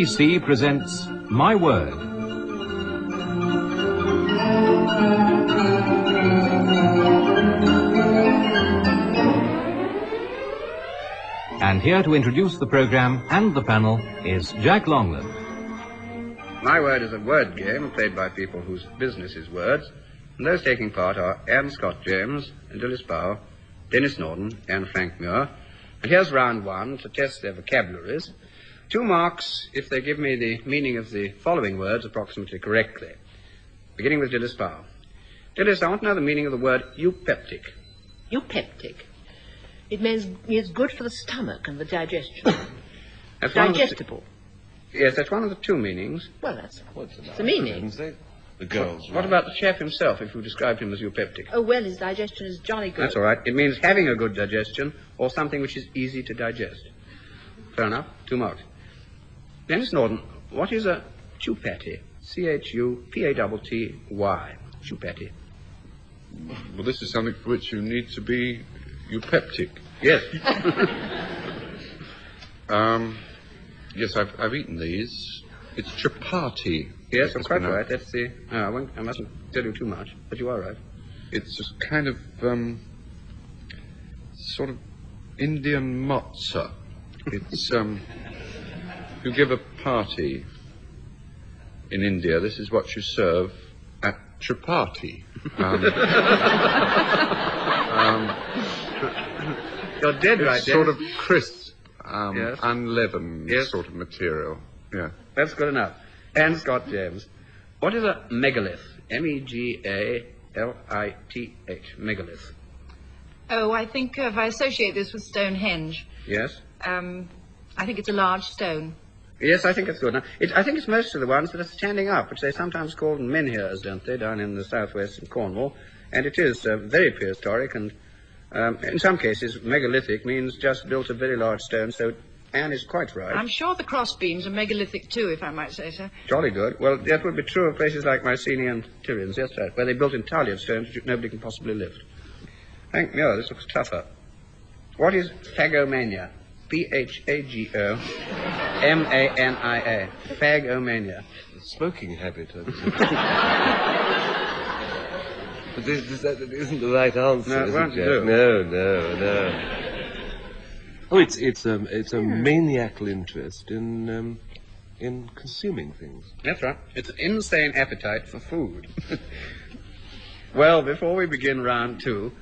BBC presents My Word. And here to introduce the programme and the panel is Jack Longland. My Word is a word game played by people whose business is words, and those taking part are Anne Scott James, Dilys Powell, Denis Norden, and Frank Muir. And here's round one to test their vocabularies. 2 marks if they give me the meaning of the following words approximately correctly. Beginning with Dilys Powell. Dilys, I want to know the meaning of the word eupeptic. Eupeptic? It means good for the stomach and the digestion. That's digestible. Yes, that's one of the 2 meanings. Well, that's the meaning. The girls. What about the chef himself, if you described him as eupeptic? Oh, well, his digestion is jolly good. That's all right. It means having a good digestion or something which is easy to digest. Fair enough. 2 marks. Denis Norden, what is a Chupatty? Chupatty. Chupatty. Well, this is something for which you need to be eupeptic. Yes. Yes, I've eaten these. It's Chupatty. Yes, I'm quite right. That's the... I mustn't tell you too much, but you are right. It's a kind of, sort of Indian mozza. It's, you give a party in India, this is what you serve at Chupatty. You're dead right, it's sort of crisp, yes. unleavened yes. sort of material. Yeah. That's good enough. Anne Scott James. What is a megalith? Megalith. Megalith. Oh, I think if I associate this with Stonehenge. Yes? I think it's a large stone. Yes, I think it's good. Now, I think it's most of the ones that are standing up, which they sometimes call menhirs, don't they, down in the southwest in Cornwall. And it is very prehistoric, and in some cases, megalithic means just built of very large stone, so Anne is quite right. I'm sure the crossbeams are megalithic too, if I might say so. Jolly good. Well, that would be true of places like Mycenae and Tyrians, yes, right, where they built entirely of stones which nobody can possibly lift. Frank Muir, this looks tougher. What is Phagomania? Phagomania. Phagomania. Smoking habit. But that isn't the right answer. No, it won't do. No. Oh, it's a maniacal interest in consuming things. That's right. It's an insane appetite for food. Well, before we begin round 2,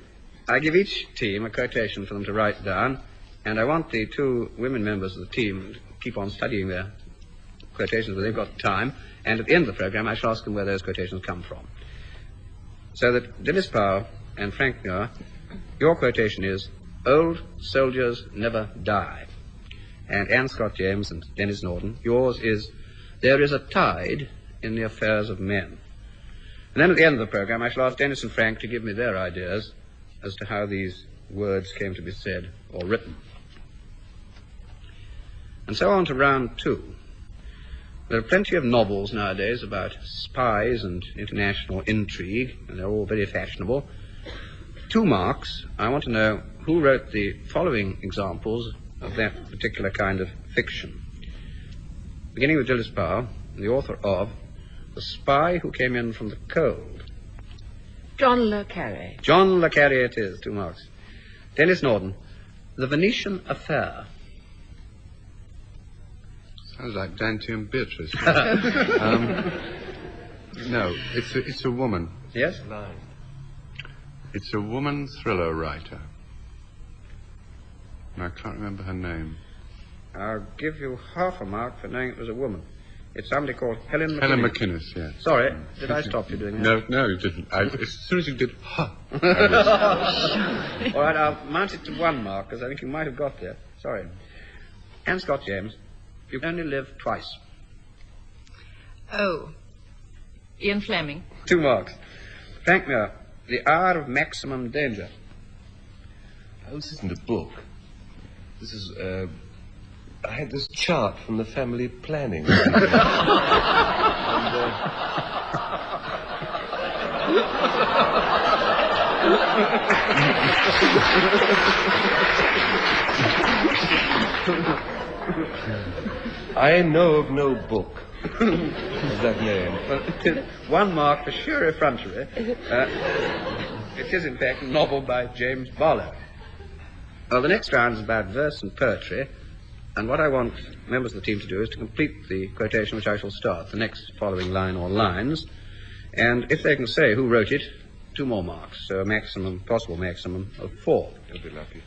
I give each team a quotation for them to write down, and I want the 2 women members of the team to keep on studying their quotations where they've got time, and at the end of the program I shall ask them where those quotations come from. So that Dilys Powell and Frank Muir, your quotation is, "Old soldiers never die." And Anne Scott James and Denis Norden, yours is, "There is a tide in the affairs of men." And then at the end of the program I shall ask Denis and Frank to give me their ideas as to how these words came to be said or written. And so on to round 2. There are plenty of novels nowadays about spies and international intrigue, and they're all very fashionable. 2 marks. I want to know who wrote the following examples of that particular kind of fiction. Beginning with Dilys Powell, the author of The Spy Who Came In From the Cold. John Le Carre. John Le Carre it is, 2 marks. Denis Norden, The Venetian Affair. Sounds like Dante and Beatrice. No, it's a woman. Yes? It's a woman thriller writer. And I can't remember her name. I'll give you half a mark for knowing it was a woman. It's somebody called Helen McInnes. Helen McInnes, yes. Sorry, did I stop you doing that? No, you didn't. As soon as you did, All right, I'll mount it to 1 mark, because I think you might have got there. Sorry. Anne Scott James, you can only live twice. Oh. Ian Fleming. 2 marks. Frank Muir, The Hour of Maximum Danger. Oh, this isn't a book. This is, I had this chart from the family planning. I know of no book of that name. Well, it is 1 mark for sheer effrontery. It is, in fact, a novel by James Barlow. Well, the next round is about verse and poetry, and what I want members of the team to do is to complete the quotation which I shall start, the next following line or lines, and if they can say who wrote it, 2 more marks, so a possible maximum of 4. You'll be lucky.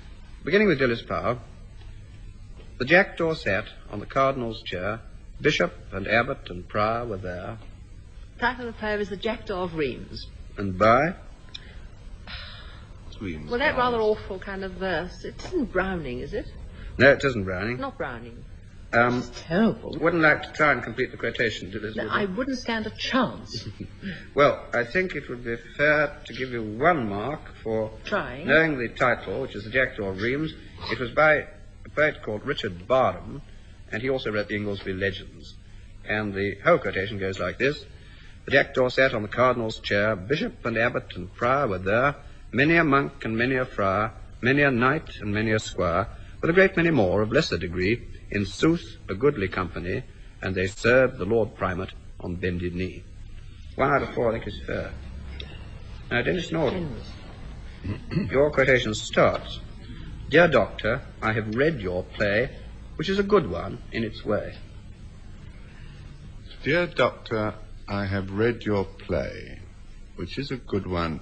Beginning with Dilys Powell. The Jackdaw sat on the Cardinal's chair. Bishop and abbot and prior were there. Title of the poem is The Jackdaw of Reims. And by? Reims. Well, that rather awful kind of verse. It isn't Browning, is it? No, it isn't Browning. Not Browning. It's terrible. Wouldn't like to try and complete the quotation, Dilys? No, I wouldn't stand a chance. Well, I think it would be fair to give you 1 mark for Trying. knowing the title, which is The Jackdaw of Reims. It was by a poet called Richard Barham, and he also wrote the Inglesby Legends. And the whole quotation goes like this. The Jackdaw sat on the Cardinal's chair. Bishop and abbot and prior were there. Many a monk and many a friar, many a knight and many a squire, with a great many more of lesser degree, in sooth a goodly company, and they served the Lord Primate on bended knee. 1 out of 4, I think, is fair. Now, Denis Norden, your quotation starts, Dear Doctor, I have read your play, which is a good one in its way. Dear Doctor, I have read your play, which is a good one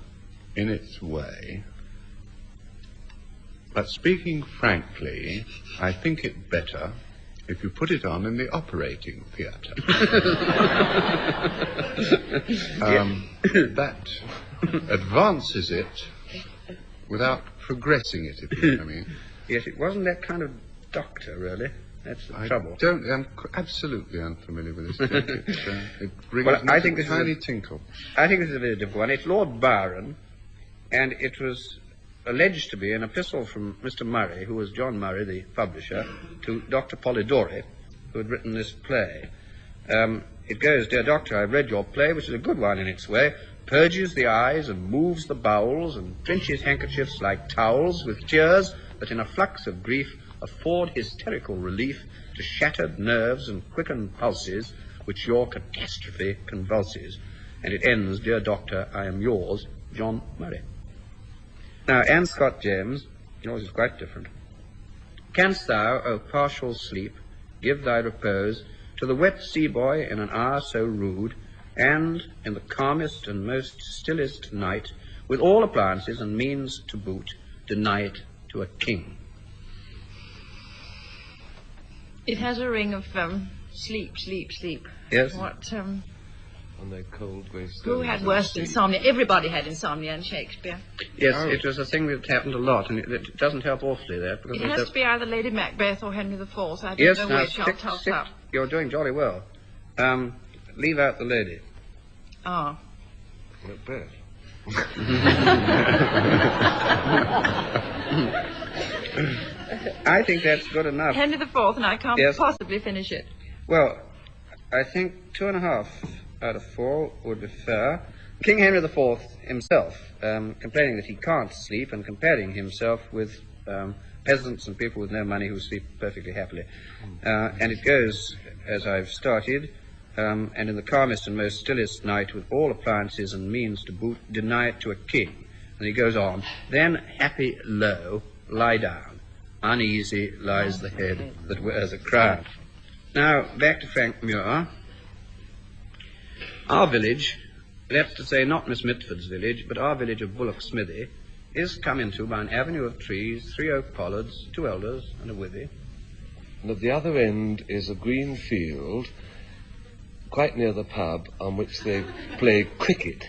in its way. But speaking frankly, I think it better if you put it on in the operating theatre. That advances it without progressing it, if you know what I mean. Yes, it wasn't that kind of doctor, really. That's the trouble. I'm absolutely unfamiliar with this. It brings I think this tiny is tinkle. I think this is a very difficult one. It's Lord Byron, and it was alleged to be an epistle from Mr. Murray, who was John Murray, the publisher, to Dr. Polidori, who had written this play. It goes, Dear Doctor, I've read your play, which is a good one in its way, purges the eyes and moves the bowels and drenches handkerchiefs like towels with tears that in a flux of grief afford hysterical relief to shattered nerves and quickened pulses which your catastrophe convulses. And it ends, Dear Doctor, I am yours, John Murray. Now, Anne Scott James, yours is quite different. Canst thou, O partial sleep, give thy repose to the wet sea boy in an hour so rude, and in the calmest and most stillest night, with all appliances and means to boot, deny it to a king? It has a ring of sleep, sleep, sleep. Yes. What, On their cold grey who stones had of worse the sea. insomnia? Everybody had insomnia in Shakespeare. Yes, it was a thing that happened a lot, and it doesn't help awfully there. Because It has to be either Lady Macbeth or Henry IV. I don't yes, know now, which. I'll toss up. You're doing jolly well. Leave out the lady. Ah. Macbeth. I think that's good enough. Henry IV, and I can't Yes. possibly finish it. Well, I think 2.5 out of 4 would be fair. King Henry IV himself, complaining that he can't sleep and comparing himself with peasants and people with no money who sleep perfectly happily. And it goes, as I've started, and in the calmest and most stillest night, with all appliances and means to boot, deny it to a king. And he goes on, then happy low, lie down. Uneasy lies the head that wears a crown. Now, back to Frank Muir. Our village, that's to say not Miss Mitford's village, but our village of Bullock Smithy, is come into by an avenue of trees, 3 oak pollards, 2 elders, and a withy. And at the other end is a green field, quite near the pub, on which they play cricket.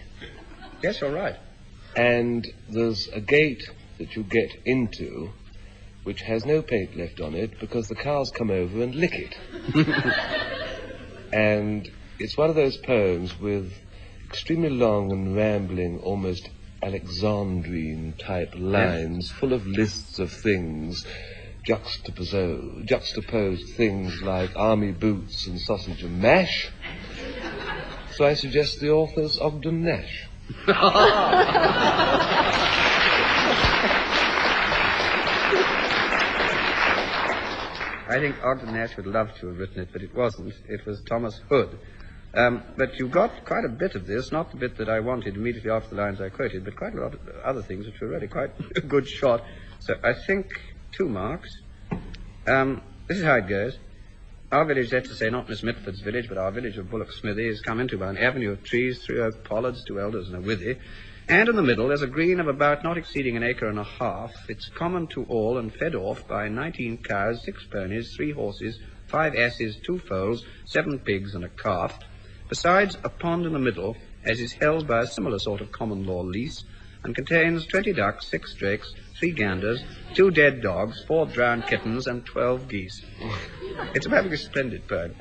Yes, you're right. And there's a gate that you get into, which has no paint left on it, because the cows come over and lick it. And it's one of those poems with extremely long and rambling, almost Alexandrine-type lines, full of lists of things, juxtaposed things like army boots and sausage and mash. So I suggest the author's Ogden Nash. I think Ogden Nash would love to have written it, but it wasn't. It was Thomas Hood. But you got quite a bit of this, not the bit that I wanted immediately after the lines I quoted, but quite a lot of other things which were really quite a good shot. So I think 2 marks. This is how it goes. Our village, that's to say, not Miss Mitford's village, but our village of Bullock Smithy, is come into by an avenue of trees, 3 oak pollards, 2 elders, and a withy. And in the middle, there's a green of about not exceeding 1.5 acres. It's common to all and fed off by 19 cows, 6 ponies, 3 horses, 5 asses, 2 foals, 7 pigs, and a calf. Besides a pond in the middle, as is held by a similar sort of common law lease, and contains 20 ducks, 6 drakes, 3 ganders, 2 dead dogs, 4 drowned kittens, and 12 geese. It's a perfectly splendid poem.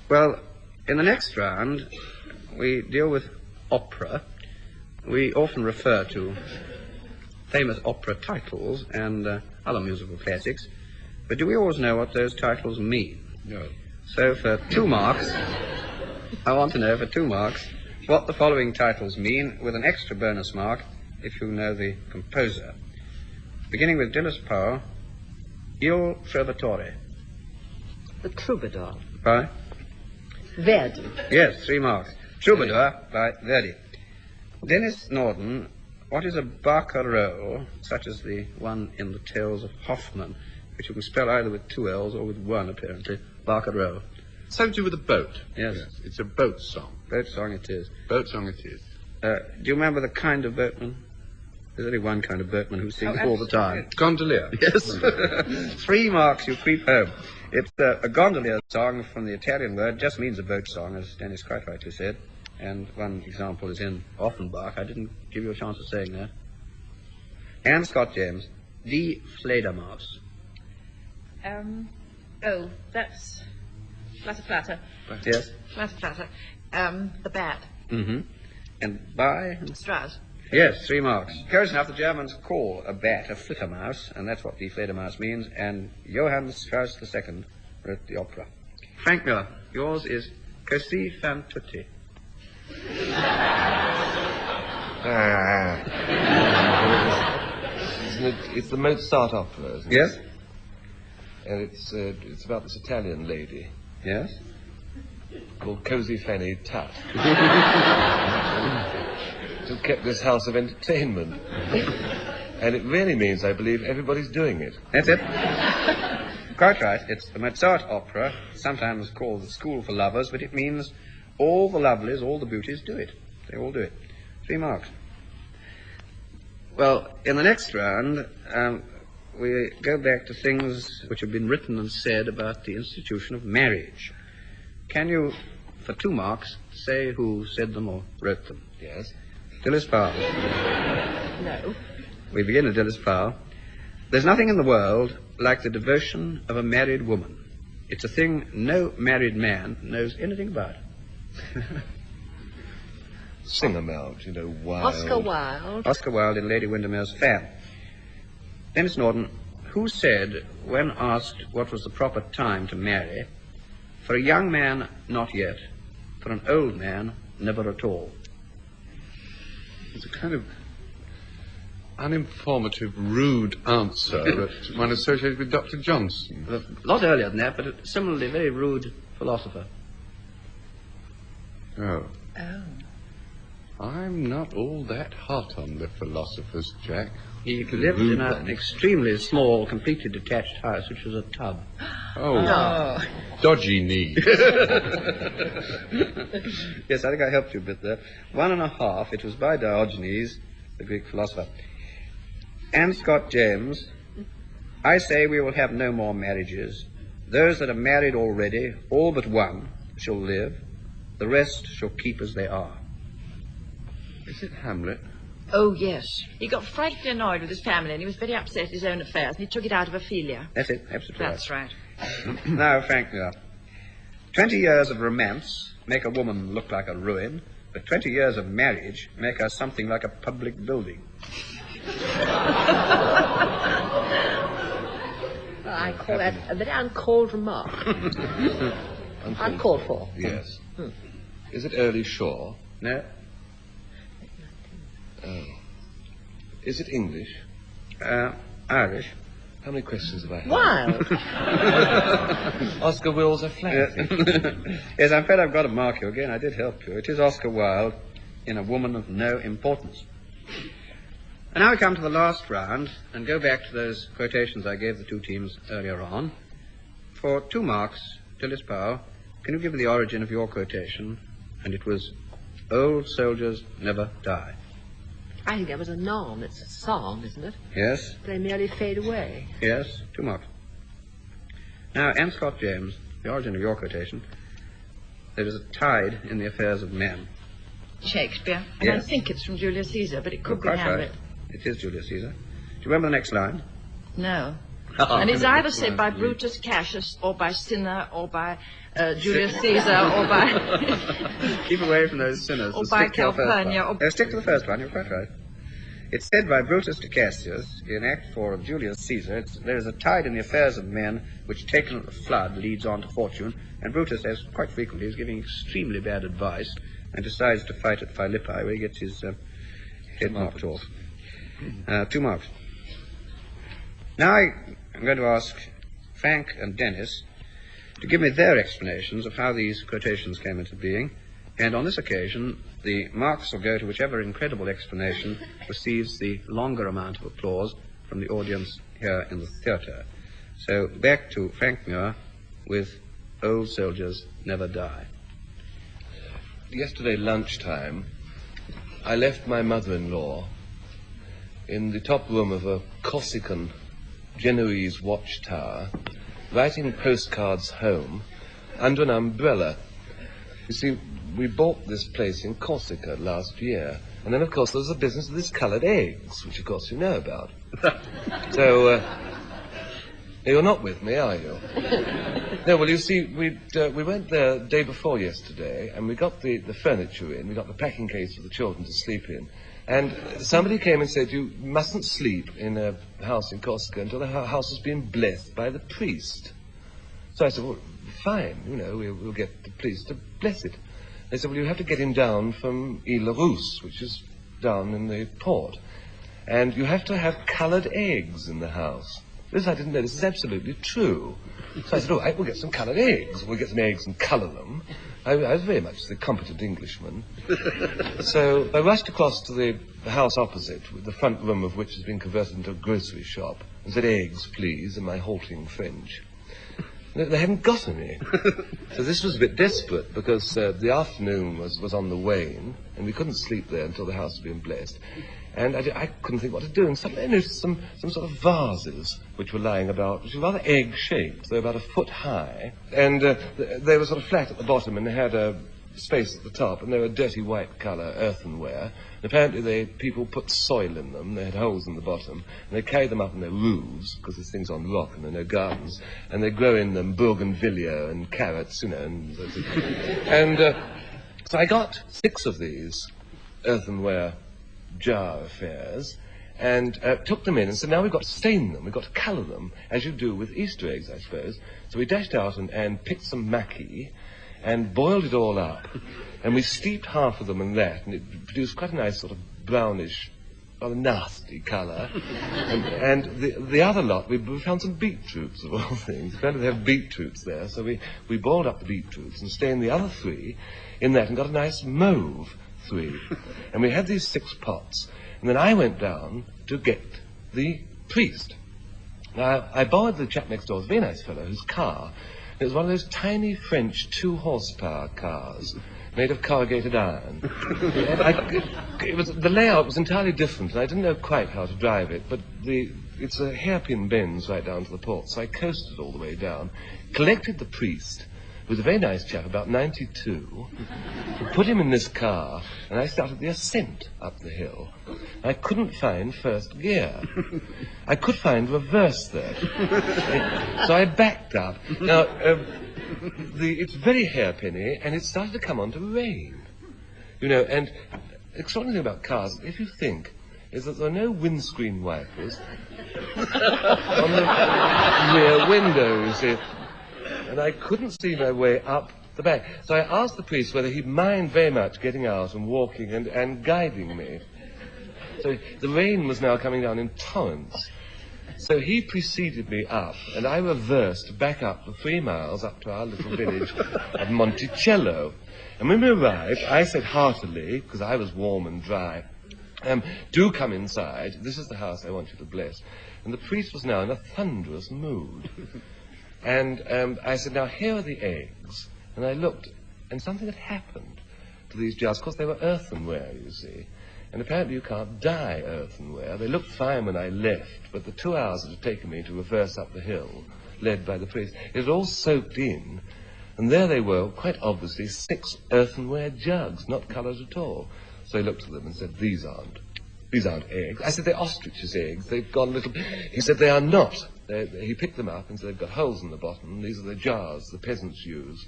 Well, in the next round, we deal with opera. We often refer to famous opera titles and other musical classics, but do we always know what those titles mean? No. So for 2 marks, I want to know for 2 marks what the following titles mean, with an extra bonus mark if you know the composer. Beginning with Dilys Powell, Il Trovatore. The Troubadour. By? Verdi. Yes, 3 marks. Troubadour by Verdi. Denis Norden, what is a barcarolle, such as the one in the Tales of Hoffmann, which you can spell either with 2 L's or with 1, apparently? Barcarolle. Something to do with a boat. Yes. It's a boat song. Boat song it is. Boat song it is. Do you remember the kind of boatman? There's only one kind of boatman who sings all the time. Gondolier. Yes. 3 marks, you creep home. It's a gondolier song from the Italian word, just means a boat song, as Dennis quite rightly said. And one example is in Offenbach. I didn't give you a chance of saying that. Anne Scott James, Die Fledermaus. That's Flatter Flatter. Yes. Flatter Flatter. The bat. Mm-hmm. And by? Strauss. Yes, 3 marks. Curious enough, the Germans call a bat a Flittermaus, and that's what the Fledermaus means, and Johann Strauss II wrote the opera. Frank Muir, yours is Così fan tutti. It's the Mozart opera, isn't it? Yes? And it's about this Italian lady Yes? called Cozy Fanny Tut, who kept this house of entertainment. And it really means, I believe, everybody's doing it. That's it. Quite right. It's the Mozart opera, sometimes called the School for Lovers, but it means all the lovelies, all the beauties do it. They all do it. 3 marks. Well, in the next round, we go back to things which have been written and said about the institution of marriage. Can you, for 2 marks, say who said them or wrote them? Yes. Dilys Powell. No. We begin with Dilys Powell. There's nothing in the world like the devotion of a married woman. It's a thing no married man knows anything about. Sing them out, Wilde. Oscar Wilde. Oscar Wilde in Lady Windermere's Fan. Denis Norden, who said, when asked what was the proper time to marry, for a young man, not yet, for an old man, never at all. It's a kind of uninformative, rude answer that one associates with Dr. Johnson. A lot earlier than that, but a similarly very rude philosopher. Oh. Oh. I'm not all that hot on the philosophers, Jack. He lived in an extremely small, completely detached house, which was a tub. Oh. Dodgy knee. Yes, I think I helped you a bit there. 1.5, it was by Diogenes, the Greek philosopher. Anne Scott James, I say we will have no more marriages. Those that are married already, all but one, shall live. The rest shall keep as they are. Is it Hamlet? Oh, yes. He got frightfully annoyed with his family, and he was very upset at his own affairs, and he took it out of Ophelia. That's it, absolutely That's right. Now, Frank Muir, 20 years of romance make a woman look like a ruin, but 20 years of marriage make her something like a public building. I call that a very uncalled remark. Uncalled for. Yes. Is it Early Shore? No? Oh. Is it English? Irish. How many questions have I had? Wild. Oscar Wilde's a flat. Yes, I'm afraid I've got to mark you again. I did help you. It is Oscar Wilde in A Woman of No Importance. And now we come to the last round and go back to those quotations I gave the two teams earlier on. For 2 marks, Dilys Powell, can you give me the origin of your quotation? And it was, old soldiers never die. I think that was a nom. It's a song, isn't it? Yes? They merely fade away. Yes, 2 marks. Now, Anne Scott James, the origin of your quotation, there is a tide in the affairs of men. Shakespeare. And Yes. I think it's from Julius Caesar, but it could be Quite Hamlet. right. It is Julius Caesar. Do you remember the next line? No. And it's either said by Brutus Cassius, or by Cinna, or by Julius Caesar, or by... Keep away from those sinners. Or and by stick to your first Calpurnia, one. or- Stick to the first one, you're quite right. It's said by Brutus to Cassius in Act 4 of Julius Caesar, there is a tide in the affairs of men which, taken at the flood, leads on to fortune. And Brutus, as quite frequently, is giving extremely bad advice and decides to fight at Philippi, where he gets his head knocked off. 2 marks. Now I'm going to ask Frank and Denis to give me their explanations of how these quotations came into being, and on this occasion the marks will go to whichever incredible explanation receives the longer amount of applause from the audience here in the theatre. So back to Frank Muir with Old Soldiers Never Die. Yesterday lunchtime, I left my mother-in-law in the top room of a Corsican Genoese watchtower, writing postcards home under an umbrella. You see, we bought this place in Corsica last year, and then, of course, there was the business of these coloured eggs, which, of course, you know about. So, you're not with me, are you? No, well, you see, we went there the day before yesterday, and we got the furniture in, we got the packing case for the children to sleep in, and somebody came and said, you mustn't sleep in a house in Corsica until the house has been blessed by the priest. So I said, well, fine, you know, we'll get the priest to bless it. They said, well, you have to get him down from Ile-Rousse, which is down in the port, and you have to have coloured eggs in the house. This I didn't know. This is absolutely true. So I said, all right, we'll get some coloured eggs. We'll get some eggs and colour them. I was very much the competent Englishman. So I rushed across to the house opposite, with the front room of which has been converted into a grocery shop, and said, eggs, please, in my halting French. They hadn't got any. So this was a bit desperate, because the afternoon was on the wane, and we couldn't sleep there until the house had been blessed. And I couldn't think what to do. And suddenly I noticed some sort of vases which were lying about, which were rather egg-shaped. They were about a foot high. And they were sort of flat at the bottom, and they had a space at the top, and they were dirty white colour earthenware. And apparently people put soil in them. They had holes in the bottom. And they carried them up in their roofs, because this thing's on rock and there are no gardens. And they grow in them bougainvillea and carrots, you know. And so I got 6 of these earthenware jar affairs, and took them in and said, now we've got to stain them, we've got to colour them, as you do with Easter eggs, I suppose. So we dashed out and picked some maki and boiled it all up, and we steeped half of them in that, and it produced quite a nice sort of brownish, rather nasty colour. and the other lot, we found some beetroots, of all things. Apparently they have beetroots there, so we boiled up the beetroots and stained the other 3 in that and got a nice mauve 3. And we had these 6 pots. And then I went down to get the priest. Now, I borrowed the chap next door, a very nice fellow, whose car, it was one of those tiny French 2-horsepower cars made of corrugated iron. The layout was entirely different, and I didn't know quite how to drive it, but it's a hairpin bends right down to the port, so I coasted all the way down, collected the priest, who was a very nice chap, about 92, put him in this car, and I started the ascent up the hill. I couldn't find first gear. I could find reverse third. So I backed up. Now, it's very hairpinny, and it started to come on to rain. You know, and the extraordinary thing about cars, if you think, is that there are no windscreen wipers on the rear windows. And I couldn't see my way up the back. So I asked the priest whether he'd mind very much getting out and walking and guiding me. So the rain was now coming down in torrents. So he preceded me up, and I reversed back up the 3 miles up to our little village of Monticello. And when we arrived, I said heartily, because I was warm and dry, do come inside. This is the house I want you to bless. And the priest was now in a thunderous mood. And I said, now here are the eggs. And I looked, and something had happened to these jars. Of course, they were earthenware, you see. And apparently you can't dye earthenware. They looked fine when I left, but the 2 hours it had taken me to reverse up the hill, led by the priest, it had all soaked in. And there they were, quite obviously, 6 earthenware jugs, not coloured at all. So he looked at them and said, these aren't eggs. I said, they're ostrich's eggs. They've got a little... He said, they are not. He picked them up and said, they've got holes in the bottom. These are the jars the peasants use.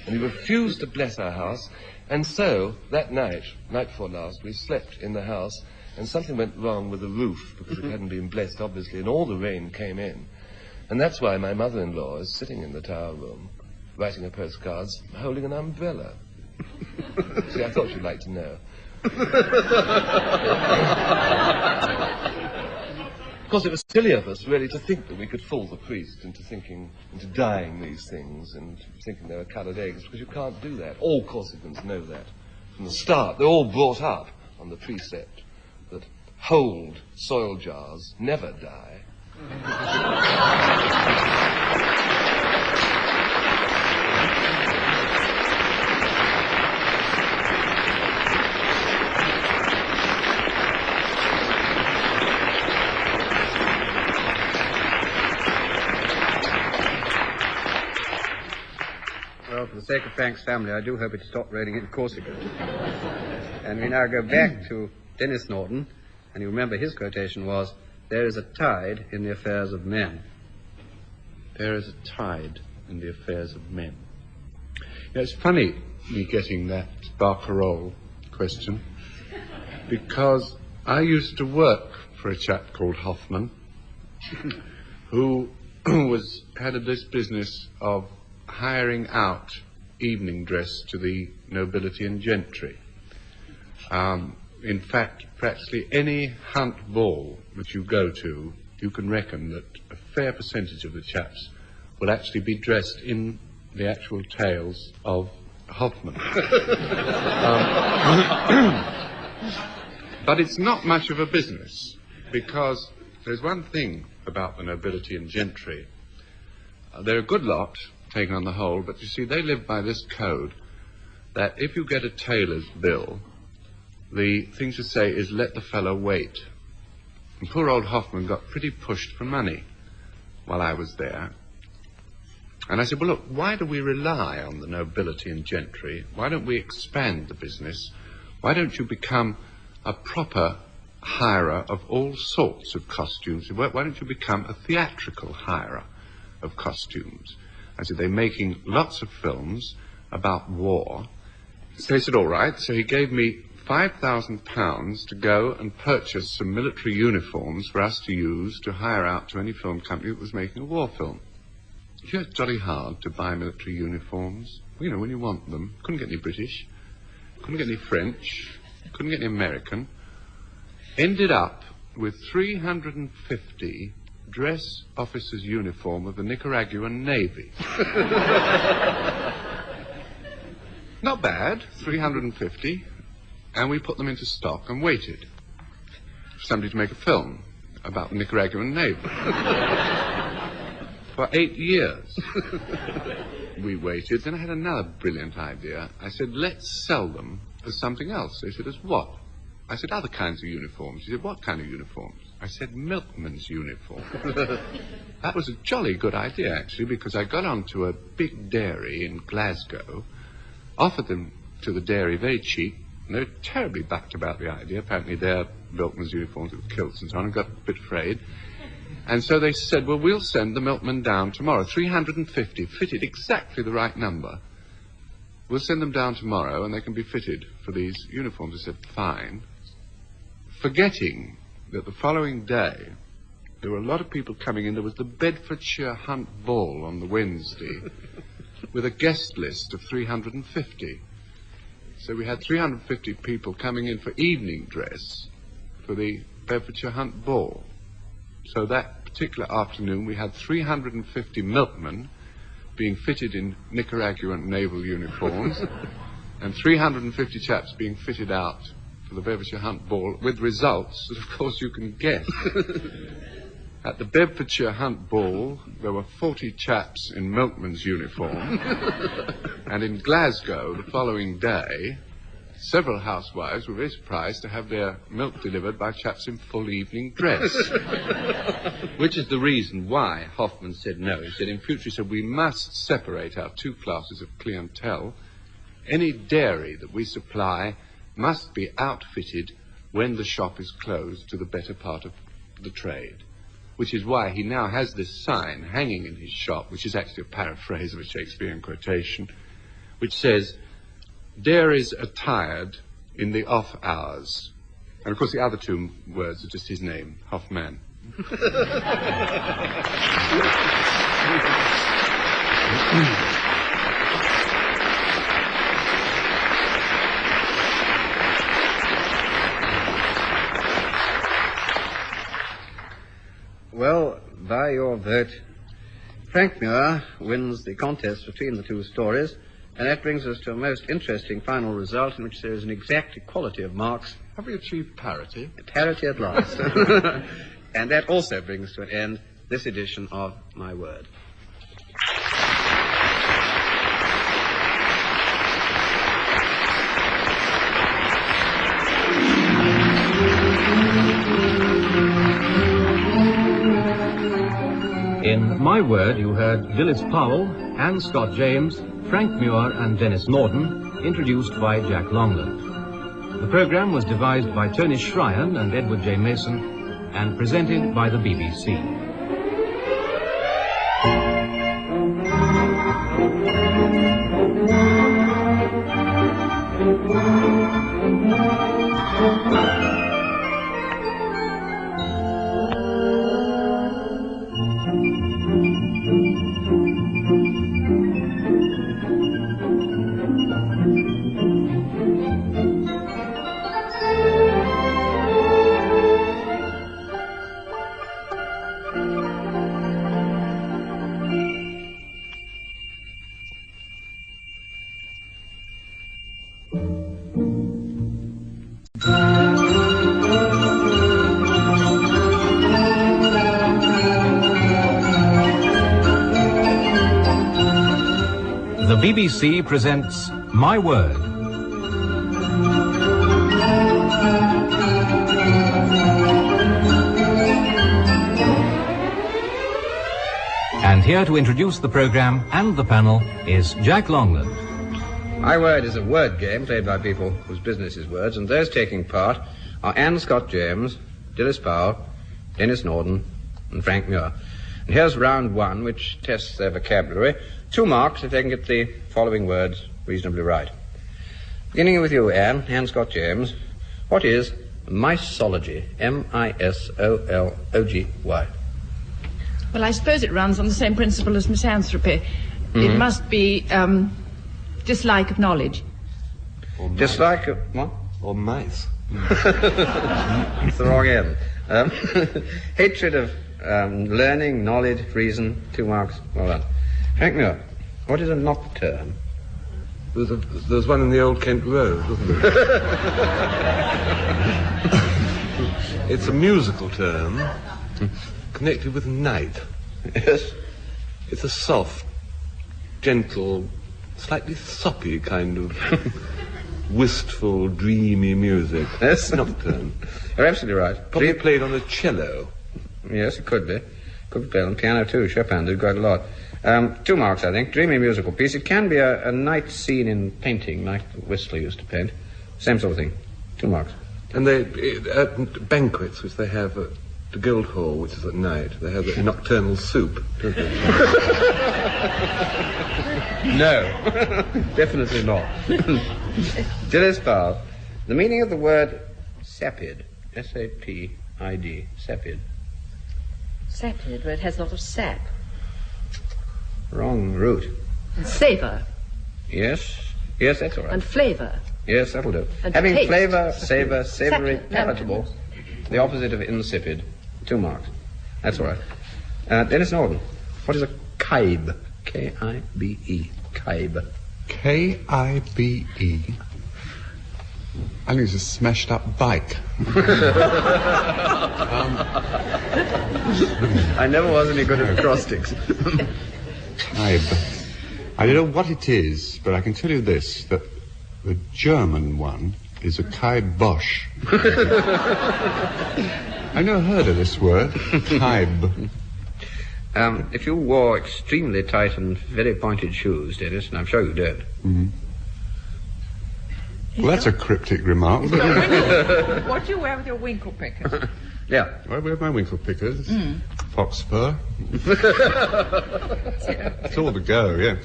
And he refused to bless our house. And so, that night before last, we slept in the house, and something went wrong with the roof, because it hadn't been blessed, obviously, and all the rain came in. And that's why my mother-in-law is sitting in the tower room, writing her postcards, holding an umbrella. See, I thought you'd like to know. Of course, it was silly of us, really, to think that we could fool the priest into dyeing these things and thinking they were coloured eggs, because you can't do that. All Corsicans know that from the start. They're all brought up on the precept that hold soil jars never dye. Well, for the sake of Frank's family, I do hope it stopped raining in Corsica. And we now go back to Denis Norden, and you remember his quotation was, there is a tide in the affairs of men. There is a tide in the affairs of men. Yeah, it's funny me getting that barcarolle question, because I used to work for a chap called Hoffman, who had this business of hiring out evening dress to the nobility and gentry. In fact, practically any hunt ball that you go to, you can reckon that a fair percentage of the chaps will actually be dressed in the actual tales of Hoffman. But it's not much of a business, because there's one thing about the nobility and gentry. They're a good lot, taken on the whole, but you see, they live by this code that if you get a tailor's bill, the thing to say is, let the fellow wait. And poor old Hoffman got pretty pushed for money while I was there. And I said, well, look, why do we rely on the nobility and gentry? Why don't we expand the business? Why don't you become a proper hirer of all sorts of costumes? Why don't you become a theatrical hirer of costumes? I said, they're making lots of films about war. So they said, all right. So he gave me £5,000 to go and purchase some military uniforms for us to use to hire out to any film company that was making a war film. You know, it's jolly hard to buy military uniforms. You know, when you want them. Couldn't get any British. Couldn't get any French. Couldn't get any American. Ended up with 350 dress officers' uniform of the Nicaraguan Navy. Not bad, 350. And we put them into stock and waited for somebody to make a film about the Nicaraguan Navy. For 8 years we waited. Then I had another brilliant idea. I said, let's sell them as something else. They said, as what? I said, other kinds of uniforms. He said, what kind of uniforms? I said, milkman's uniform. That was a jolly good idea, actually, because I got onto a big dairy in Glasgow, offered them to the dairy very cheap, and they were terribly bucked about the idea. Apparently their milkman's uniforms with kilts and so on, and got a bit afraid. And so they said, well, we'll send the milkman down tomorrow. 350, fitted exactly the right number. We'll send them down tomorrow, and they can be fitted for these uniforms. I said, fine. Forgetting that the following day, there were a lot of people coming in. There was the Bedfordshire Hunt Ball on the Wednesday, with a guest list of 350. So we had 350 people coming in for evening dress for the Bedfordshire Hunt Ball. So that particular afternoon, we had 350 milkmen being fitted in Nicaraguan naval uniforms and 350 chaps being fitted out for the Bedfordshire Hunt Ball, with results that, of course, you can guess. At the Bedfordshire Hunt Ball, there were 40 chaps in milkman's uniform, and in Glasgow, the following day, several housewives were very surprised to have their milk delivered by chaps in full evening dress. Which is the reason why Hoffman said no. He said, in future, he said, we must separate our two classes of clientele. Any dairy that we supply must be outfitted when the shop is closed to the better part of the trade. Which is why he now has this sign hanging in his shop, which is actually a paraphrase of a Shakespearean quotation, which says, dairies attired in the off hours. And, of course, the other two words are just his name, Hoffman. Well, by your vote, Frank Muir wins the contest between the two stories, and that brings us to a most interesting final result in which there is an exact equality of marks. Have we achieved parity? Parity at last. And that also brings to an end this edition of My Word. In My Word, you heard Dilys Powell, Anne Scott James, Frank Muir and Denis Norden, introduced by Jack Longland. The programme was devised by Tony Shryan and Edward J. Mason and presented by the BBC. The BBC presents My Word. And here to introduce the programme and the panel is Jack Longland. My Word is a word game played by people whose business is words, and those taking part are Anne Scott James, Dilys Powell, Denis Norden, and Frank Muir. And here's round one, which tests their vocabulary. 2 marks if they can get the following words reasonably right. Beginning with you, Anne Scott James. What is misology? M-I-S-O-L-O-G-Y. Well, I suppose it runs on the same principle as misanthropy. Mm-hmm. It must be dislike of knowledge. Dislike of what? Or mice. It's the wrong end. Hatred of learning, knowledge, reason. 2 marks. Well done. Frank Muir, what is a nocturne? There's one in the Old Kent Road, wasn't there? It's a musical term connected with night. Yes. It's a soft, gentle, slightly soppy kind of wistful, dreamy music. Yes. Nocturne. You're absolutely right. Probably played on a cello. Yes, it could be. Could be played on piano too. Chopin did quite a lot. 2 marks, I think. Dreamy musical piece. It can be a night scene in painting, like Whistler used to paint. Same sort of thing. 2 marks. And they, at banquets, which they have at the Guildhall, which is at night, they have a nocturnal soup, don't they? No. Definitely not. Dilys Powell. The meaning of the word sapid. S-A-P-I-D. Sapid. Sapid, but it has a lot of sap. Wrong root. And savour. Yes. Yes, that's all right. And flavour. Yes, that'll do. And having taste. flavour, savour, savoury, Sapid. palatable. The opposite of insipid. 2 marks. That's all right. Denis Norden, what is a kibe? K-I-B-E. Kibe. K-I-B-E. I think it's a smashed up bike. I never was any good at acrostics. Kibe. I don't know what it is, but I can tell you this, that the German one is a kibosh. I never heard of this word, kibe. If you wore extremely tight and very pointed shoes, Denis, and I'm sure you did. Mm-hmm. Well, that's a cryptic remark. What do you wear with your winkle pickers? Yeah. I wear my winkle pickers. Fox fur. It's all the go, yeah.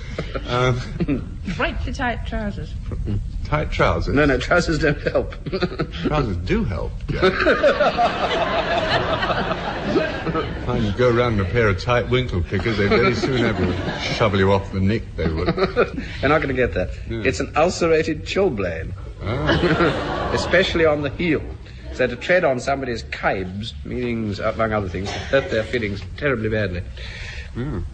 Frightfully tight trousers. Tight trousers? No, trousers don't help. Trousers do help, yeah. If you go around in a pair of tight winkle pickers, they'd very soon have to shovel you off the nick, they would. You're not going to get that. Yeah. It's an ulcerated chilblain. Oh. Especially on the heel. So to tread on somebody's kibes means, among other things, hurt their feelings terribly badly. Mm.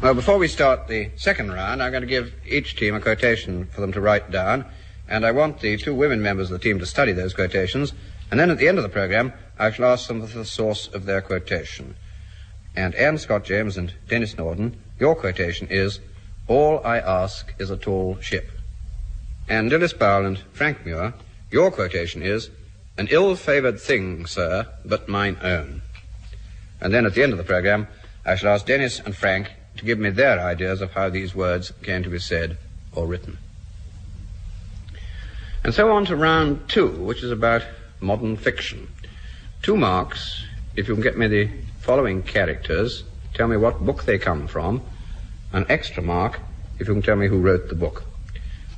Well, before we start the second round, I'm going to give each team a quotation for them to write down, and I want the two women members of the team to study those quotations, and then at the end of the program, I shall ask them for the source of their quotation. And Anne Scott James and Denis Norden, your quotation is, "All I ask is a tall ship." And Dilys Powell and Frank Muir, your quotation is, "An ill-favoured thing, sir, but mine own." And then at the end of the program, I shall ask Denis and Frank to give me their ideas of how these words came to be said or written. And so on to round 2, which is about modern fiction. 2 marks if you can get me the following characters, tell me what book they come from. An extra mark if you can tell me who wrote the book.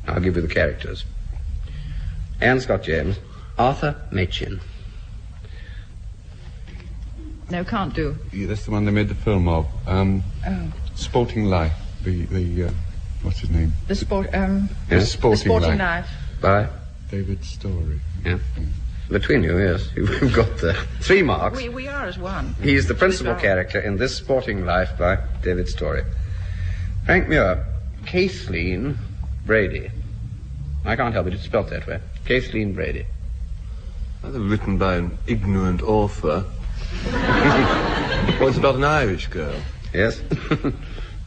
I'll give you the characters. Anne Scott James, Arthur Machen. No, can't do. Yeah, that's the one they made the film of. Sporting Life. The what's his name? The Sporting Life. By? David Story. Yeah. Between you, yes. You've got the 3 marks. We are as one. He's the principal character in This Sporting Life by David Story. Frank Muir, Kathleen Brady. I can't help it, it's spelt that way. Kathleen Brady. Either written by an ignorant author. Well, it's about an Irish girl. Yes. Who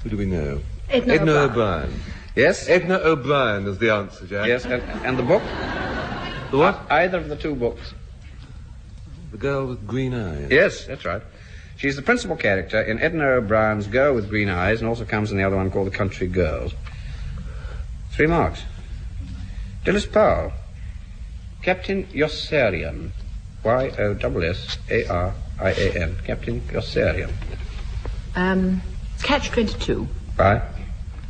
do we know? Edna O'Brien. Yes? Edna O'Brien is the answer, Jack. Yes, and the book? The what? Either of the 2 books. The girl with green eyes. Yes, that's right. She's the principal character in Edna O'Brien's Girl with Green Eyes, and also comes in the other one called The Country Girls. 3 marks. Dilys Powell, Captain Yossarian. Y-O-S-S-A-R-I-A-N. Captain Yossarian. Catch-22. By?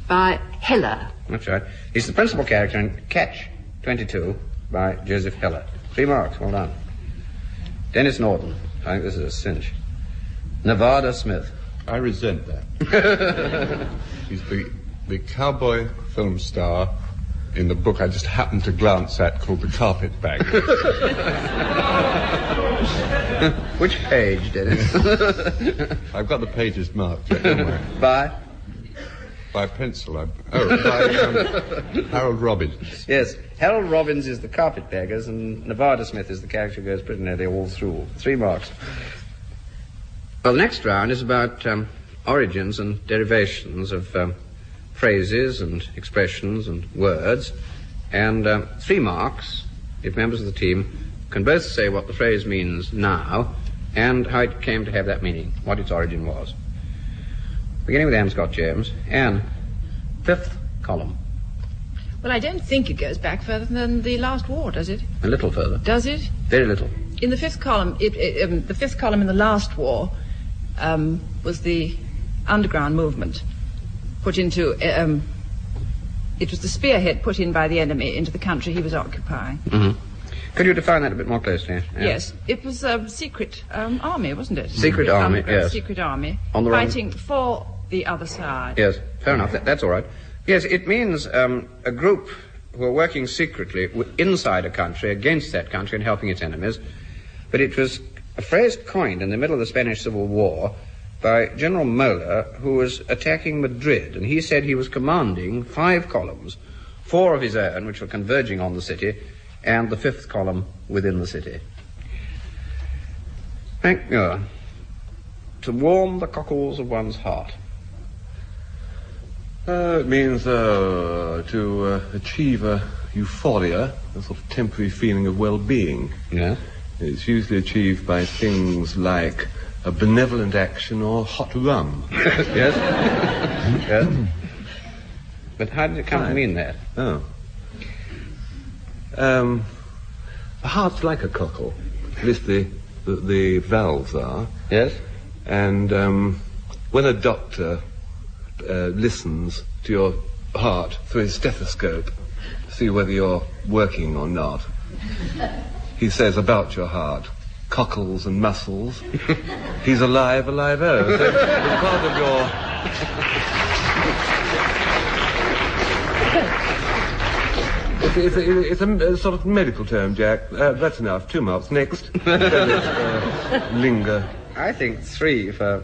By Heller. That's right. He's the principal character in Catch-22 by Joseph Heller. 3 marks. Well done. Denis Norden. I think this is a cinch. Nevada Smith. I resent that. He's the cowboy film star in the book I just happened to glance at called The Carpetbag. Which page, Denis? I've got the pages marked, Jack, don't worry. By pencil. By Harold Robbins. Yes, Harold Robbins is the Carpetbaggers, and Nevada Smith is the character who goes pretty nearly all through. 3 marks. Well, the next round is about origins and derivations of phrases and expressions and words, and 3 marks if members of the team can both say what the phrase means now and how it came to have that meaning, what its origin was. Beginning with Anne Scott James. Anne, 5th column. Well, I don't think it goes back further than the last war, does it? A little further. Does it? Very little. In the 5th column, the 5th column in the last war was the underground movement put into... it was the spearhead put in by the enemy into the country he was occupying. Mm-hmm. Could you define that a bit more closely? Yeah. Yes. It was a secret army, wasn't it? Secret army, yes. Secret army. On the fighting for the other side. Yes, fair enough. That's all right. Yes, it means a group who are working secretly inside a country, against that country, and helping its enemies. But it was A phrase coined in the middle of the Spanish Civil War by General Mola, who was attacking Madrid, and he said he was commanding 5 columns, 4 of his own, which were converging on the city, and the 5th column within the city. Frank Muir, to warm the cockles of one's heart. It means to achieve a euphoria, a sort of temporary feeling of well-being. Yeah? It's usually achieved by things like a benevolent action or hot rum. Yes? Yes. But how did it come to mean that? Oh. The heart's like a cockle. At least the valves are. Yes? And when a doctor listens to your heart through his stethoscope to see whether you're working or not, he says about your heart, cockles and muscles, he's alive, alive-o. So it's part of your... It's a sort of medical term, Jack. That's enough. 2 marks. Next. Linger. I think 3 for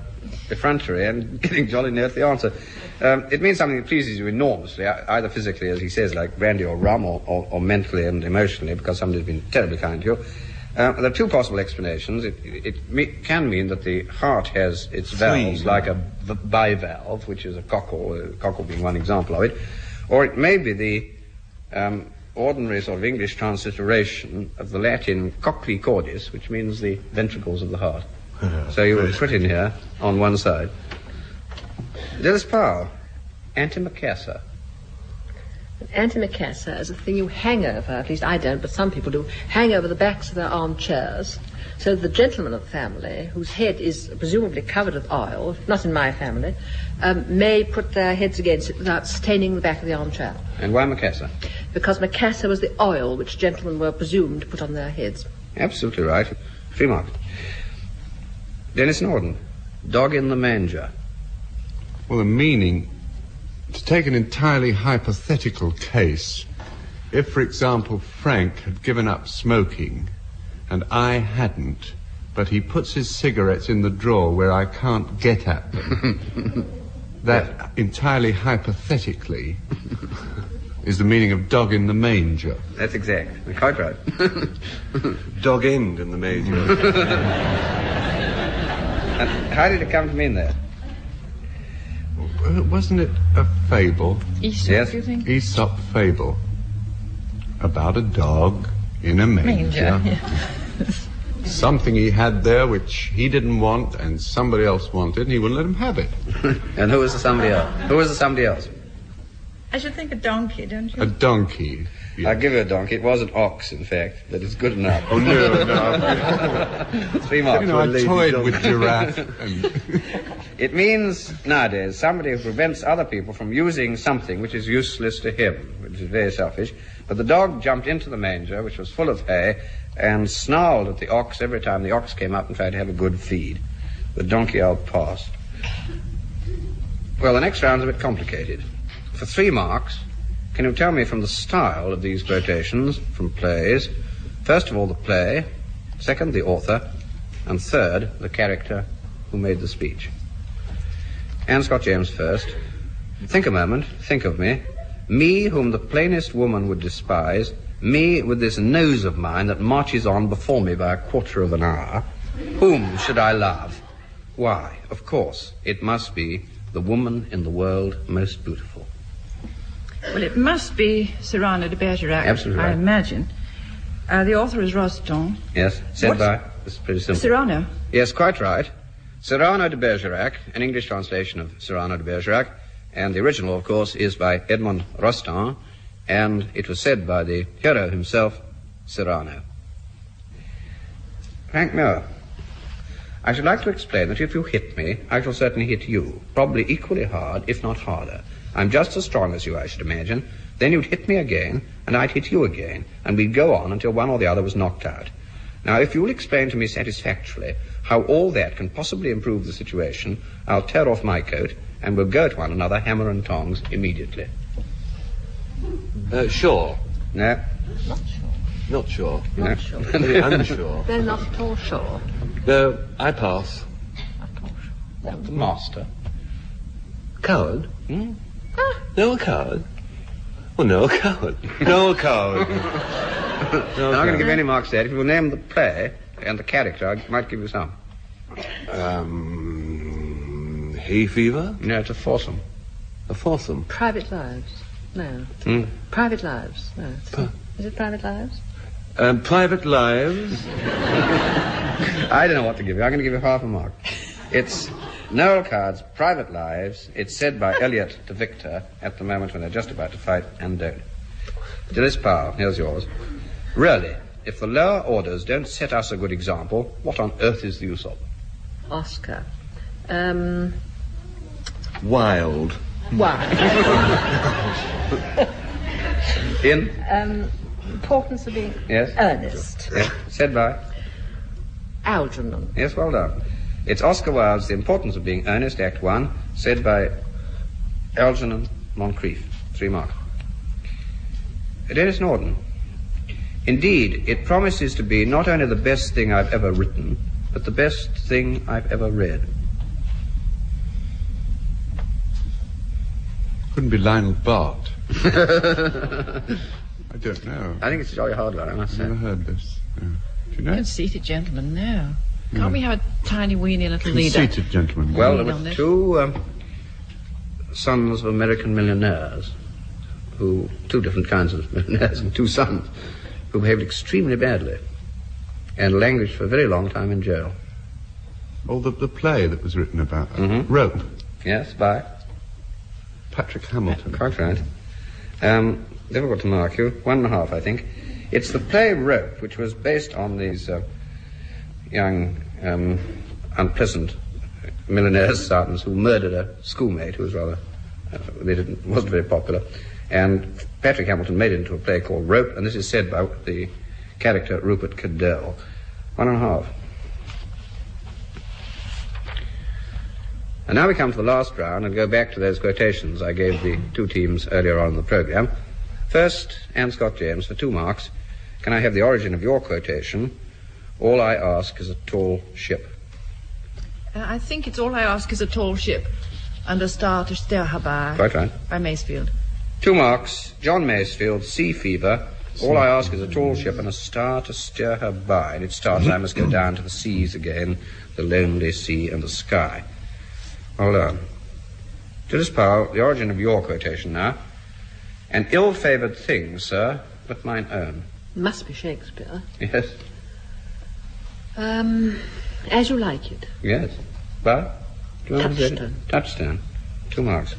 effrontery and getting jolly near to the answer. It means something that pleases you enormously, either physically, as he says, like brandy or rum, or mentally and emotionally, because somebody's been terribly kind to you. There are 2 possible explanations. It can mean that the heart has its valves, like a bivalve, which is a cockle being one example of it, or it may be the ordinary sort of English transliteration of the Latin cocci cordis, which means the ventricles of the heart. So you would put in here on one side. Dilys Powell, antimacassar. Antimacassar is a thing you hang over, at least I don't, but some people do, hang over the backs of their armchairs, so the gentleman of the family, whose head is presumably covered with oil, not in my family, may put their heads against it without staining the back of the armchair. And why macassar? Because macassar was the oil which gentlemen were presumed to put on their heads. Absolutely right. 3 marks. Denis Norden, dog in the manger. Well, the meaning, to take an entirely hypothetical case, if, for example, Frank had given up smoking and I hadn't, but he puts his cigarettes in the drawer where I can't get at them, that entirely hypothetically is the meaning of dog in the manger. That's exact. Quite right. Dog end in the manger. And how did it come to mean that? Wasn't it a fable? Aesop, Yes. do you think? Aesop fable about a dog in a manger. Something he had there which he didn't want and somebody else wanted, and he wouldn't let him have it. And who was the somebody else? Who was the somebody else? I should think a donkey, don't you? A donkey. Yeah. I'll give you a donkey. It was an ox, in fact, but it's good enough. Oh, no. 3 marks. You know, I toyed with giraffe and... It means, nowadays, somebody who prevents other people from using something which is useless to him, which is very selfish. But the dog jumped into the manger, which was full of hay, and snarled at the ox every time the ox came up and tried to have a good feed. The donkey outpassed. Well, the next round's a bit complicated. For 3 marks, can you tell me from the style of these quotations from plays, first of all the play, second the author, and third the character who made the speech? Anne Scott James first. Think a moment, think of me. Me whom the plainest woman would despise, me with this nose of mine that marches on before me by a quarter of an hour. Whom should I love? Why, of course, it must be the woman in the world most beautiful. Well, it must be Cyrano de Bergerac. Absolutely right. I imagine. The author is Rostand. Yes, said What's- by... This is pretty simple. Cyrano. Yes, quite right. Cyrano de Bergerac, an English translation of Cyrano de Bergerac, and the original, of course, is by Edmond Rostand, and it was said by the hero himself, Cyrano. Frank Muir, I should like to explain that if you hit me, I shall certainly hit you, probably equally hard, if not harder. I'm just as strong as you, I should imagine. Then you'd hit me again, and I'd hit you again, and we'd go on until one or the other was knocked out. Now, if you'll explain to me satisfactorily how all that can possibly improve the situation, I'll tear off my coat, and we'll go at one another hammer and tongs immediately. Sure. No? Not sure. Not sure. Not sure. Very unsure. They're not at all sure. No, I pass. What, the master? Coward? No, a coward. Well, no, a coward. No, a coward. I'm not going to give any marks there. If you will name the play and the character, I might give you some. Hay fever? No, it's a foursome. A foursome? Private Lives. No. Private Lives. No. Is it Private Lives? Private Lives? I don't know what to give you. I'm going to give you half a mark. It's Noel Card's Private Lives. It's said by Eliot to Victor at the moment when they're just about to fight and don't. Dilys Powell, here's yours. Really, if the lower orders don't set us a good example, what on earth is the use of them? Oscar. Wild. In? Importance of being Yes. earnest. Yes. Said by? Algernon. Yes, well done. It's Oscar Wilde's The Importance of Being Earnest, Act 1, said by Algernon Moncrief. 3 marks. Denis Norden. Indeed, it promises to be not only the best thing I've ever written, but the best thing I've ever read. Couldn't be Lionel Bart. I don't know. I think it's a jolly hard one, I must say. I've never heard this. Yeah. Do you know? Conceited gentleman, no. Can't we have a tiny weeny little leader? Conceited gentleman. Well, there were two sons of American millionaires, two different kinds of millionaires and 2 sons, who behaved extremely badly and languished for a very long time in jail. Oh, the play that was written about Rope. Yes, by? Patrick Hamilton. Quite right. Difficult to mark you. 1.5, I think. It's the play Rope, which was based on these young, unpleasant millionaires, sergeants, who murdered a schoolmate who was rather, wasn't very popular. And Patrick Hamilton made it into a play called Rope, and this is said by the character Rupert Cadell. 1.5. And now we come to the last round and go back to those quotations I gave the 2 teams earlier on in the program. First, Anne Scott James for 2 marks. Can I have the origin of your quotation? All I ask is a tall ship. I think it's All I Ask is a Tall Ship and a Star to Steer Her By. Quite right. By Masefield. 2 marks. John Masefield, Sea Fever. All I ask is a tall ship and a star to steer her by. And it starts, I must go down to the seas again, the lonely sea and the sky. Hold on. Dilys Powell, the origin of your quotation now. An ill-favoured thing, sir, but mine own. Must be Shakespeare. Yes. As You Like It. Yes. But? Touchstone. Touchstone. 2 marks.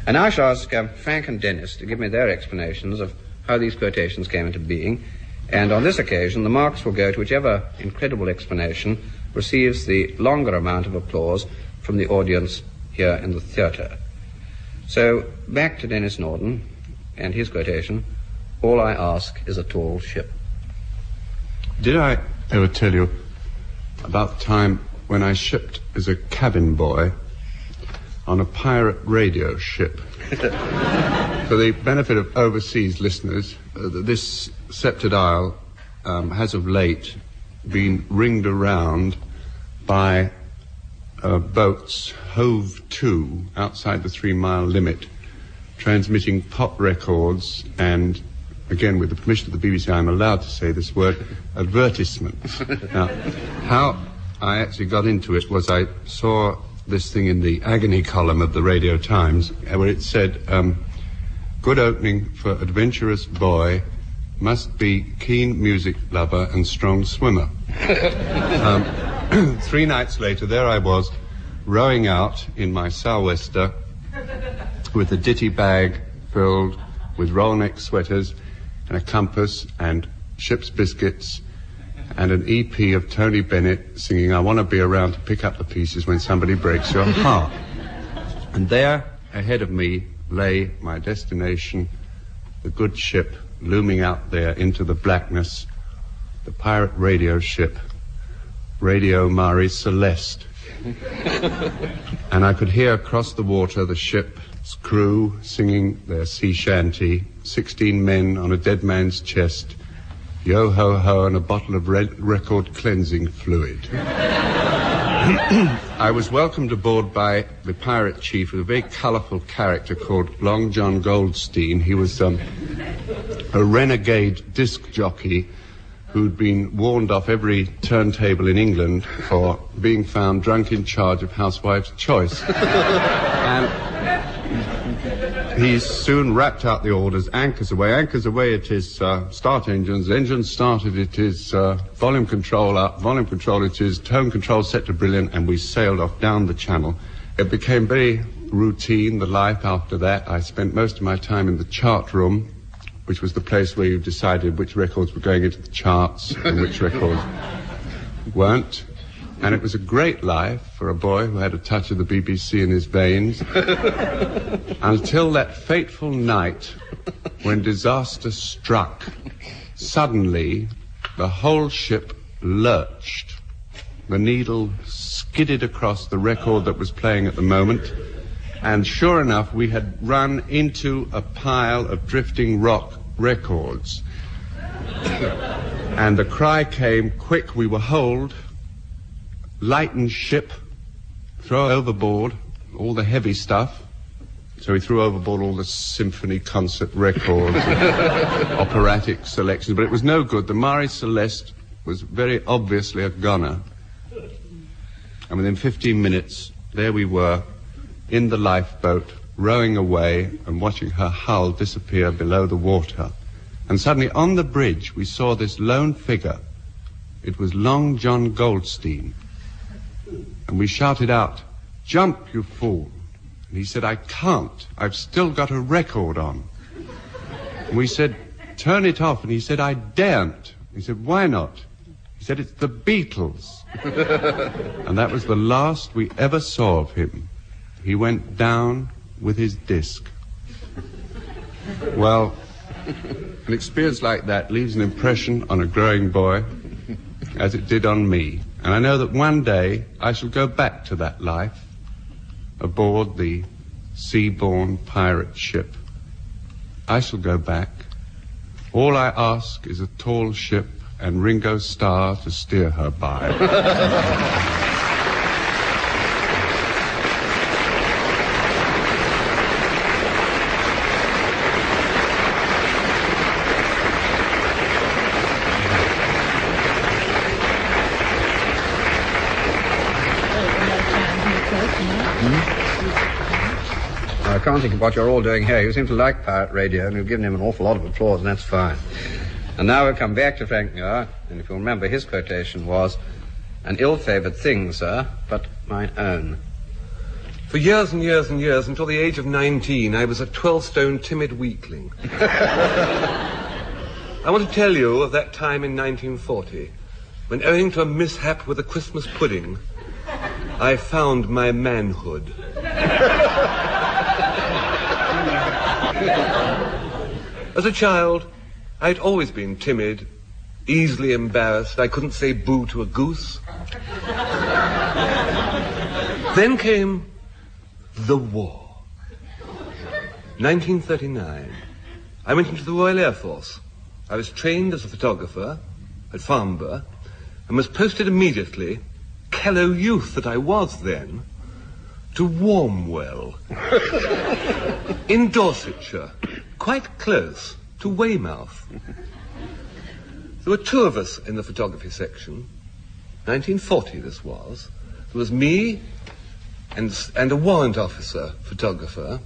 And now I shall ask Frank and Denis to give me their explanations of how these quotations came into being. And on this occasion, the marks will go to whichever incredible explanation receives the longer amount of applause from the audience here in the theatre. So, back to Denis Norden and his quotation, all I ask is a tall ship. Did I ever tell you about the time when I shipped as a cabin boy on a pirate radio ship? For the benefit of overseas listeners, this sceptred isle has of late been ringed around by boats hove to outside the 3-mile limit, transmitting pop records and, again with the permission of the BBC, I'm allowed to say this word, advertisements. Now, how I actually got into it was I saw this thing in the agony column of the Radio Times where it said, good opening for adventurous boy, must be keen music lover and strong swimmer. 3 nights later, there I was, rowing out in my sou'wester with a ditty bag filled with roll-neck sweaters and a compass and ship's biscuits and an EP of Tony Bennett singing I Want to Be Around to Pick Up the Pieces When Somebody Breaks Your Heart. And there, ahead of me, lay my destination, the good ship looming out there into the blackness, the pirate radio ship, Radio Marie Celeste. And I could hear across the water the ship's crew singing their sea shanty, 16 men on a dead man's chest, yo-ho-ho, and a bottle of record cleansing fluid. I was welcomed aboard by the pirate chief, a very colourful character called Long John Goldstein. He was a renegade disc jockey who'd been warned off every turntable in England for being found drunk in charge of Housewife's Choice. And he soon rapped out the orders, anchors away, it is start engines started, it is volume control up, volume control, it is tone control set to brilliant, and we sailed off down the channel. It became very routine, the life after that. I spent most of my time in the chart room, which was the place where you decided which records were going into the charts and which records weren't. And it was a great life for a boy who had a touch of the BBC in his veins, until that fateful night when disaster struck. Suddenly, the whole ship lurched. The needle skidded across the record that was playing at the moment, and sure enough, we had run into a pile of drifting rock records. And the cry came, quick, we were holed. Lighten ship, throw overboard all the heavy stuff. So we threw overboard all the symphony concert records, operatic selections, but it was no good. The Marie Celeste was very obviously a goner. And within 15 minutes, there we were, in the lifeboat, rowing away and watching her hull disappear below the water. And suddenly, on the bridge, we saw this lone figure. It was Long John Goldstein. And we shouted out, "Jump, you fool." And he said, "I can't. I've still got a record on." And we said, "Turn it off." And he said, "I daren't." He said, "Why not?" He said, "It's the Beatles." And that was the last we ever saw of him. He went down with his disc. Well, an experience like that leaves an impression on a growing boy, as it did on me. And I know that one day I shall go back to that life aboard the sea-borne pirate ship. I shall go back. All I ask is a tall ship and Ringo Starr to steer her by. I can't think of what you're all doing here. You seem to like pirate radio, and you've given him an awful lot of applause, and that's fine. And now we'll come back to Frank Muir, and if you'll remember, his quotation was, "An ill-favoured thing, sir, but mine own." For years and years and years, until the age of 19, I was a 12-stone timid weakling. I want to tell you of that time in 1940, when, owing to a mishap with a Christmas pudding, I found my manhood. As a child, I had always been timid, easily embarrassed. I couldn't say boo to a goose. Then came the war. 1939. I went into the Royal Air Force. I was trained as a photographer at Farnborough and was posted immediately, callow youth that I was then, to Warmwell, in Dorsetshire, quite close to Weymouth. There were two of us in the photography section. 1940 this was. There was me and a warrant officer photographer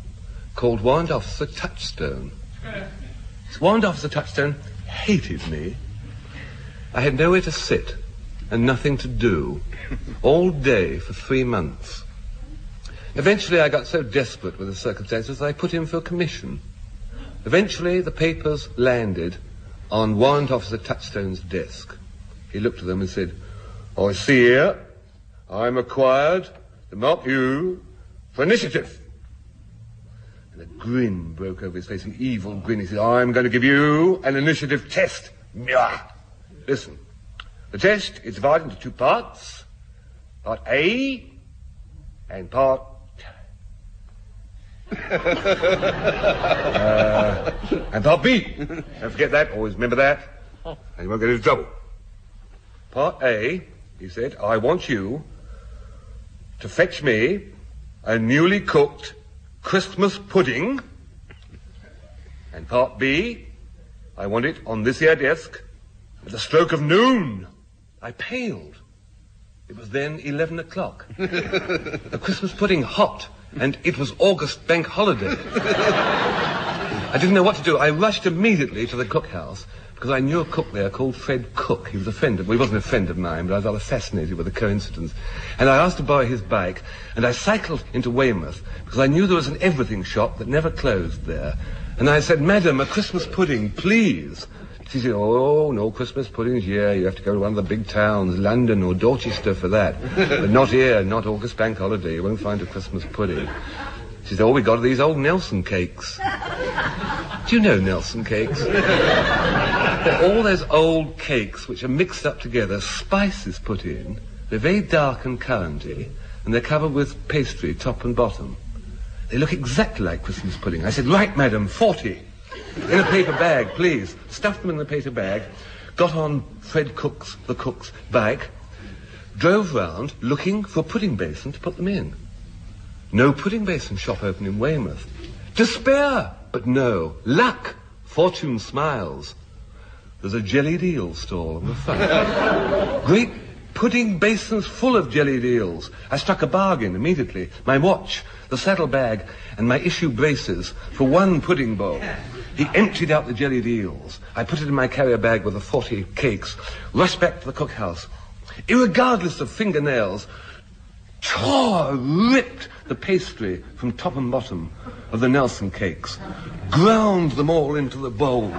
called Warrant Officer Touchstone. This Warrant Officer Touchstone hated me. I had nowhere to sit and nothing to do all day for 3 months. Eventually I got so desperate with the circumstances that I put in for a commission. Eventually the papers landed on Warrant Officer Touchstone's desk. He looked at them and said, "I see here, I'm required to mark you for initiative." And a grin broke over his face, an evil grin. He said, "I'm going to give you an initiative test. Listen, the test is divided into 2 parts. Part A and Part and Part B. Don't forget that, always remember that. And you won't get into trouble. Part A, he said, I want you to fetch me a newly cooked Christmas pudding. And Part B, I want it on this here desk at the stroke of noon. I paled. It was then 11 o'clock. The Christmas pudding hot, and it was August bank holiday. I didn't know what to do. I rushed immediately to the cookhouse because I knew a cook there called Fred Cook. He was a friend of, well, he wasn't a friend of mine, but I was rather fascinated with the coincidence. And I asked to borrow his bike, and I cycled into Weymouth because I knew there was an everything shop that never closed there. And I said, Madam, a Christmas pudding, please. She said, oh, no Christmas puddings here. You have to go to one of the big towns, London or Dorchester for that. But not here, not August bank holiday. You won't find a Christmas pudding. She said, all we got are these old Nelson cakes. Do you know Nelson cakes? They're all those old cakes which are mixed up together, spices put in. They're very dark and curranty, and they're covered with pastry, top and bottom. They look exactly like Christmas pudding. I said, right, madam, 40. In a paper bag, please. Stuffed them in the paper bag, got on Fred Cook's, the cook's, bike, drove round looking for a pudding basin to put them in. No pudding basin shop open in Weymouth. Despair! But no. Luck! Fortune smiles. There's a jellied eel stall on the front. Great pudding basins full of jellied eels. I struck a bargain immediately. My watch, the saddlebag, and my issue braces for one pudding bowl. He emptied out the jellied eels. I put it in my carrier bag with the 40 cakes, rushed back to the cookhouse. Irregardless of fingernails, tore, ripped the pastry from top and bottom of the Nelson cakes, ground them all into the bowl.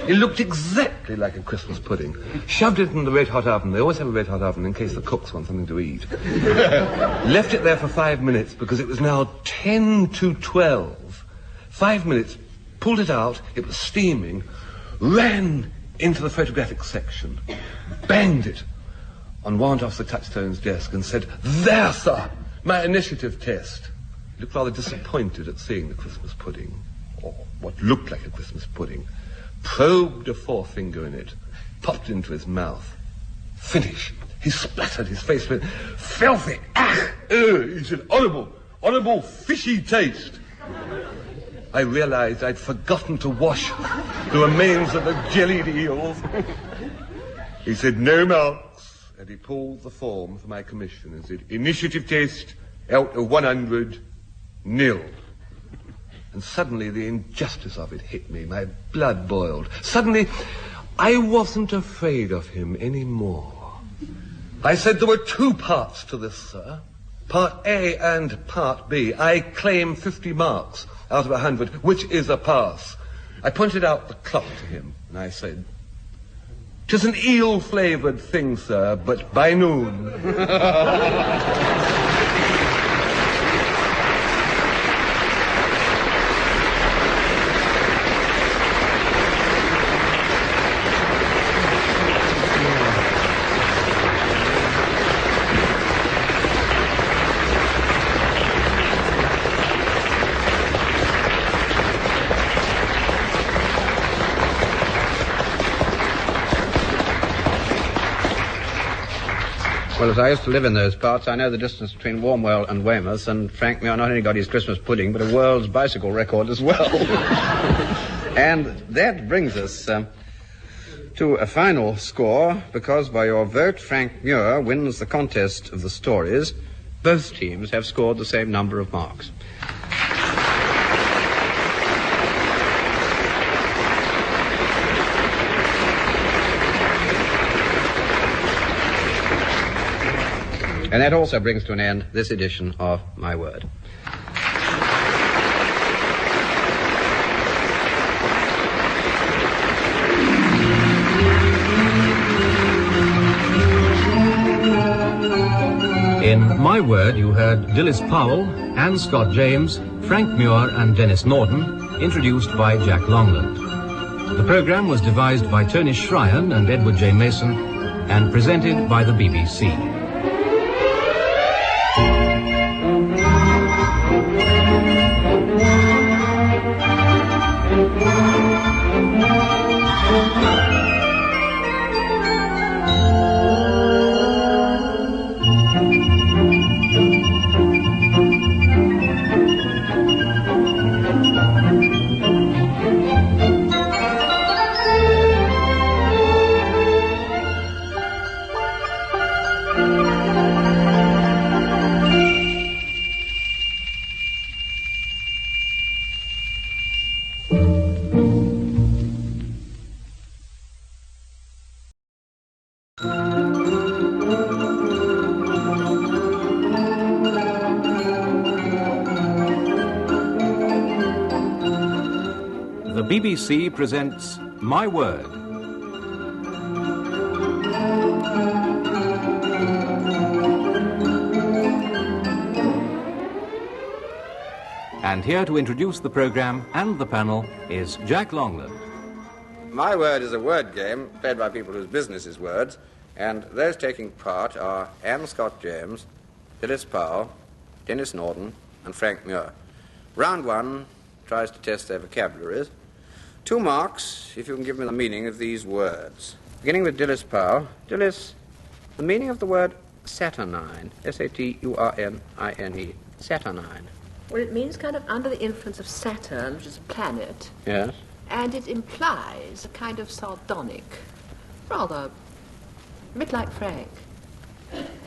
It looked exactly like a Christmas pudding. Shoved it in the red-hot oven. They always have a red-hot oven in case the cooks want something to eat. Left it there for 5 minutes because it was now 10 to 12. 5 minutes, pulled it out, it was steaming, ran into the photographic section, banged it on Warrant Officer Touchstone's desk and said, there, sir, my initiative test. He looked rather disappointed at seeing the Christmas pudding, or what looked like a Christmas pudding, probed a forefinger in it, popped it into his mouth. Finish. He splattered his face with filthy, he said, horrible, fishy taste. I realized I'd forgotten to wash the remains of the jellied eels. He said, no marks. And he pulled the form for my commission and said, initiative test out of 100, 0. And suddenly the injustice of it hit me. My blood boiled. Suddenly, I wasn't afraid of him anymore. I said there were 2 parts to this, sir. Part A and Part B. I claim 50 marks out of 100, which is a pass. I pointed out the clock to him, and I said, 'tis an eel-flavoured thing, sir, but by noon. Well, as I used to live in those parts, I know the distance between Warmwell and Weymouth, and Frank Muir not only got his Christmas pudding, but a world's bicycle record as well. And that brings us to a final score, because by your vote, Frank Muir wins the contest of the stories. Both teams have scored the same number of marks. And that also brings to an end this edition of My Word. In My Word, you heard Dilys Powell, Anne Scott James, Frank Muir and Denis Norden, introduced by Jack Longland. The program was devised by Tony Shryan and Edward J. Mason and presented by the BBC. BBC presents My Word. And here to introduce the programme and the panel is Jack Longland. My Word is a word game played by people whose business is words, and those taking part are Anne Scott James, Dilys Powell, Denis Norden, and Frank Muir. Round one tries to test their vocabularies. 2 marks if you can give me the meaning of these words. Beginning with Dilys Powell. Dilys, the meaning of the word saturnine, S-A-T-U-R-N-I-N-E, saturnine. Well, it means kind of under the influence of Saturn, which is a planet. Yes. And it implies a kind of sardonic, rather, a bit like Frank.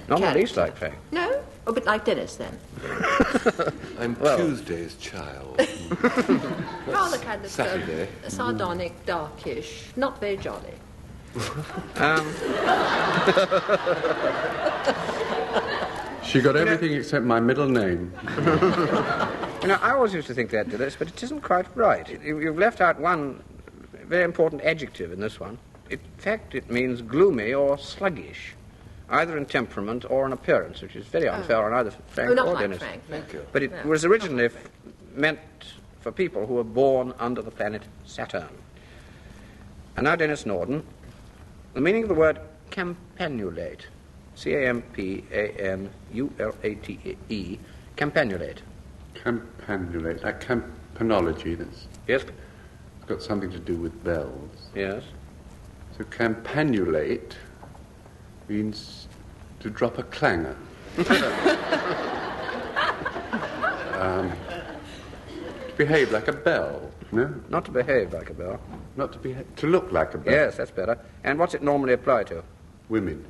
Not the Character. least like Frank. No? A bit like Denis, then. I'm Tuesday's child. Rather kind of Saturday. Sardonic, darkish, not very jolly. She got everything except my middle name. You know, I always used to think that, Dilys, but it isn't quite right. You've left out one very important adjective in this one. In fact, it means gloomy or sluggish, either in temperament or in appearance, which is very unfair on either Frank not or like Denis. Frank. Thank you. But it was originally meant for people who were born under the planet Saturn. And now, Denis Norden, the meaning of the word campanulate, C-A-M-P-A-N-U-L-A-T-E, campanulate. Campanulate, like campanology, that's Yes? got something to do with bells. Yes. So campanulate means to drop a clangor. To behave like a bell, no? Not to behave like a bell. Not to behave, to look like a bell. Yes, that's better. And what's it normally apply to? Women.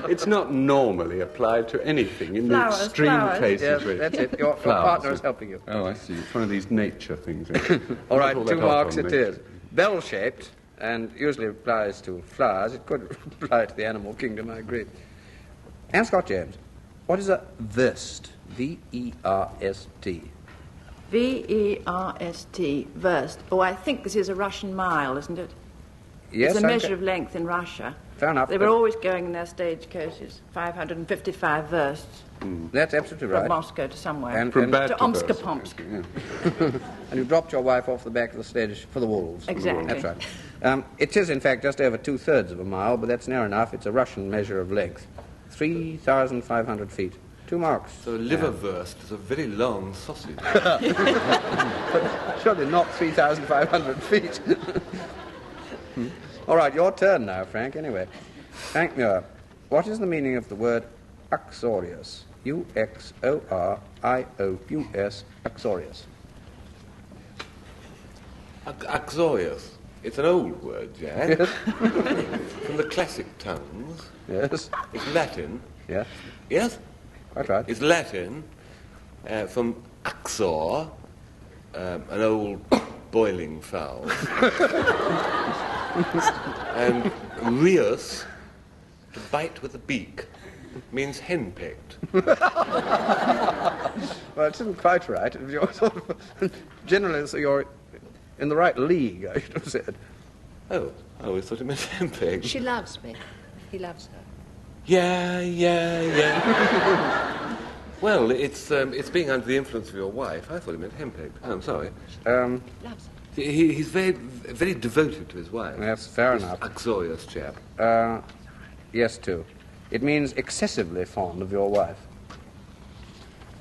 It's not normally applied to anything in Flowers, the extreme flowers. cases. Yes, where that's it's it. Your flowers. partner is helping you. Oh, I see. It's one of these nature things. All right, Not 2 that marks hot on it nature. is. Bell-shaped, and usually applies to flowers. It could apply to the animal kingdom, I agree. Anne Scott James, what is a verst? V-E-R-S-T. V-E-R-S-T, verst. Oh, I think this is a Russian mile, isn't it? Yes, It's a measure of length in Russia. Fair enough. They were but always going in their stagecoaches, 555 versts, That's absolutely from right. Moscow to somewhere. And, From and, bad to to worse, Omsk-Pomsk. yeah. and you dropped your wife off the back of the sledge for the wolves. Exactly. That's right. It is, in fact, just over 2/3 of a mile, but that's near enough. It's a Russian measure of length. 3,500 feet. 2 marks. So liverwurst is a very long sausage. Surely not 3,500 feet. All right, your turn now, Frank, anyway. Frank Muir, what is the meaning of the word uxorious? U-X-O-R-I-O-U-S, uxorious. Uxorious. It's an old word, Jack. Yes. From the classic tongues. Yes. It's Latin. Yes. Yes? Quite right. It's Latin from uxor, an old boiling fowl. And rius, to bite with the beak, means henpecked. Well, it isn't quite right. You're sort of generally, so you're in the right league, I should have said. Oh, I always thought it meant henpecked. She loves me. He loves her. Yeah. Well, it's being under the influence of your wife. I thought it meant henpecked. Oh, I'm sorry. Loves her. He's very devoted to his wife. That's fair This enough. uxorious chap. Yes, too. It means excessively fond of your wife.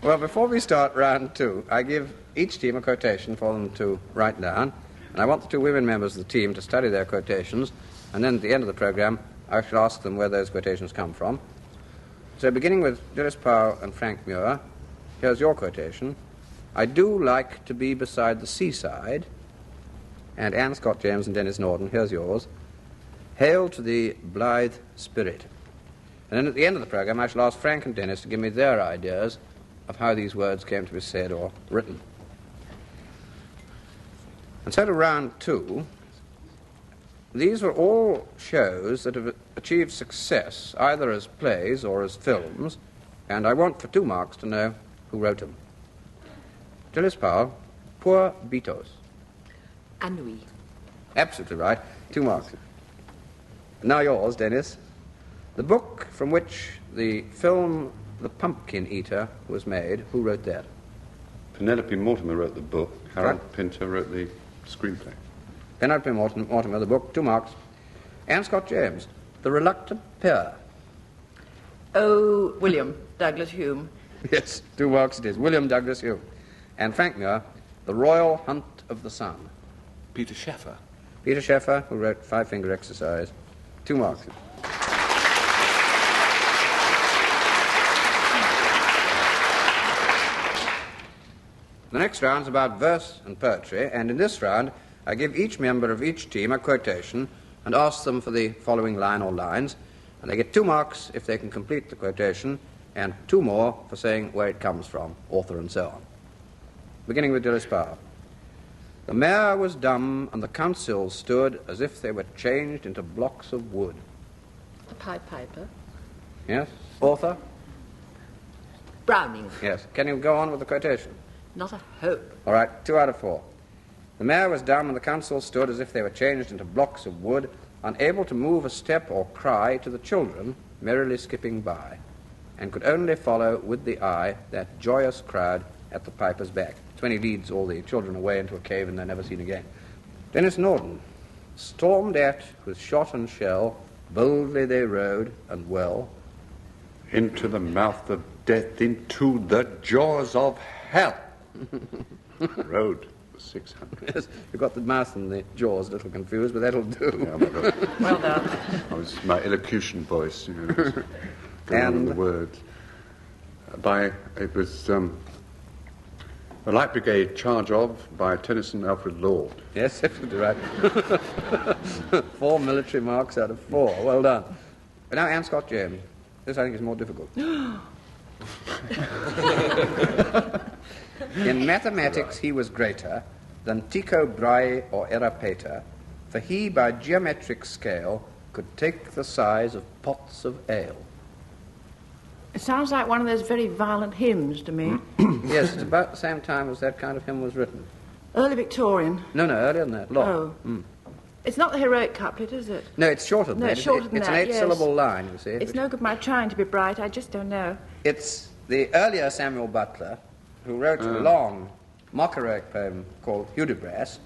Well, before we start round 2, I give each team a quotation for them to write down, and I want the 2 women members of the team to study their quotations, and then at the end of the programme, I shall ask them where those quotations come from. So beginning with Dilys Powell and Frank Muir, here's your quotation. I do like to be beside the seaside. And Anne Scott James and Denis Norden, here's yours. Hail to the blithe spirit. And then at the end of the programme, I shall ask Frank and Denis to give me their ideas of how these words came to be said or written. And so to round 2, these were all shows that have achieved success, either as plays or as films, and I want for 2 marks to know who wrote them. Dilys Powell, Poor Beatos. Ennui. Absolutely right. 2 marks. Now yours, Denis. The book from which the film The Pumpkin Eater was made, who wrote that? Penelope Mortimer wrote the book. Harold Right. Pinter wrote the screenplay. Penelope Mortimer, the book, 2 marks. Anne Scott James, The Reluctant Peer. Oh, William Douglas Hume. Yes, 2 marks it is. William Douglas Hume. And Frank Muir, The Royal Hunt of the Sun. Peter Sheffer. Peter Sheffer, who wrote Five Finger Exercise. 2 marks. The next round's about verse and poetry, and in this round I give each member of each team a quotation and ask them for the following line or lines, and they get 2 marks if they can complete the quotation, and 2 more for saying where it comes from, author and so on. Beginning with Dilys Powell. The mayor was dumb, and the council stood as if they were changed into blocks of wood. The Pied Piper. Yes? Author? Browning. Yes. Can you go on with the quotation? Not a hope. All right, 2 out of 4. The mayor was dumb, and the council stood as if they were changed into blocks of wood, unable to move a step or cry to the children merrily skipping by, and could only follow with the eye that joyous crowd at the piper's back. It's when he leads all the children away into a cave and they're never seen again. Denis Norden. Stormed at with shot and shell, boldly they rode, and well. Into the mouth of death, into the jaws of hell. Road for 600. Yes, you got the mouth and the jaws a little confused, but that'll do. Yeah, my God. Well done. I was my elocution voice, you know, just going on And- with the words. It was the Light Brigade charge of by Tennyson Alfred Lord. Yes, absolutely right. 4 military marks out of 4. Well done. But now Anne Scott James. This, I think, is more difficult. In mathematics he was greater than Tycho Brahe or Eupeptic, for he by geometric scale could take the size of pots of ale. It sounds like one of those very violent hymns to me. Yes, it's about the same time as that kind of hymn was written. Early Victorian. No, earlier than that. Long. Oh. It's not the heroic couplet, is it? No, it's shorter than No, that. it's shorter than It's that, an 8-syllable yes. line, you see. It's no good my trying to be bright, I just don't know. It's the earlier Samuel Butler who wrote a long mock heroic poem called Hudibras,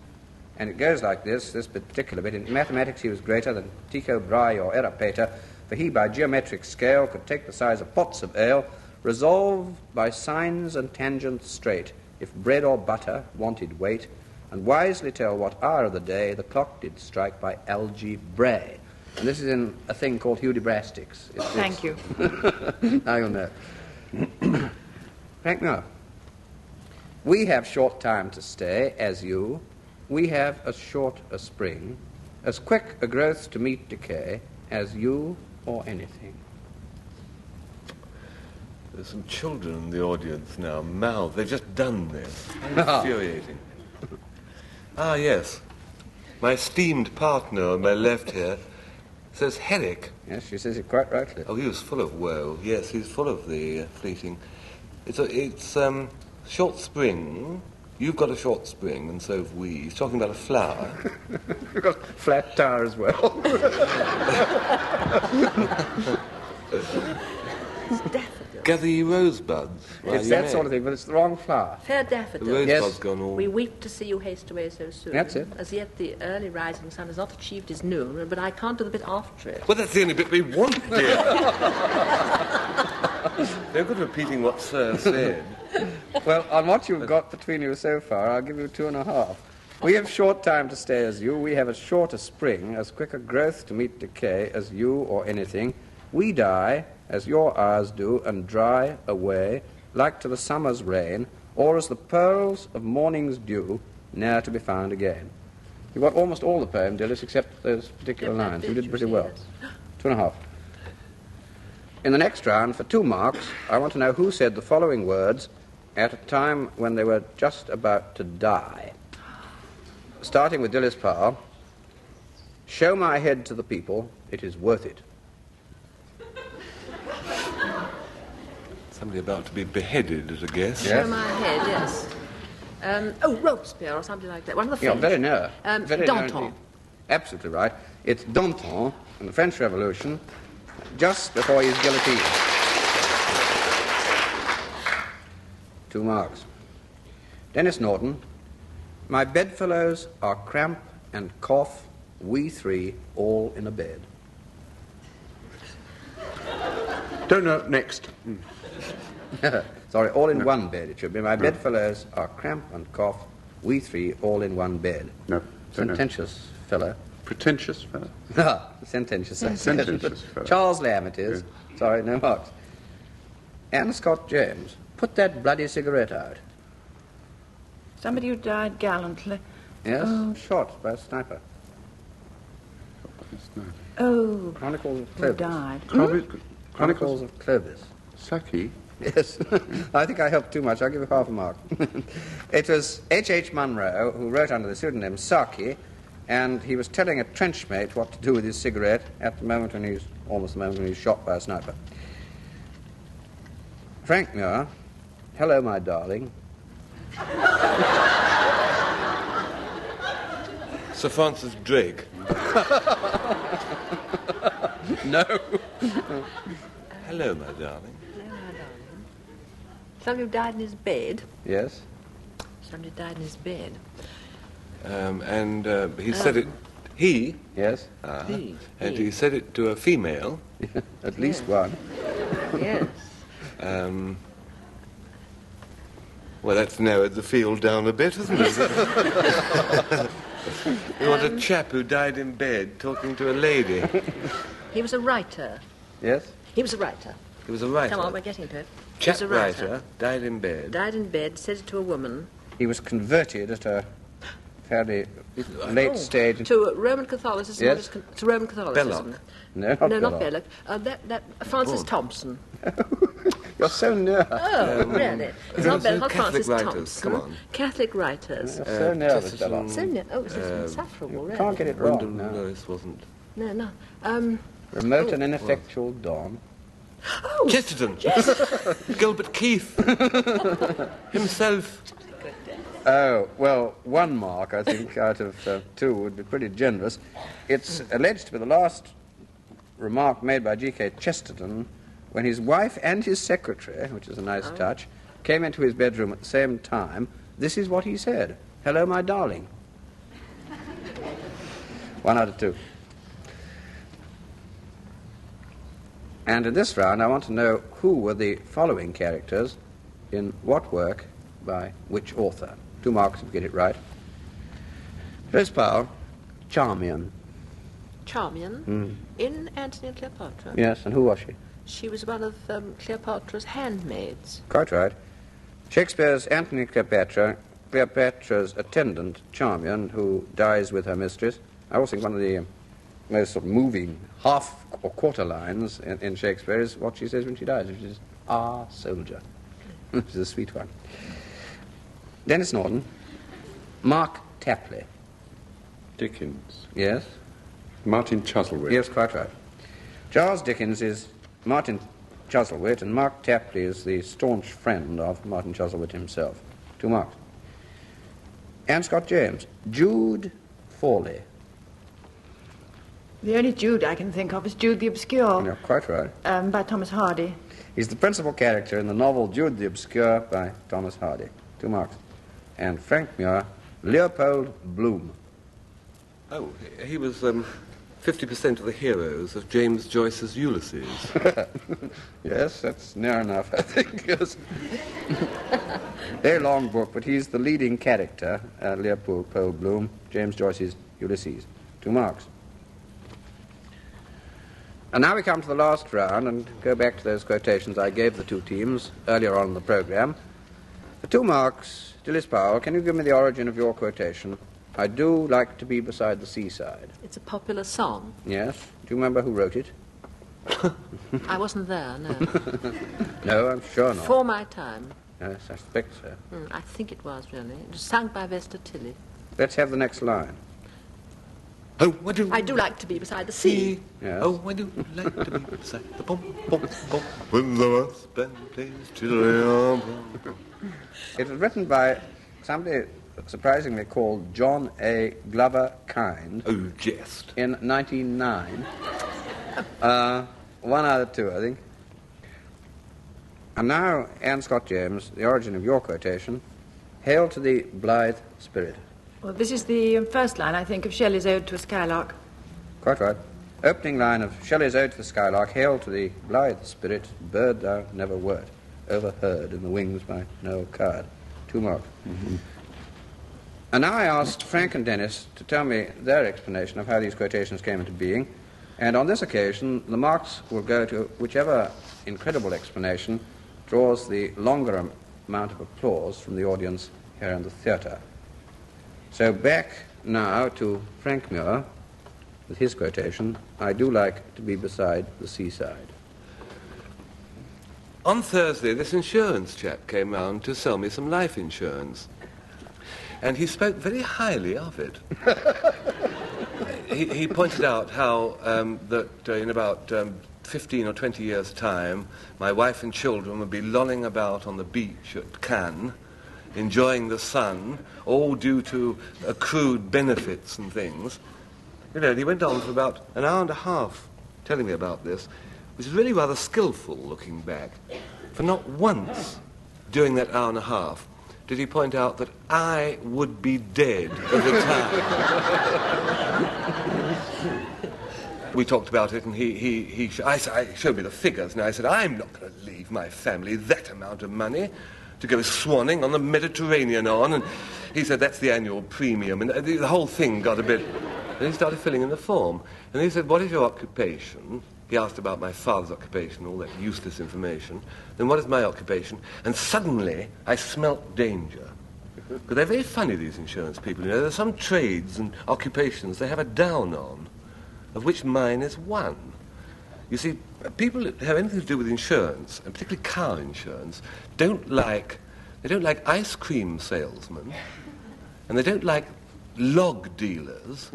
and it goes like this particular bit. In mathematics he was greater than Tycho Brahe or Eupeptic, for he by geometric scale could take the size of pots of ale, resolved by sines and tangents straight, if bread or butter wanted weight, and wisely tell what hour of the day the clock did strike by algebrae. And this is in a thing called Hudibrastics. Thank you. Now you'll know. Frank Muir. We have short time to stay, as you. We have as short a spring, as quick a growth to meet decay, as you or anything. There's some children in the audience now. Mouth, they've just done this. Infuriating. Yes. My esteemed partner on my left here says Herrick. Yes, she says it quite rightly. Oh, he was full of woe. Yes, he's full of the fleeting. It's short spring. You've got a short spring, and so have we. He's talking about a flower. We've got flat tire as well. Gather ye rosebuds. It's that sort of thing, but it's the wrong flower. Fair The daffodil. rosebud's Yes. gone all... We weep to see you haste away so soon. That's it. As yet the early rising sun has not achieved his noon, but I can't do the bit after it. Well, that's the only bit we want, dear. No good repeating what Sir said. Well, on what you've got between you so far, I'll give you 2.5. We have short time to stay as you. We have as short a spring, as quick a growth to meet decay as you or anything. We die as your hours do and dry away, like to the summer's rain, or as the pearls of morning's dew, ne'er to be found again. You've got almost all the poem, Dilys, except those particular lines. You did pretty well. 2.5. In the next round, for 2 marks, I want to know who said the following words at a time when they were just about to die. Starting with Dilys Powell. Show my head to the people, it is worth it. Somebody about to be beheaded, as a guess. Yes. Show my head, yes. Robespierre or something like that. One of the You're French. very near. Very near Danton. indeed. Absolutely right. It's Danton in the French Revolution, just before he's guillotined. 2 marks. Denis Norden, my bedfellows are cramp and cough, we 3 all in a bed. Don't know, next. Sorry, all in one bed it should be. My bedfellows are cramp and cough, we 3 all in one bed. No. Sententious fellow. Pretentious fellow. Sententious. Sententious fellow. Charles Lamb it is. Yeah. Sorry, no marks. Anne Scott James, put that bloody cigarette out. Somebody who died gallantly. Yes, shot by a sniper. Oh, Chronicles of who Clovis. died. Chronicles of Clovis. Saki. Yes. I think I helped too much. I'll give you half a mark. It was H.H. Munro who wrote under the pseudonym Saki, and he was telling a trenchmate what to do with his cigarette at the moment when almost the moment when he was shot by a sniper. Frank Muir, hello, my darling. Sir Francis Drake. No. Hello, my darling. Somebody who died in his bed. Yes. Somebody died in his bed. And he said it... He? Yes. And he said it to a female. At least one. Yes. Well, that's narrowed the field down a bit, hasn't it? You want a chap who died in bed talking to a lady. He was a writer. Yes. He was a writer. He was a writer. Come on, we're getting to it. He Chap was a writer. writer, died in bed. Died in bed, said it to a woman. He was converted at a fairly late stage. To Roman Catholicism. Yes. To Roman Catholicism. Belloc. No, not No, not Belloc. Belloc. Francis Thompson. You're so near. Oh, really? It's not Belloc, not Catholic Francis writers, Thompson. come on. Catholic writers. You're so near with Belloc. So near. Oh, it's insufferable, really. Can't get it wrong. No. Lewis wasn't. No. Remote and ineffectual dawn. Oh, Chesterton. Gilbert Keith. Himself. Oh, well, 1 mark, I think, out of 2 would be pretty generous. It's alleged to be the last remark made by G.K. Chesterton when his wife and his secretary, which is a nice touch, came into his bedroom at the same time. This is what he said. Hello, my darling. 1 out of 2. And in this round, I want to know who were the following characters in what work by which author. 2 marks if you get it right. Rose Powell, Charmian. Charmian. In Antony and Cleopatra. Yes, and who was she? She was one of Cleopatra's handmaids. Quite right. Shakespeare's Antony and Cleopatra, Cleopatra's attendant, Charmian, who dies with her mistress. I also think one of the most sort of moving half or quarter lines in Shakespeare is what she says when she dies, which is, "Ah, soldier," which is a sweet one. Denis Norden, Mark Tapley. Dickens. Yes? Martin Chuzzlewit. Yes, quite right. Charles Dickens is Martin Chuzzlewit, and Mark Tapley is the staunch friend of Martin Chuzzlewit himself. 2 marks. Anne Scott James, Jude Fawley. The only Jude I can think of is Jude the Obscure, Yeah, quite right. by Thomas Hardy. He's the principal character in the novel Jude the Obscure by Thomas Hardy. 2 marks. And Frank Muir, Leopold Bloom. Oh, he was 50% of the heroes of James Joyce's Ulysses. Yes, that's near enough, I think. Yes. Very long book, but he's the leading character, Leopold Bloom, James Joyce's Ulysses. 2 marks. And now we come to the last round and go back to those quotations I gave the 2 teams earlier on in the programme. For 2 marks, Dilys Powell, can you give me the origin of your quotation? I do like to be beside the seaside. It's a popular song. Yes? Do you remember who wrote it? I wasn't there, no. No, I'm sure not. For my time. Yes, I suspect so. I think it was, really. It was sung by Vesta Tilly. Let's have the next line. Oh, I do. I do like to be beside the sea. Yes. Oh, I do like to be beside the bum, bum, bum. When the husband plays children. It was written by somebody surprisingly called John A. Glover Kind. Oh, jest. In 1909. One out of two, I think. And now, Anne Scott James, the origin of your quotation. Hail to the blithe spirit. Well, this is the first line, I think, of Shelley's Ode to a Skylark. Quite right. Opening line of Shelley's Ode to the Skylark. Hail to the blithe spirit, bird thou never wert, overheard in the wings by no card. 2 marks. Mm-hmm. And now I asked Frank and Denis to tell me their explanation of how these quotations came into being, and on this occasion the marks will go to whichever incredible explanation draws the longer amount of applause from the audience here in the theatre. So back now to Frank Muir with his quotation, I do like to be beside the seaside. On Thursday, this insurance chap came round to sell me some life insurance. And he spoke very highly of it. He pointed out how that in about 15 or 20 years' time, my wife and children would be lolling about on the beach at Cannes, enjoying the sun, all due to accrued benefits and things. You know, and he went on for about an hour and a half telling me about this, which is really rather skillful looking back. For not once during that hour and a half did he point out that I would be dead at the time. We talked about it, and he showed me the figures, and I said, I'm not going to leave my family that amount of money to go swanning on the Mediterranean on, and he said, that's the annual premium, and the whole thing got a bit... And he started filling in the form, and he said, what is your occupation? He asked about my father's occupation, all that useless information. Then what is my occupation? And suddenly I smelt danger. Because they're very funny, these insurance people. You know, there are some trades and occupations they have a down on, of which mine is one. You see, people that have anything to do with insurance, and particularly car insurance, don't like ice cream salesmen, and they don't like log dealers,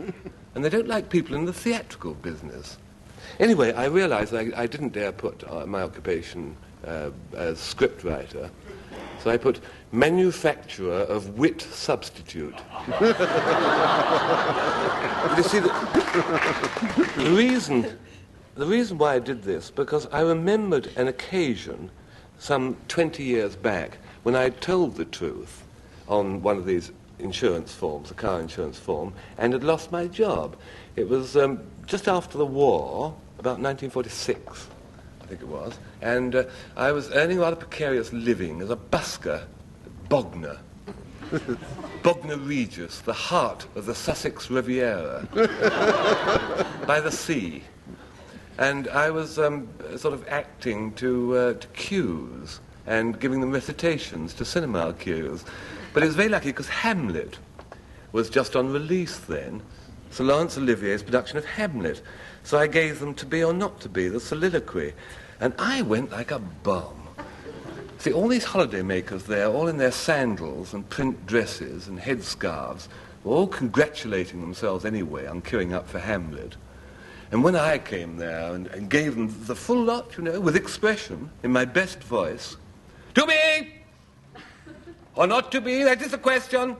and they don't like people in the theatrical business. Anyway, I realized I didn't dare put my occupation as scriptwriter, so I put manufacturer of wit substitute. You see, the reason why I did this, because I remembered an occasion some 20 years back when I told the truth on one of these insurance forms, a car insurance form, and had lost my job. It was just after the war, about 1946, I think it was, and I was earning a rather precarious living as a busker at Bognor. Bognor Regis, the heart of the Sussex Riviera, by the sea. And I was sort of acting to cues and giving them recitations to cinema cues. But it was very lucky because Hamlet was just on release then, Sir Laurence Olivier's production of Hamlet. So I gave them To Be or Not to Be, the soliloquy. And I went like a bomb. See, all these holiday makers there, all in their sandals and print dresses and headscarves, were all congratulating themselves anyway on queuing up for Hamlet. And when I came there and gave them the full lot, you know, with expression, in my best voice, to be or not to be, that is the question.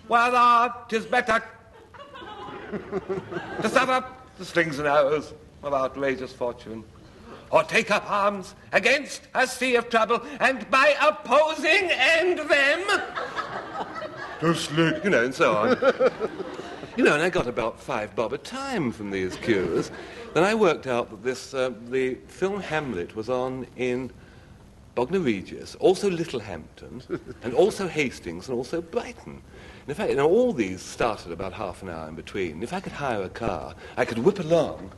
Whether 'tis better to suffer the slings and arrows of outrageous fortune, or take up arms against a sea of trouble, and by opposing end them to slay, you know, and so on. You know, and I got about £5 a time from these cues. Then I worked out that the film Hamlet was on in Bognor Regis, also Littlehampton, and also Hastings, and also Brighton. And in fact, you know, all these started about half an hour in between. If I could hire a car, I could whip along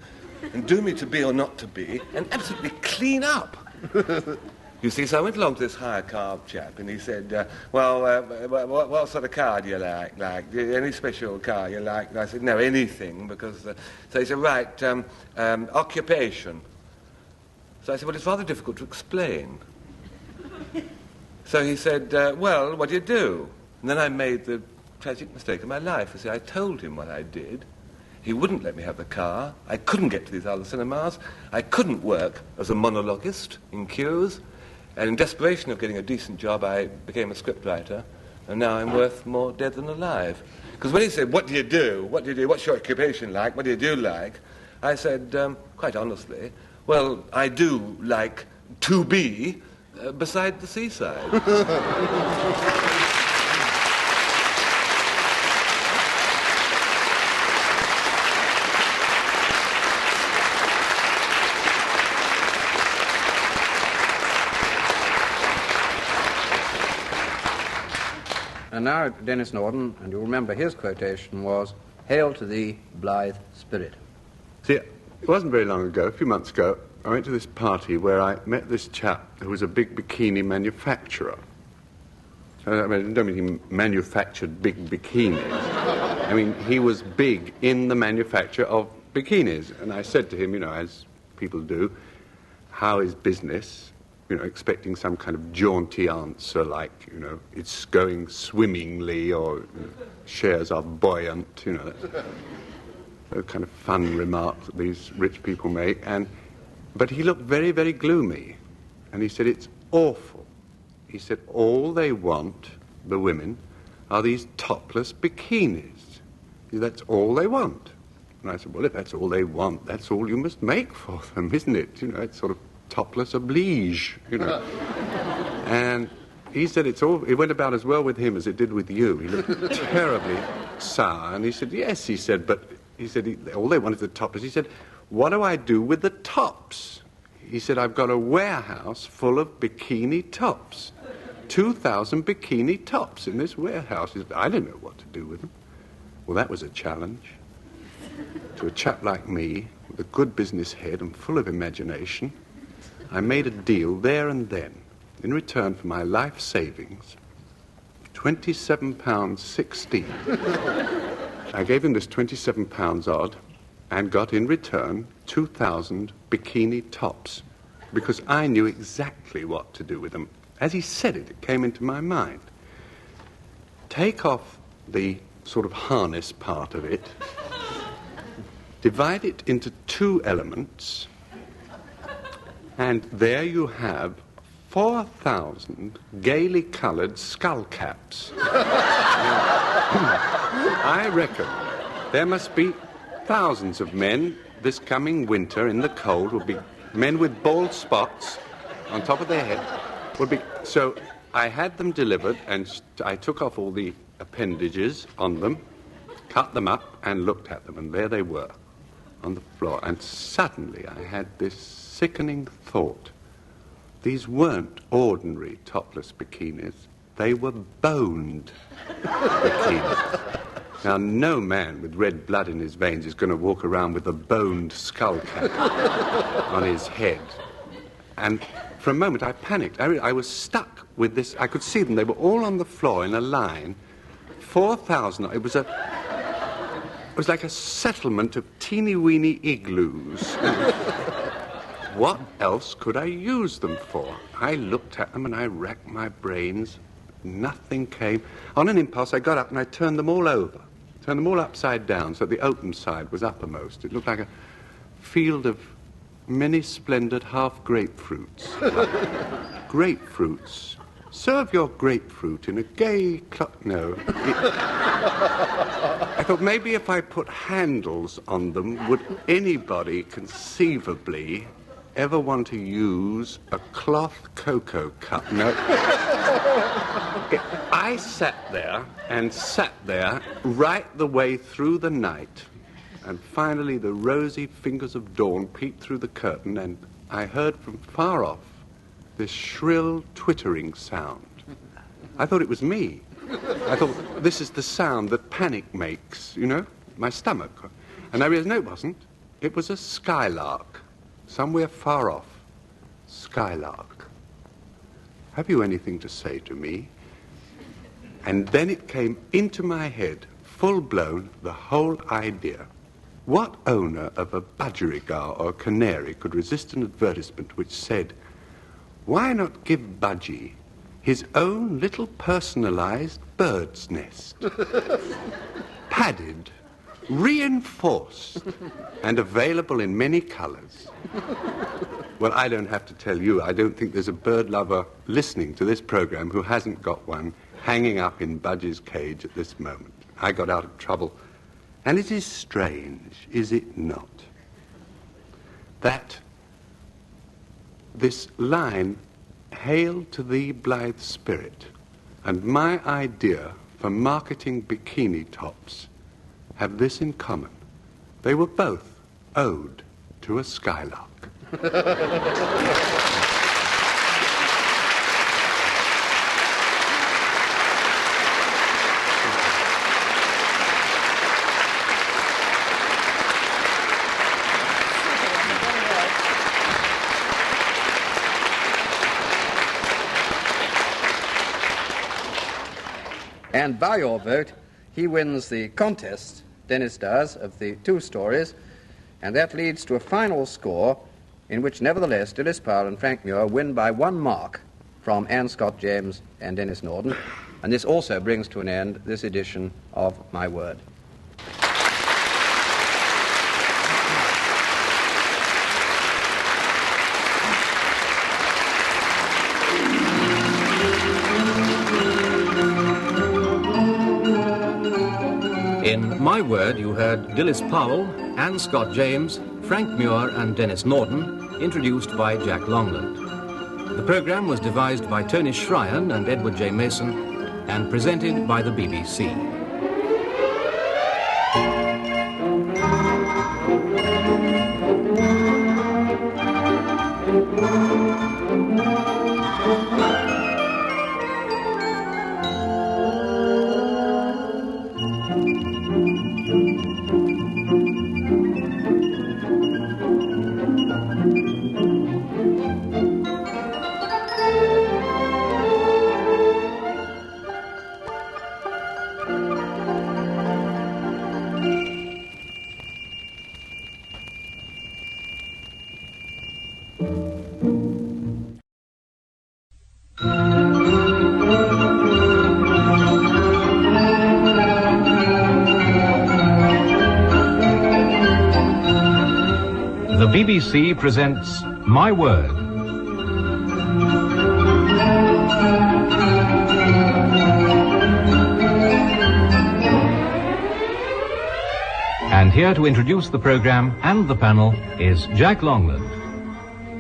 and do me To Be or Not to Be, and absolutely clean up. You see, so I went along to this hire car chap, and he said, what sort of car do you like? Any special car you like? And I said, no, anything, because... so he said, right, occupation. So I said, well, it's rather difficult to explain. So he said, well, what do you do? And then I made the tragic mistake of my life. You see, I told him what I did. He wouldn't let me have the car. I couldn't get to these other cinemas. I couldn't work as a monologuist in queues. And in desperation of getting a decent job, I became a scriptwriter. and now I'm worth more dead than alive. Because when he said, what do you do? What do you do? What's your occupation like? What do you do like? I said, quite honestly, well, I do like to be beside the seaside. And now Denis Norden, and you'll remember his quotation was, "Hail to thee, blithe spirit." See, it wasn't very long ago, a few months ago, I went to this party where I met this chap who was a big bikini manufacturer. I don't mean he manufactured big bikinis. I mean, he was big in the manufacture of bikinis. And I said to him, you know, as people do, how is business? You know, expecting some kind of jaunty answer like, you know, it's going swimmingly, or you know, shares are buoyant, you know, those kind of fun remarks that these rich people make. But he looked very, very gloomy. And he said, it's awful. He said, all they want, the women, are these topless bikinis. That's all they want. And I said, well, if that's all they want, that's all you must make for them, isn't it? You know, it's sort of topless oblige, you know. And he said it went about as well with him as it did with you. He looked terribly sour. And he said, yes, he said, but he said, all they want is the topless. He said, what do I do with the tops? He said, I've got a warehouse full of bikini tops. 2,000 bikini tops in this warehouse. He said, I don't know what to do with them. Well, that was a challenge. To a chap like me, with a good business head and full of imagination, I made a deal there and then, in return for my life savings, £27.16. I gave him this £27 odd and got in return 2,000 bikini tops, because I knew exactly what to do with them. As he said it, it came into my mind. Take off the sort of harness part of it, divide it into two elements, and there you have 4,000 gaily coloured skull caps. I reckon there must be thousands of men this coming winter in the cold will be men with bald spots on top of their head. So I had them delivered, and I took off all the appendages on them, cut them up, and looked at them, and there they were on the floor. And suddenly I had this sickening thought. These weren't ordinary topless bikinis. They were boned bikinis. Now, no man with red blood in his veins is going to walk around with a boned skull cap on his head. And for a moment I panicked. I was stuck with this. I could see them. They were all on the floor in a line. 4,000. It was like a settlement of teeny-weeny igloos. What else could I use them for? I looked at them and I racked my brains. Nothing came. On an impulse, I got up and I turned them all over. Turned them all upside down so the open side was uppermost. It looked like a field of many splendid half grapefruits. Grapefruits. Serve your grapefruit in a gay no. I thought maybe if I put handles on them, would anybody conceivably ever want to use a cloth cocoa cup? No. I sat there right the way through the night, and finally the rosy fingers of dawn peeped through the curtain, and I heard from far off this shrill twittering sound. I thought it was me. I thought, this is the sound that panic makes, you know, my stomach. And I realized, no, it wasn't. It was a skylark, somewhere far off. Skylark. Have you anything to say to me? And then it came into my head, full-blown, the whole idea. What owner of a budgerigar or a canary could resist an advertisement which said, why not give Budgie his own little personalized bird's nest? Padded, reinforced, and available in many colors. Well, I don't have to tell you, I don't think there's a bird lover listening to this program who hasn't got one hanging up in Budge's cage at this moment. I got out of trouble. And it is strange, is it not, that this line, "Hail to thee, blithe spirit," and my idea for marketing bikini tops have this in common. They were both ode to a skylark. And by your vote, he wins the contest, Denis does, of the 2 stories, and that leads to a final score in which, nevertheless, Dilys Powell and Frank Muir win by 1 mark from Anne Scott James and Denis Norden, and this also brings to an end this edition of My Word. In My Word, you heard Dilys Powell, Anne Scott James, Frank Muir and Denis Norden, introduced by Jack Longland. The programme was devised by Tony Shryan and Edward J. Mason and presented by the BBC. The BBC presents My Word. And here to introduce the programme and the panel is Jack Longland.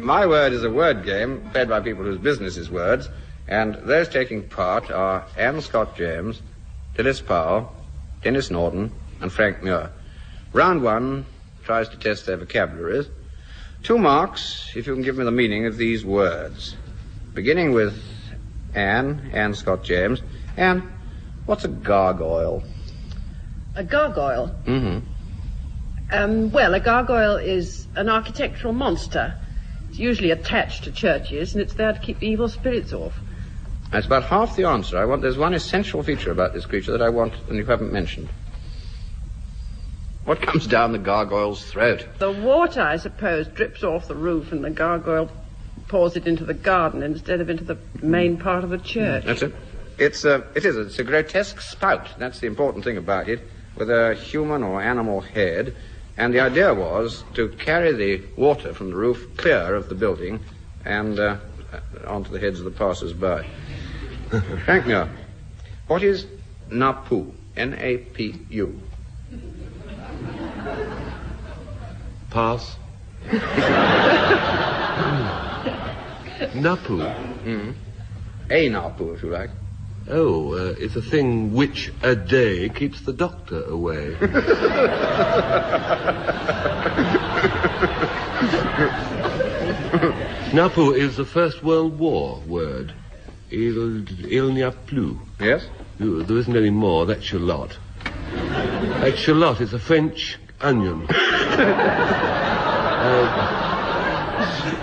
My Word is a word game played by people whose business is words, and those taking part are Anne Scott James, Dilys Powell, Denis Norden, and Frank Muir. Round 1 tries to test their vocabularies. 2 marks if you can give me the meaning of these words. Beginning with Anne Scott James. Anne, what's a gargoyle? A gargoyle? Mm-hmm. Well, a gargoyle is an architectural monster. It's usually attached to churches, and it's there to keep the evil spirits off. That's about half the answer. There's one essential feature about this creature that I want and you haven't mentioned. What comes down the gargoyle's throat? The water, I suppose, drips off the roof, and the gargoyle pours it into the garden instead of into the main part of the church. That's it. It's a grotesque spout. That's the important thing about it, with a human or animal head. And the idea was to carry the water from the roof clear of the building and onto the heads of the passers-by. Frank Muir, what is Napu? N-A-P-U. Pass. Napu? A Napu, if you like. Oh, it's a thing which a day keeps the doctor away. Napu is the First World War word. Il n'y a plus. Yes? There isn't any more. That's shallot. Shallot is a French onion.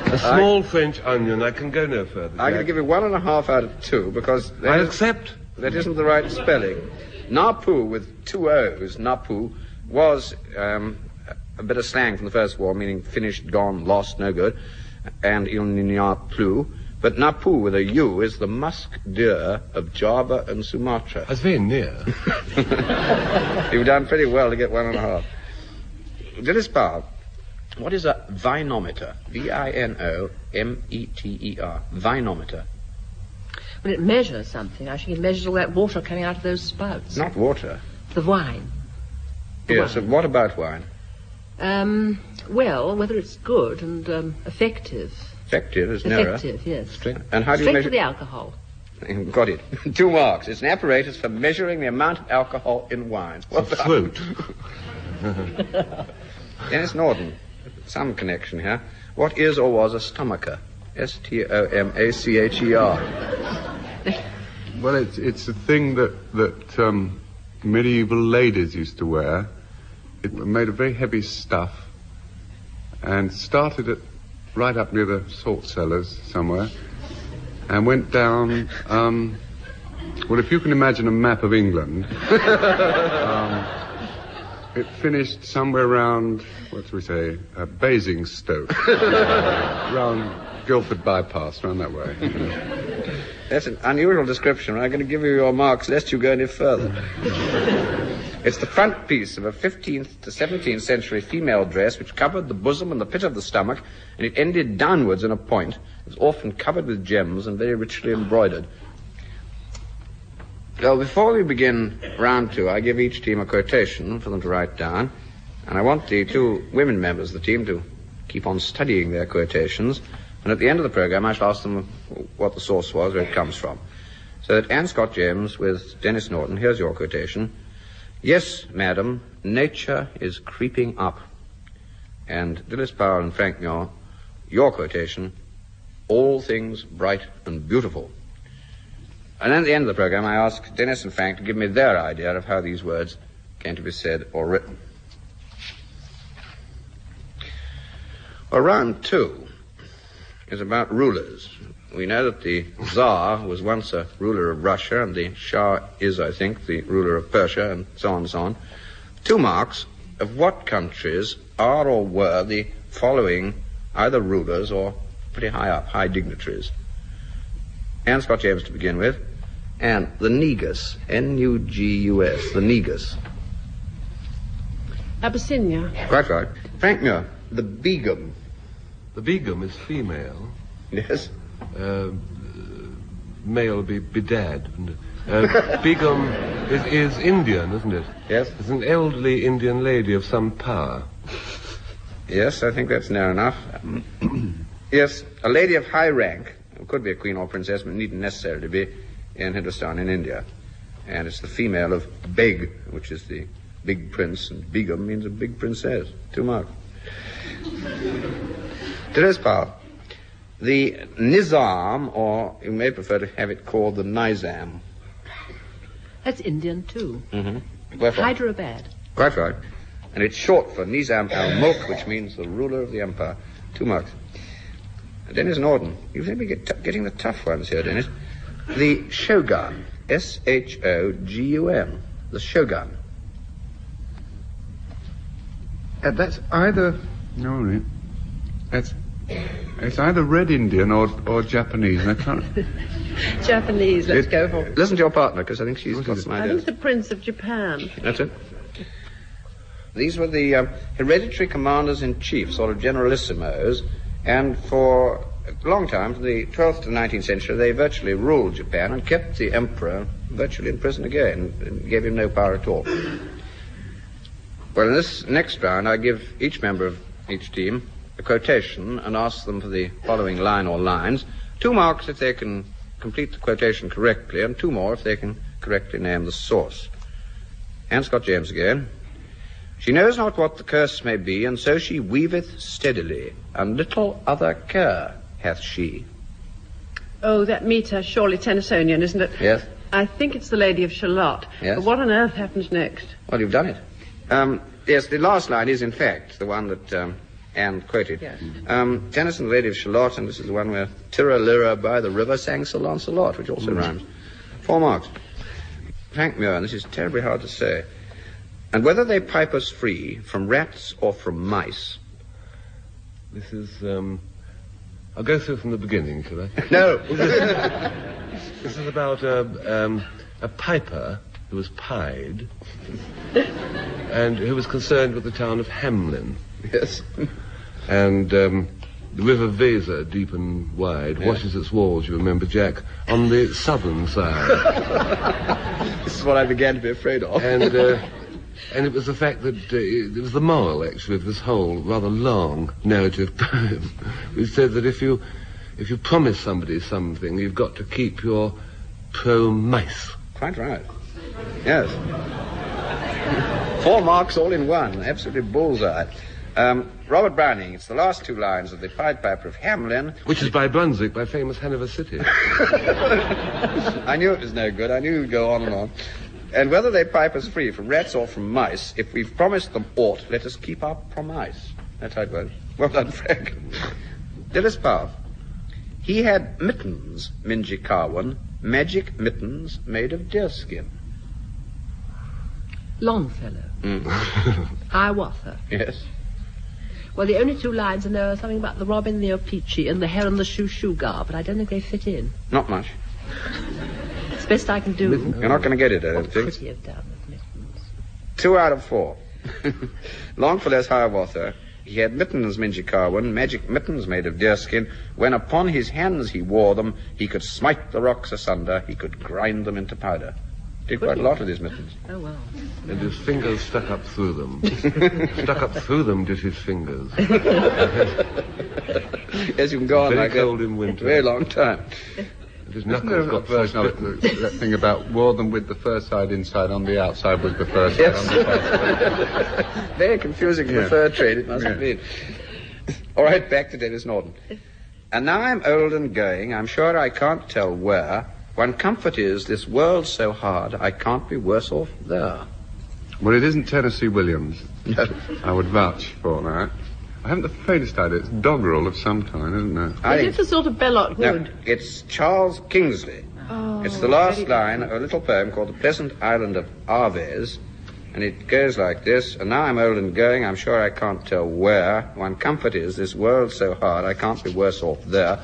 A small French onion. I can go no further. I'm going to give you 1.5 out of 2 because I accept. That isn't the right spelling. Napu with 2 O's, Napu, was a bit of slang from the First War, meaning finished, gone, lost, no good, and il n'y a plus. But Napu with a U is the musk deer of Java and Sumatra. That's very near. You've done pretty well to get 1.5. Dilys Powell, what is a vinometer? V-I-N-O-M-E-T-E-R. Vinometer. When it measures something, I think it measures all that water coming out of those spouts. Not water. The wine. Yes, and what about wine? Well, whether it's good and effective. Effective is nearer. Effective, yes. And how do you Strength measure of the alcohol. Got it. 2 marks. It's an apparatus for measuring the amount of alcohol in wine. Well done. Throat. Denis Norden. Some connection here. What is or was a stomacher? Stomacher. Well, it's a thing that medieval ladies used to wear. It made of very heavy stuff and started right up near the salt cellars somewhere and went down, well, if you can imagine a map of England, it finished somewhere around, what do we say, Basingstoke, around Guildford Bypass, around that way. That's an unusual description. I'm going to give you your marks lest you go any further. It's the front piece of a 15th to 17th century female dress which covered the bosom and the pit of the stomach, and it ended downwards in a point. It was often covered with gems and very richly embroidered. Well, before we begin round 2, I give each team a quotation for them to write down, and I want the 2 women members of the team to keep on studying their quotations, and at the end of the program I shall ask them what the source was, where it comes from. So that Anne Scott James with Denis Norden, here's your quotation. Yes, madam, nature is creeping up. And Dilys, Powell and Frank Muir, your quotation, all things bright and beautiful. And then at the end of the program, I ask Denis and Frank to give me their idea of how these words came to be said or written. Well, round 2 is about rulers. We know that the Tsar was once a ruler of Russia, and the Shah is, I think, the ruler of Persia, and so on and so on. 2 marks of what countries are or were the following either rulers or pretty high up, high dignitaries. Anne Scott James to begin with. And the Negus, N-U-G-U-S, the Negus. Abyssinia. Quite right. Frank Muir, the Begum. The Begum is female. Yes. Male be bedad. Begum is Indian, isn't it? Yes. It's an elderly Indian lady of some power. Yes, I think that's near enough. Yes, a lady of high rank, who could be a queen or princess, but needn't necessarily be, in Hindustan, in India. And it's the female of Beg, which is the big prince, and Begum means a big princess. 2 marks. Dilys Powell, the Nizam, or you may prefer to have it called the Nizam. That's Indian, too. Mm-hmm. Wherefore? Hyderabad. Quite right. And it's short for Nizam al-Mulk, which means the ruler of the empire. 2 marks. Denis Norden, you seem to be getting the tough ones here, Denis. The Shogun, S-H-O-G-U-M, the Shogun. That's either... No, it's either Red Indian or Japanese. I can't... Japanese, let's go for it. Listen to your partner, because I think she's got some I think ideas. it's the Prince of Japan. That's it. These were the hereditary commanders-in-chief, sort of generalissimos, and for a long time, from the 12th to the 19th century, they virtually ruled Japan and kept the emperor virtually in prison again, and gave him no power at all. Well, in this next round, I give each member of each team a quotation and ask them for the following line or lines. 2 marks if they can complete the quotation correctly, and 2 more if they can correctly name the source. Anne Scott James again. She knows not what the curse may be, and so she weaveth steadily, and little other care hath she. Oh, that meter, surely Tennysonian, isn't it? Yes. I think it's the Lady of Shalott. Yes. But what on earth happens next? Well, you've done it. Yes, the last line is, in fact, the one that Anne quoted. Yes. Tennyson, the Lady of Shalott, and this is the one where Tira Lira by the river sang Sir Lancelot, which also rhymes. 4 marks. Frank Muir, and this is terribly hard to say. And whether they pipe us free from rats or from mice. This is, I'll go through from the beginning, shall I? No. This is about a piper who was pied and who was concerned with the town of Hamlin. Yes. And The River Weser, deep and wide, washes its walls, you remember, Jack, on the southern side. This is what I began to be afraid of. And it was the fact that it was the moral, actually, of this whole rather long narrative poem, which said that if you promise somebody something, you've got to keep your promise. Quite right. Yes. 4 marks all in one. Absolutely bullseye. Robert Browning, it's the last 2 lines of the Pied Piper of Hamelin. Which is by Brunswick, by famous Hanover City. I knew it was no good. I knew you'd go on and on. And whether they pipe us free from rats or from mice, if we've promised them aught, let us keep our promise. That's how it was. Well done, Frank. Dilys Powell. He had mittens, Minji Carwin, magic mittens made of deerskin. Longfellow. Hiawatha. Yes. Well, the only 2 lines I know are something about the robin, the opeachy, and the heron, the shoo-shoo-gar, but I don't think they fit in. Not much. It's the best I can do. You're not going to get it, I don't think. What could he have done with mittens? 2 out of 4. Longfellow's Hiawatha. He had mittens, Minji Carwin, magic mittens made of deerskin. When upon his hands he wore them, he could smite the rocks asunder, he could grind them into powder. Did quite a lot with his mittens. Oh, well. And his fingers stuck up through them. Stuck up through them did his fingers. Yes, you can go on Very like cold that. in winter. A very long time. And his Isn't there knuckles a got version of it, that thing about wore them with the fur side inside, on the outside with the fur side on the outside? Very confusing for the fur trade, it must have been. All right, back to Denis Norden. And now I'm old and going, I'm sure I can't tell where. One comfort is, this world's so hard, I can't be worse off there. Well, it isn't Tennessee Williams. I would vouch for that. I haven't the faintest idea. It's doggerel of some kind, isn't it? Is it a sort of Belloc Wood? No, it's Charles Kingsley. Oh, It's the last line of a little poem called The Pleasant Island of Aves, and it goes like this. And now I'm old and going, I'm sure I can't tell where. One comfort is, this world's so hard, I can't be worse off there.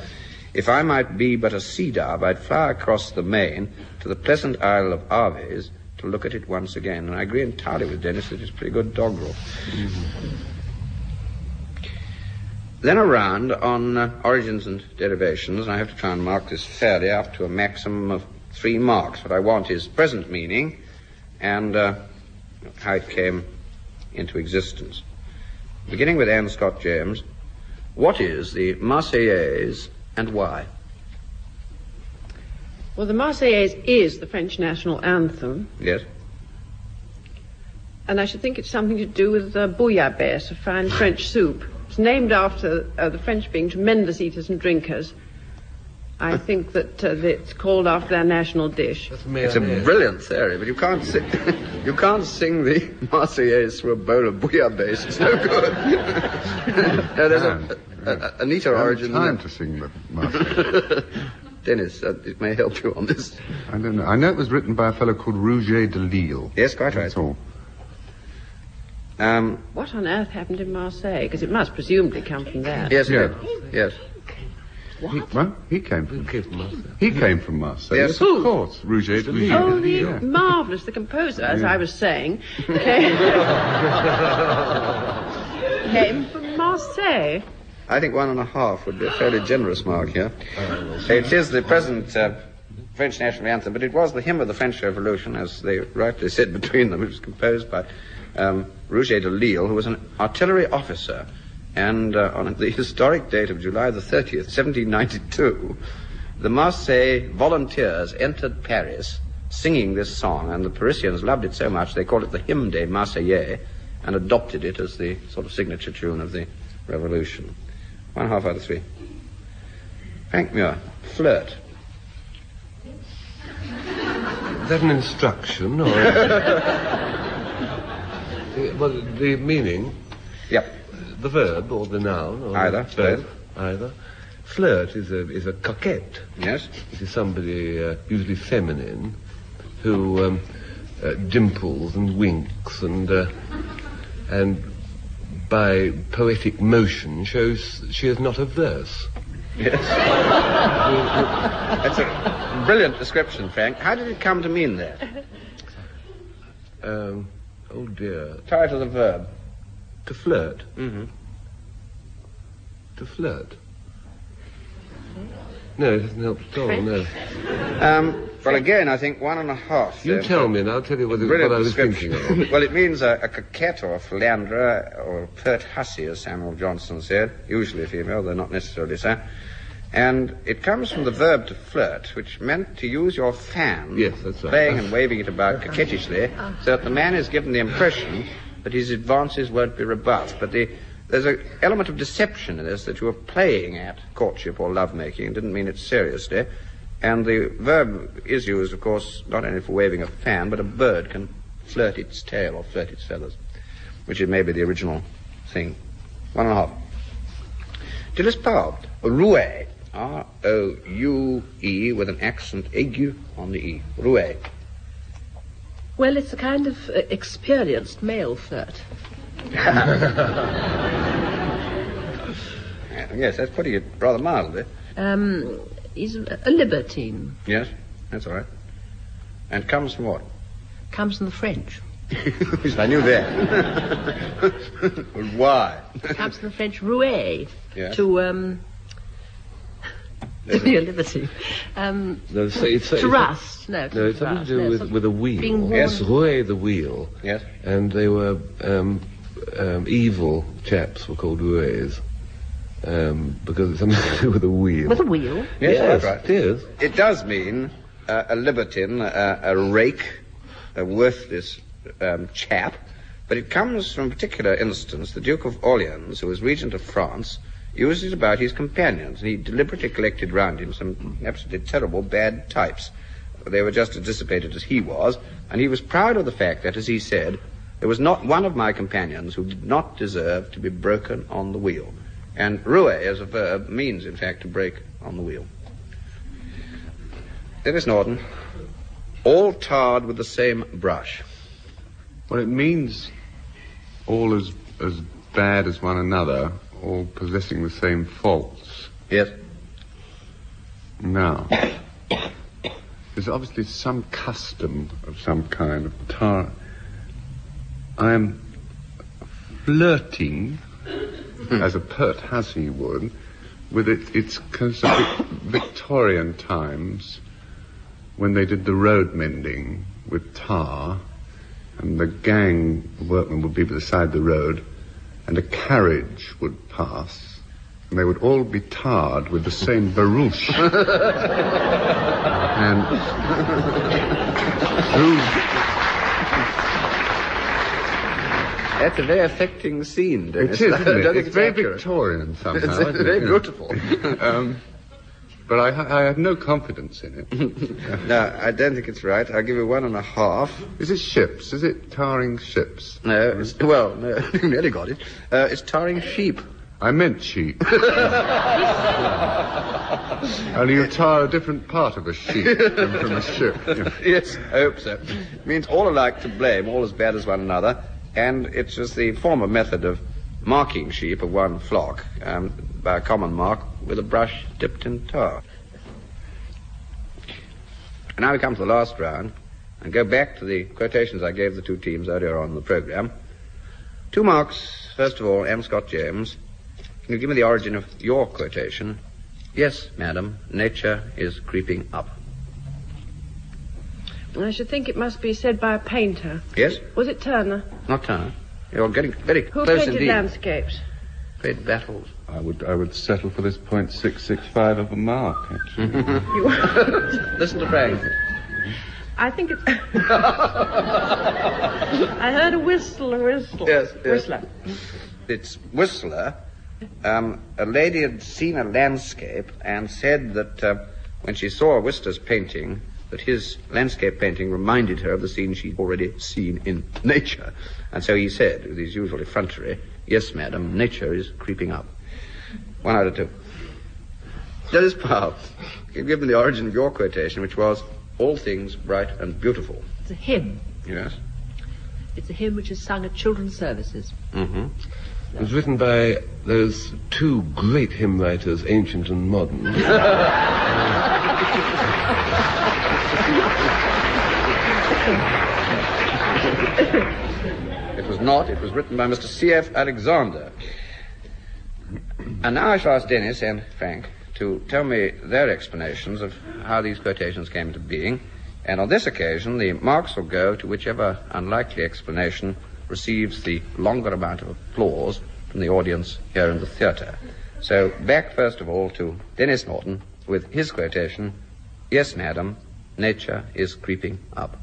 If I might be but a sea dove, I'd fly across the main to the pleasant Isle of Aves to look at it once again. And I agree entirely with Denis that it's pretty good doggerel. Then a round on origins and derivations, and I have to try and mark this fairly up to a maximum of 3 marks. What I want is present meaning and how it came into existence. Beginning with Anne Scott James, what is the Marseillaise and why? Well, the Marseillaise is the French national anthem, Yes. and I should think it's something to do with bouillabaisse, a fine French soup. It's named after the French being tremendous eaters and drinkers. I think that it's called after their national dish. It's a brilliant theory, but you can't sing, you can't sing the Marseillaise through a bowl of bouillabaisse. It's no good. No, there's a neater origin. Time to sing the Marseillaise. Denis, it may help you on this. I don't know. I know it was written by a fellow called Rouget de Lille. Yes, quite right. That's all. What on earth happened in Marseille? Because it must presumably come from there. Yes, Yeah. yes. He came from Marseille. Yes. Yes, of course. Rouget de Lille. Oh, the marvellous, the composer, as I was saying, came from Marseille. I think 1.5 would be a fairly generous mark here. It is the present French national anthem, but it was the hymn of the French Revolution, as they rightly said between them. It was composed by Rouget de Lille, who was an artillery officer. And on the historic date of July the 30th, 1792, the Marseille volunteers entered Paris singing this song, and the Parisians loved it so much they called it the Hymn des Marseillais and adopted it as the sort of signature tune of the revolution. 1.5 out of 3. Frank Muir, flirt. Is that an instruction or... well, the meaning... Yep. The verb or the noun? Or Either, both. Either. Flirt is a coquette. Yes. It is somebody usually feminine who dimples and winks and by poetic motion shows she is not averse. Yes. That's a brilliant description, Frank. How did it come to mean that? Oh dear. Tie to the verb. To flirt? Mm-hmm. to flirt. No, it doesn't help at all, no. Well, again, I think 1.5. You tell me, and I'll tell you what I was thinking of. Well, it means a coquette or a philanderer or a pert hussy, as Samuel Johnson said, usually female, though not necessarily so. And it comes from the verb to flirt, which meant to use your fan, yes, that's right, playing and waving it about coquettishly, so that the man is given the impression that his advances won't be rebuffed. But there's an element of deception in this, that you are playing at courtship or lovemaking. It didn't mean it seriously. And the verb is used, of course, not only for waving a fan, but a bird can flirt its tail or flirt its feathers, which is maybe the original thing. 1.5. Dilys Powell, roue, R-O-U-E, with an accent aigu on the E. Roue. Well, it's a kind of experienced male flirt. Yes, that's putting it rather mildly. He's a libertine. Yes, that's all right. And comes from what? Comes from the French. I knew that. Why? Comes from the French rouer, yes. To be a liberty. No, to rust. No, it's something to do with a wheel. Yes. Rouer the wheel. Yes. And they were evil chaps were called rouers. Because it's something to do with a wheel. With a wheel? Yes, that's right. It is. It does mean a libertine, a rake, a worthless chap, but it comes from a particular instance. The Duke of Orleans, who was regent of France, used it about his companions, and he deliberately collected round him some absolutely terrible bad types. They were just as dissipated as he was, and he was proud of the fact that, as he said, there was not one of my companions who did not deserve to be broken on the wheel. And roue, as a verb, means, in fact, to break on the wheel. Denis Norden, all tarred with the same brush. Well, it means all as bad as one another, all possessing the same faults. Yes. Now, there's obviously some custom of some kind of tar. I am flirting, as a pert hussy would, with its kind of Victorian times, when they did the road mending with tar, and the gang of workmen would be beside the road, and a carriage would pass, and they would all be tarred with the same barouche. And That's a very affecting scene, Denis. It is, isn't it? It's very Victorian somehow. It's very beautiful. But I have no confidence in it. No, I don't think it's right. I'll give you 1.5. Is it ships? Is it tarring ships? No, no, you nearly got it. It's tarring sheep. I meant sheep. Only you tar a different part of a sheep than from a ship. Yes, I hope so. It means all alike to blame, all as bad as one another, and it's just the former method of marking sheep of one flock by a common mark with a brush dipped in tar. And now we come to the last round and go back to the quotations I gave the two teams earlier on in the program. 2 marks, first of all, M. Scott James. Can you give me the origin of your quotation? Yes, madam, nature is creeping up. I should think it must be said by a painter. Yes? Was it Turner? Not Turner. You're getting very Who close painted indeed. landscapes? Played battles. I would settle for this 0.665 of a mark, actually. Listen to Frank. I think it's... I heard a whistle. Yes. Whistler. It's Whistler. A lady had seen a landscape and said that when she saw Whistler's painting, that his landscape painting reminded her of the scene she'd already seen in nature. And so he said, with his usual effrontery, yes, madam, nature is creeping up. 1 out of 2. Denis Powell, can you give me the origin of your quotation, which was, all things bright and beautiful? It's a hymn. Yes. It's a hymn which is sung at children's services. Mm-hmm. It was written by those 2 great hymn writers, ancient and modern. It was not. It was written by Mr. C.F. Alexander. And now I shall ask Denis and Frank to tell me their explanations of how these quotations came into being, and on this occasion the marks will go to whichever unlikely explanation receives the longer amount of applause from the audience here in the theatre. So back first of all to Denis Norden with his quotation, "Yes, madam, nature is creeping up."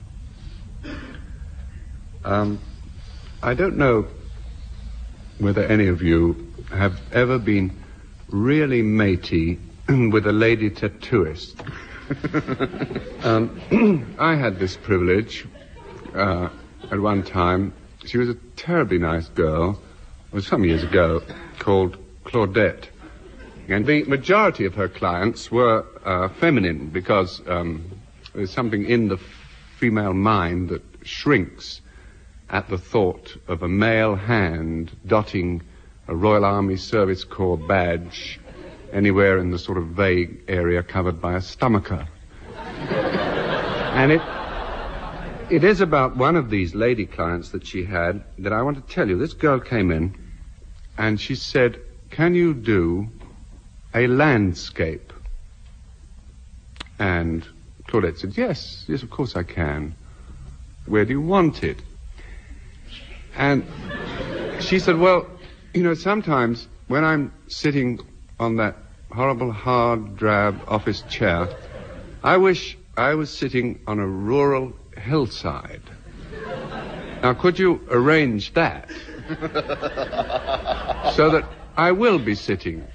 I don't know whether any of you have ever been really matey with a lady tattooist. I had this privilege at one time. She was a terribly nice girl. It was some years ago, called Claudette. And the majority of her clients were feminine because there's something in the female mind that shrinks at the thought of a male hand dotting a Royal Army Service Corps badge anywhere in the sort of vague area covered by a stomacher. And it is about one of these lady clients that she had that I want to tell you. This girl came in and she said, "Can you do a landscape?" And Claudette said, yes, of course I can. "Where do you want it?" And she said, "Well, you know, sometimes when I'm sitting on that horrible, hard, drab office chair, I wish I was sitting on a rural hillside. Now, could you arrange that so that I will be sitting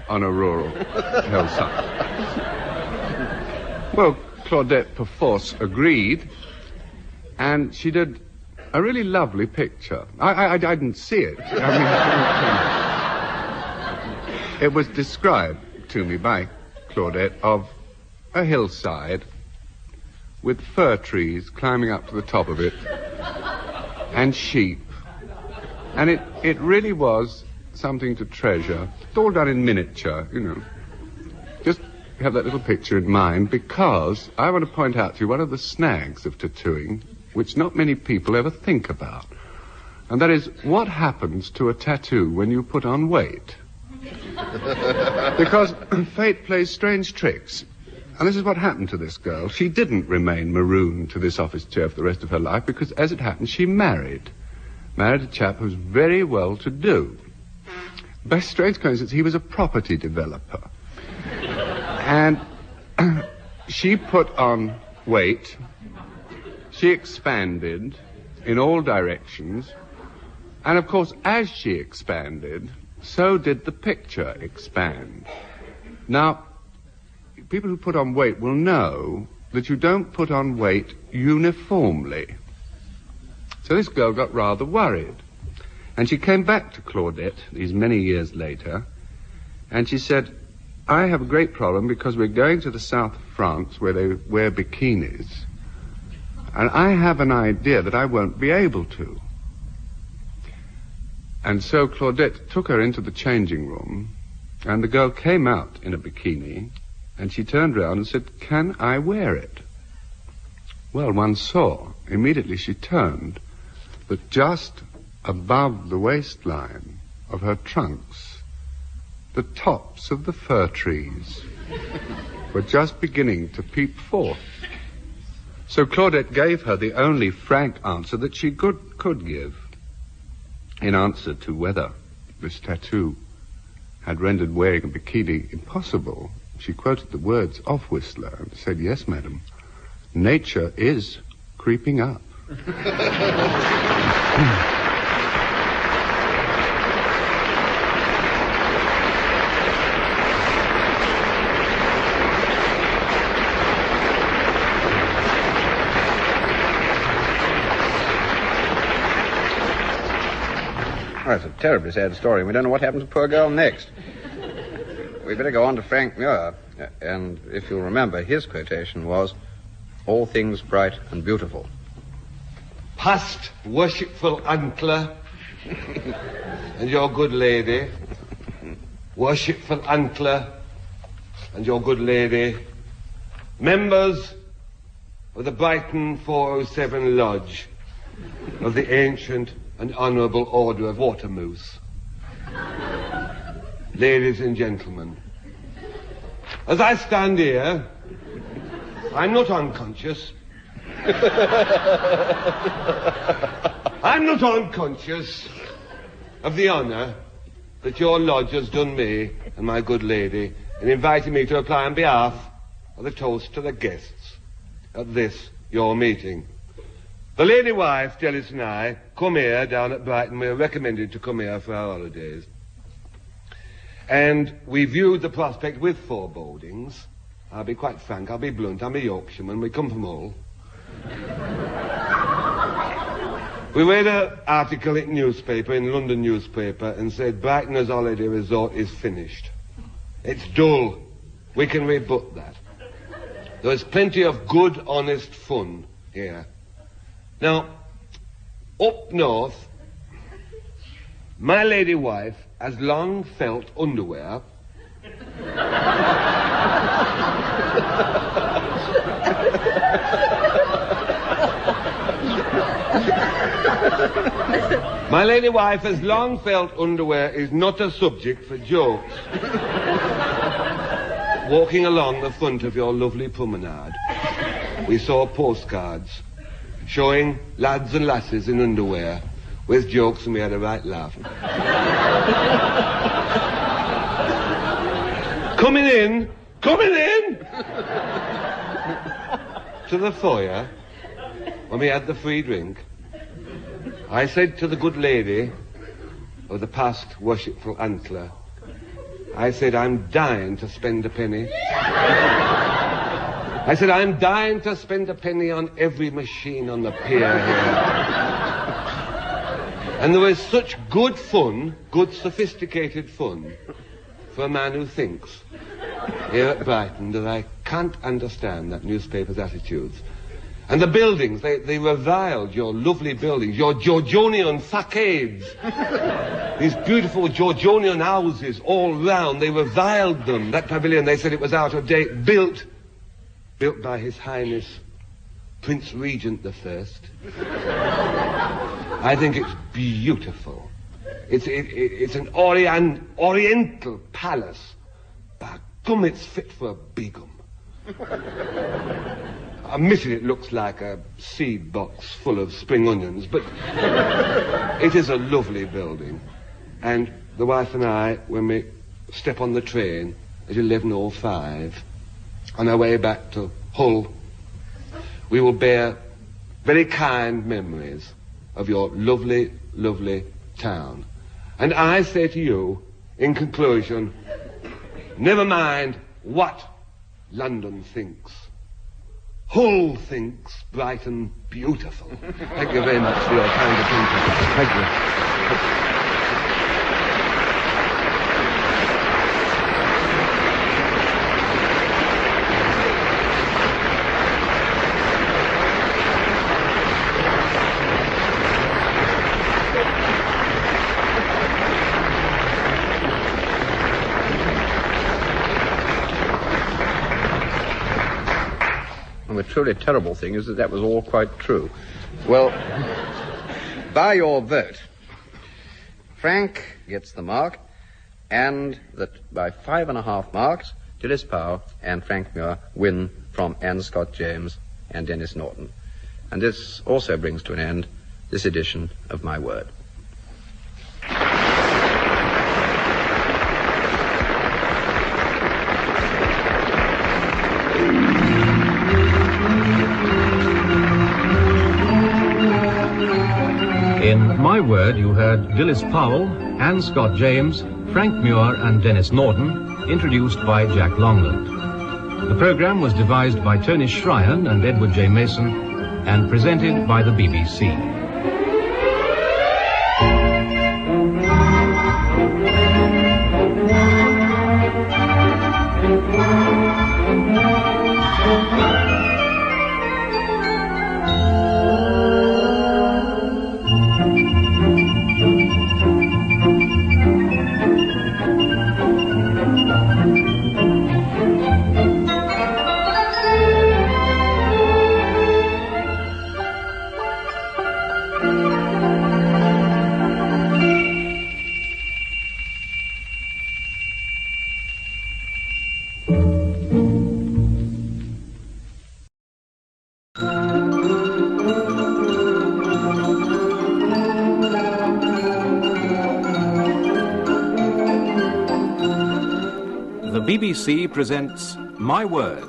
on a rural hillside?" Well, Claudette perforce agreed, and she did a really lovely picture. I didn't see it. I mean, it was described to me by Claudette of a hillside with fir trees climbing up to the top of it and sheep. And it really was something to treasure. It's all done in miniature, you know. Just have that little picture in mind, because I want to point out to you one of the snags of tattooing, which not many people ever think about. And that is, what happens to a tattoo when you put on weight? Because fate plays strange tricks. And this is what happened to this girl. She didn't remain marooned to this office chair for the rest of her life, because as it happened, she married a chap who was very well to do. By strange coincidence, he was a property developer. And she put on weight. She expanded in all directions. And of course, as she expanded, so did the picture expand. Now, people who put on weight will know that you don't put on weight uniformly. So this girl got rather worried. And she came back to Claudette these many years later, and she said, "I have a great problem because we're going to the south of France where they wear bikinis, and I have an idea that I won't be able to." And so Claudette took her into the changing room, and the girl came out in a bikini, and she turned round and said, "Can I wear it?" Well, one saw, immediately she turned, that just above the waistline of her trunks, the tops of the fir trees were just beginning to peep forth. So Claudette gave her the only frank answer that she could give. In answer to whether this tattoo had rendered wearing a bikini impossible, she quoted the words of Whistler and said, "Yes, madam, nature is creeping up." Oh, it's a terribly sad story. We don't know what happened to the poor girl next. We better go on to Frank Muir. And if you'll remember, his quotation was, "All things bright and beautiful." Past worshipful Antler and your good lady, worshipful Antler and your good lady, members of the Brighton 407 Lodge of the ancient and honourable order of Watermoose. ladies and gentlemen, as I stand here, I'm not unconscious. I'm not unconscious of the honour that your lodge has done me and my good lady in inviting me to apply on behalf of the toast to the guests at this, your meeting. The lady wife, Dilys, and I come here down at Brighton. We were recommended to come here for our holidays. And we viewed the prospect with forebodings. I'll be quite frank, I'll be blunt, I'm a Yorkshireman, we come from Hull. We read an article in newspaper, in London newspaper, and said Brighton as holiday resort is finished. It's dull. We can rebut that. There is plenty of good, honest fun here. Now, up north, my lady wife has long felt underwear. My lady wife has long felt underwear is not a subject for jokes. Walking along the front of your lovely promenade, we saw postcards showing lads and lasses in underwear with jokes, and we had a right laugh. Coming in to the foyer when we had the free drink, I said to the good lady of the past worshipful antler, I said, I'm dying to spend a penny. I said, I'm dying to spend a penny on every machine on the pier here. And there was such good fun, good sophisticated fun, for a man who thinks, here at Brighton, that I can't understand that newspaper's attitudes. And the buildings, they reviled your lovely buildings, your Georgian facades. These beautiful Georgian houses all round, they reviled them. That pavilion, they said it was out of date, built by His Highness Prince Regent the First. I think it's beautiful. It's an oriental palace. By gum, it's fit for a begum. Admitted it looks like a seed box full of spring onions, but it is a lovely building. And the wife and I, when we step on the train at 11:05, on our way back to Hull, we will bear very kind memories of your lovely, lovely town. And I say to you, in conclusion, never mind what London thinks. Hull thinks Brighton beautiful. Thank you very much for your kind attention. Thank you. The truly terrible thing is that was all quite true. Well, by your vote, Frank gets the mark, and that by 5.5 marks, Dilys Powell and Frank Muir win from Anne Scott James and Denis Norden. And this also brings to an end this edition of My Word. In My Word, you heard Dilys Powell, Anne Scott James, Frank Muir and Denis Norden, introduced by Jack Longland. The program was devised by Tony Shryan and Edward J. Mason and presented by the BBC. the BBC presents My Word.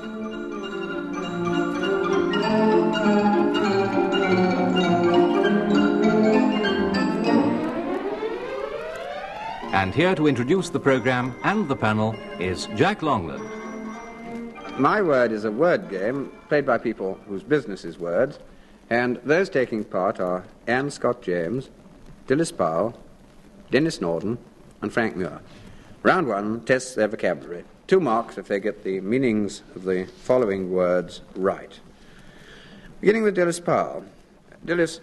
And here to introduce the programme and the panel is Jack Longland. My Word is a word game played by people whose business is words, and those taking part are Anne Scott James, Dilys Powell, Denis Norden, and Frank Muir. Round one tests their vocabulary. 2 marks if they get the meanings of the following words right. Beginning with Dilys Powell. Dilys,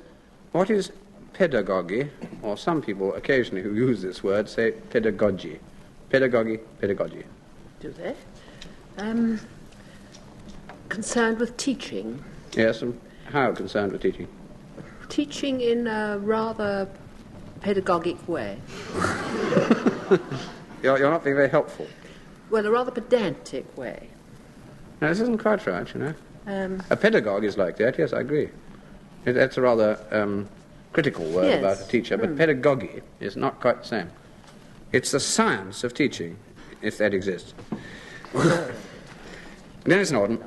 what is pedagogy? Or some people occasionally who use this word say pedagogy. Pedagogy, pedagogy. Do they? Concerned with teaching. Yes, and how concerned with teaching? Teaching in a rather pedagogic way. You're not being very helpful. Well, a rather pedantic way. No, this isn't quite right, you know. A pedagogue is like that, yes, I agree. That's a rather critical word yes. about a teacher, but pedagogy is not quite the same. It's the science of teaching, if that exists. Denis Norden,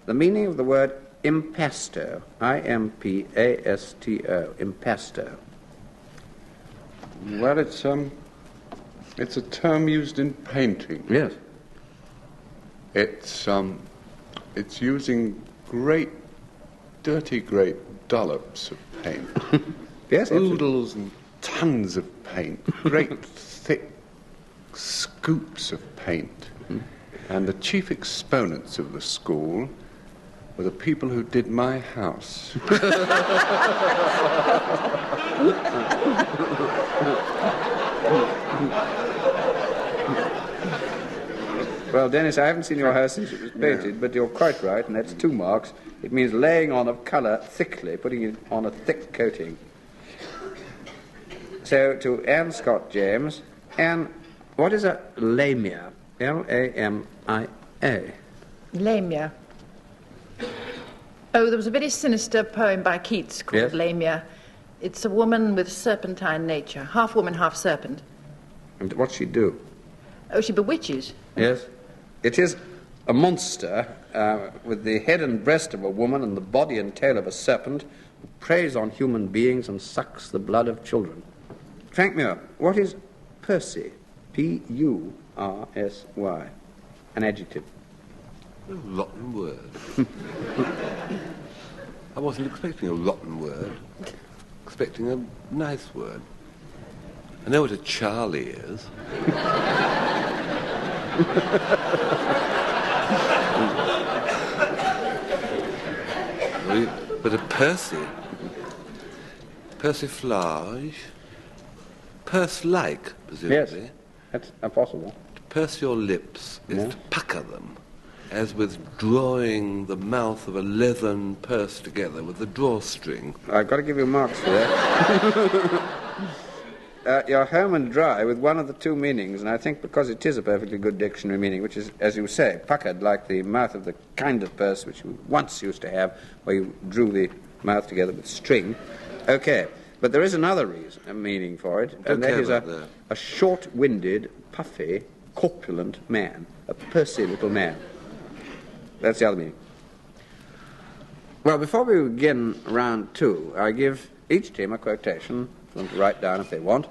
the meaning of the word impasto, I-M-P-A-S-T-O, impasto. Well, it's a term used in painting. Yes. It's using dirty great dollops of paint. Yes, Oodles and tons of paint. Great thick scoops of paint. And the chief exponents of the school were the people who did my house. Well, Denis, I haven't seen your house since it was painted, but you're quite right, and that's 2 marks. It means laying on of colour thickly, putting it on a thick coating. So, to Anne Scott James. Anne, what is a lamia? L-A-M-I-A. Lamia. Oh, there was a very sinister poem by Keats called Yes? Lamia. It's a woman with serpentine nature, half woman, half serpent. And what's she do? Oh, she bewitches. Yes? It is a monster with the head and breast of a woman and the body and tail of a serpent who preys on human beings and sucks the blood of children. Frank Muir, what is Pursy? P-U-R-S-Y. An adjective. A rotten word. I wasn't expecting a rotten word. Expecting a nice word. I know what a Charlie is. But a persiflage, purse-like, presumably. Yes, that's impossible. To purse your lips is to pucker them, as with drawing the mouth of a leathern purse together with a drawstring. I've got to give you marks for that. You're home and dry with one of the 2 meanings, and I think because it is a perfectly good dictionary meaning, which is, as you say, puckered like the mouth of the kind of purse which you once used to have, where you drew the mouth together with string. Okay, but there is another reason, a meaning for it, and that is a short-winded, puffy, corpulent man, a pursy little man. That's the other meaning. Well, before we begin round 2, I give each team a quotation for them to write down if they want,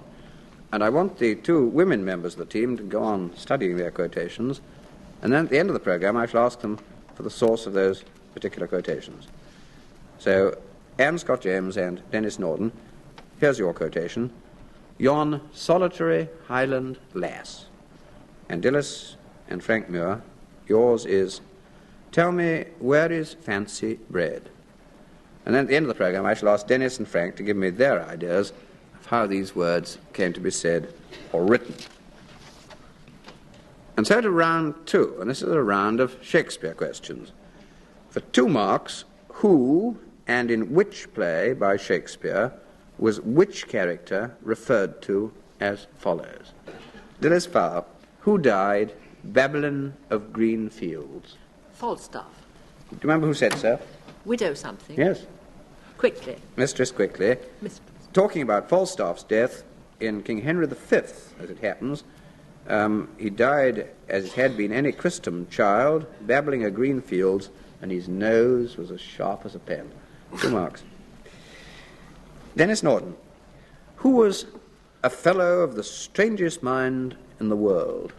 and I want the 2 women members of the team to go on studying their quotations, and then at the end of the programme I shall ask them for the source of those particular quotations. So, Anne Scott James and Denis Norden, here's your quotation. Yon solitary Highland lass. And Dilys and Frank Muir, yours is, tell me, where is fancy bred? And then at the end of the programme I shall ask Denis and Frank to give me their ideas of how these words came to be said or written. And so to round 2, and this is a round of Shakespeare questions. For 2 marks, who and in which play by Shakespeare was which character referred to as follows? Dilys Powell, who died Babylon of green fields? Falstaff. Do you remember who said so? Widow something. Yes. Quickly. Mistress Quickly. Miss. Talking about Falstaff's death in King Henry V, as it happens, He died as had been any Christom child, babbling o' green fields, and his nose was as sharp as a pen. 2 marks. Denis Norden, who was a fellow of the strangest mind in the world?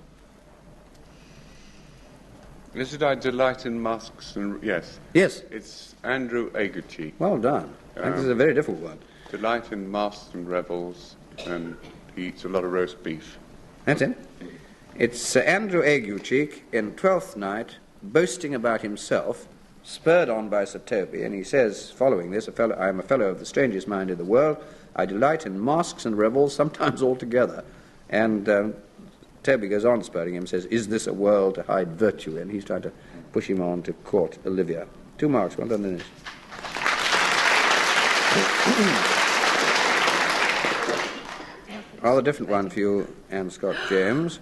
Is it I delight in masks and... Yes. Yes. It's Andrew Aguecheek. Well done. I think this is a very difficult one. Delight in masks and revels, and he eats a lot of roast beef. That's it. It's Andrew Aguecheek in Twelfth Night, boasting about himself, spurred on by Sir Toby, and he says, following this, I am a fellow of the strangest mind in the world. I delight in masks and revels, sometimes all together. And Toby goes on spurring him, says, is this a world to hide virtue in? He's trying to push him on to court Olivia. 2 marks. Well done, Dennis. Rather different one for you, Anne Scott James.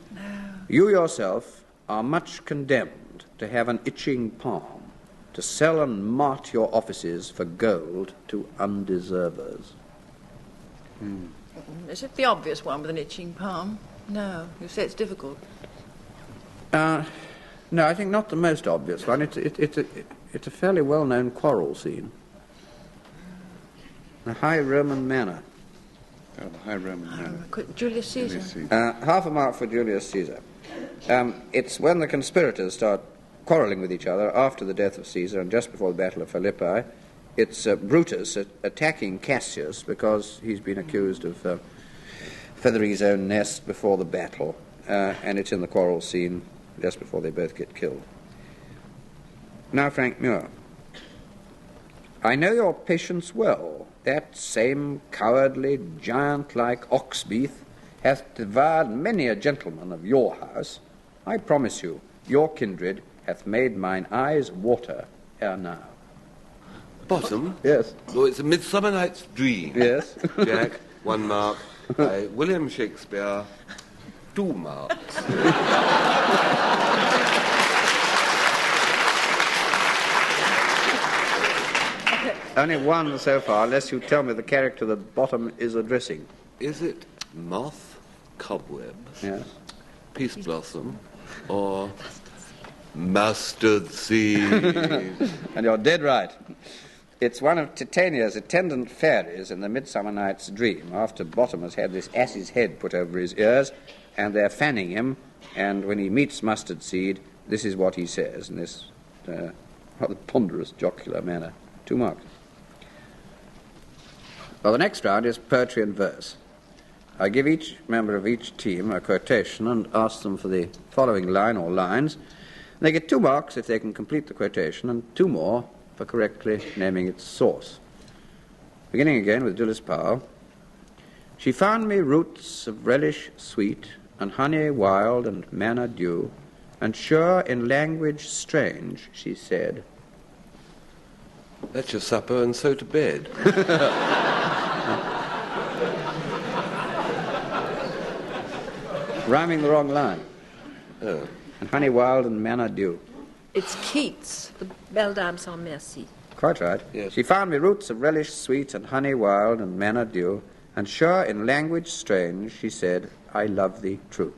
You yourself are much condemned to have an itching palm, to sell and mart your offices for gold to undeservers. Is it the obvious one with an itching palm? No, you say it's difficult. No, I think not the most obvious one. It's a fairly well-known quarrel scene. The High Roman Manor. Oh, the High Roman Manor. Julius Caesar. Half a mark for Julius Caesar. It's when the conspirators start quarrelling with each other after the death of Caesar and just before the Battle of Philippi. It's Brutus attacking Cassius because he's been accused of feathering his own nest before the battle, and it's in the quarrel scene just before they both get killed. Now, Frank Muir. I know your patience well. That same cowardly, giant-like ox-beath hath devoured many a gentleman of your house. I promise you, your kindred hath made mine eyes water ere now. Bottom? Yes. Oh, it's A Midsummer Night's Dream. Yes. Jack, 1 mark. By William Shakespeare, 2 marks. Only one so far, unless you tell me the character that Bottom is addressing. Is it Moth, Cobweb, Yes. Peace Blossom, or Mustard Seed? And you're dead right. It's one of Titania's attendant fairies in the Midsummer Night's Dream, after Bottom has had this ass's head put over his ears, and they're fanning him, and when he meets Mustard Seed, this is what he says in this rather ponderous, jocular manner. 2 marks. Well, the next round is poetry and verse. I give each member of each team a quotation and ask them for the following line or lines. They get 2 marks if they can complete the quotation, and 2 more for correctly naming its source. Beginning again with Dilys Powell. She found me roots of relish sweet, and honey wild, and manna dew, and sure in language strange, she said. That's your supper, and so to bed. Rhyming the wrong line. Oh. And honey wild and manna dew. It's Keats, the Belle Dame sans Merci. Quite right. Yes. She found me roots of relish sweet, and honey wild, and manna dew, and sure in language strange, she said, I love thee true.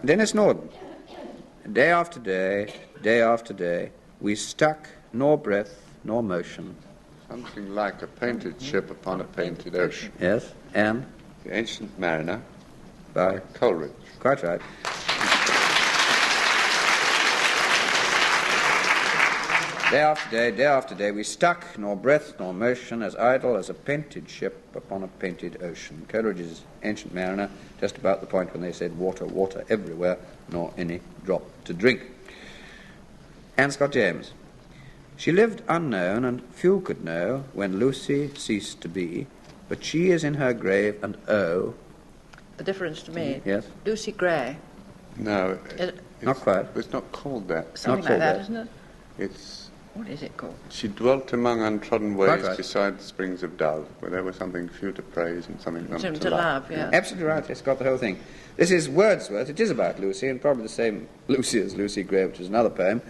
Denis Norden. Day after day, we stuck nor breath nor motion. Something like a painted ship upon a painted ocean. Yes, and? The Ancient Mariner By Coleridge. Quite right. Day after day, we stuck nor breath nor motion, as idle as a painted ship upon a painted ocean. Coleridge's Ancient Mariner, just about the point when they said water, water everywhere, nor any drop to drink. Anne Scott James. She lived unknown, and few could know when Lucy ceased to be, but she is in her grave, and oh... The difference to me. Yes? Lucy Gray. No, Not quite. It's not called that. Something Not like that, that. isn't it? It's... What is it called? She dwelt among untrodden ways Quite right. beside the springs of Dove, where there was something few to praise and something none Something to love. yeah. Absolutely right, it's got the whole thing. This is Wordsworth. It is about Lucy, and probably the same Lucy as Lucy Gray, which is another poem,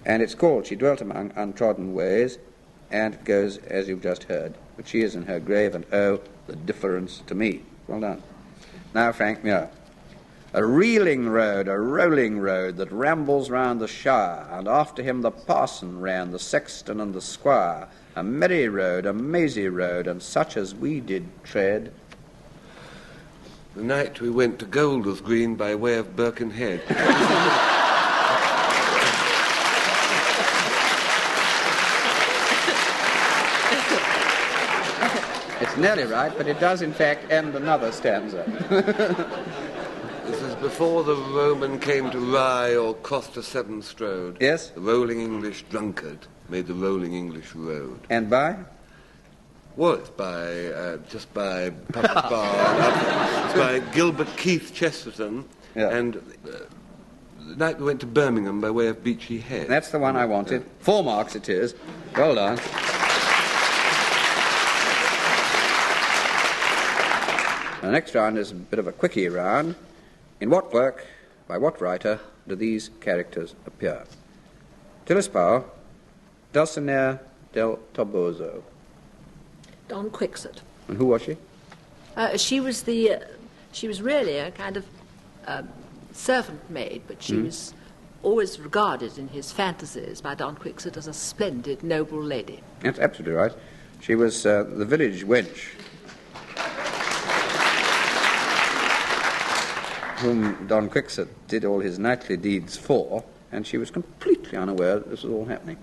and it's called She Dwelt Among Untrodden Ways, and it goes as you've just heard. But she is in her grave, and oh, the difference to me. Well done. Now, Frank Muir. A reeling road, a rolling road that rambles round the shire, and after him the parson ran, the sexton and the squire. A merry road, a mazy road, and such as we did tread. The night we went to Golders Green by way of Birkenhead. It's nearly right, but it does in fact end another stanza. This is before the Roman came to Rye or crossed a Severn Strode. Yes? The rolling English drunkard made the rolling English road. And by? Well, it's by, just by Puffer's Bar. It's by Gilbert Keith Chesterton. Yeah. And the night we went to Birmingham by way of Beachy Head. That's the one I wanted. 4 marks it is. Well done. The next round is a bit of a quickie round. In what work, by what writer, do these characters appear? Dilys Powell, Dulcinea del Toboso. Don Quixote. And who was she? She was really a kind of servant maid, but she was always regarded in his fantasies by Don Quixote as a splendid, noble lady. That's absolutely right. She was the village wench whom Don Quixote did all his knightly deeds for, and she was completely unaware that this was all happening.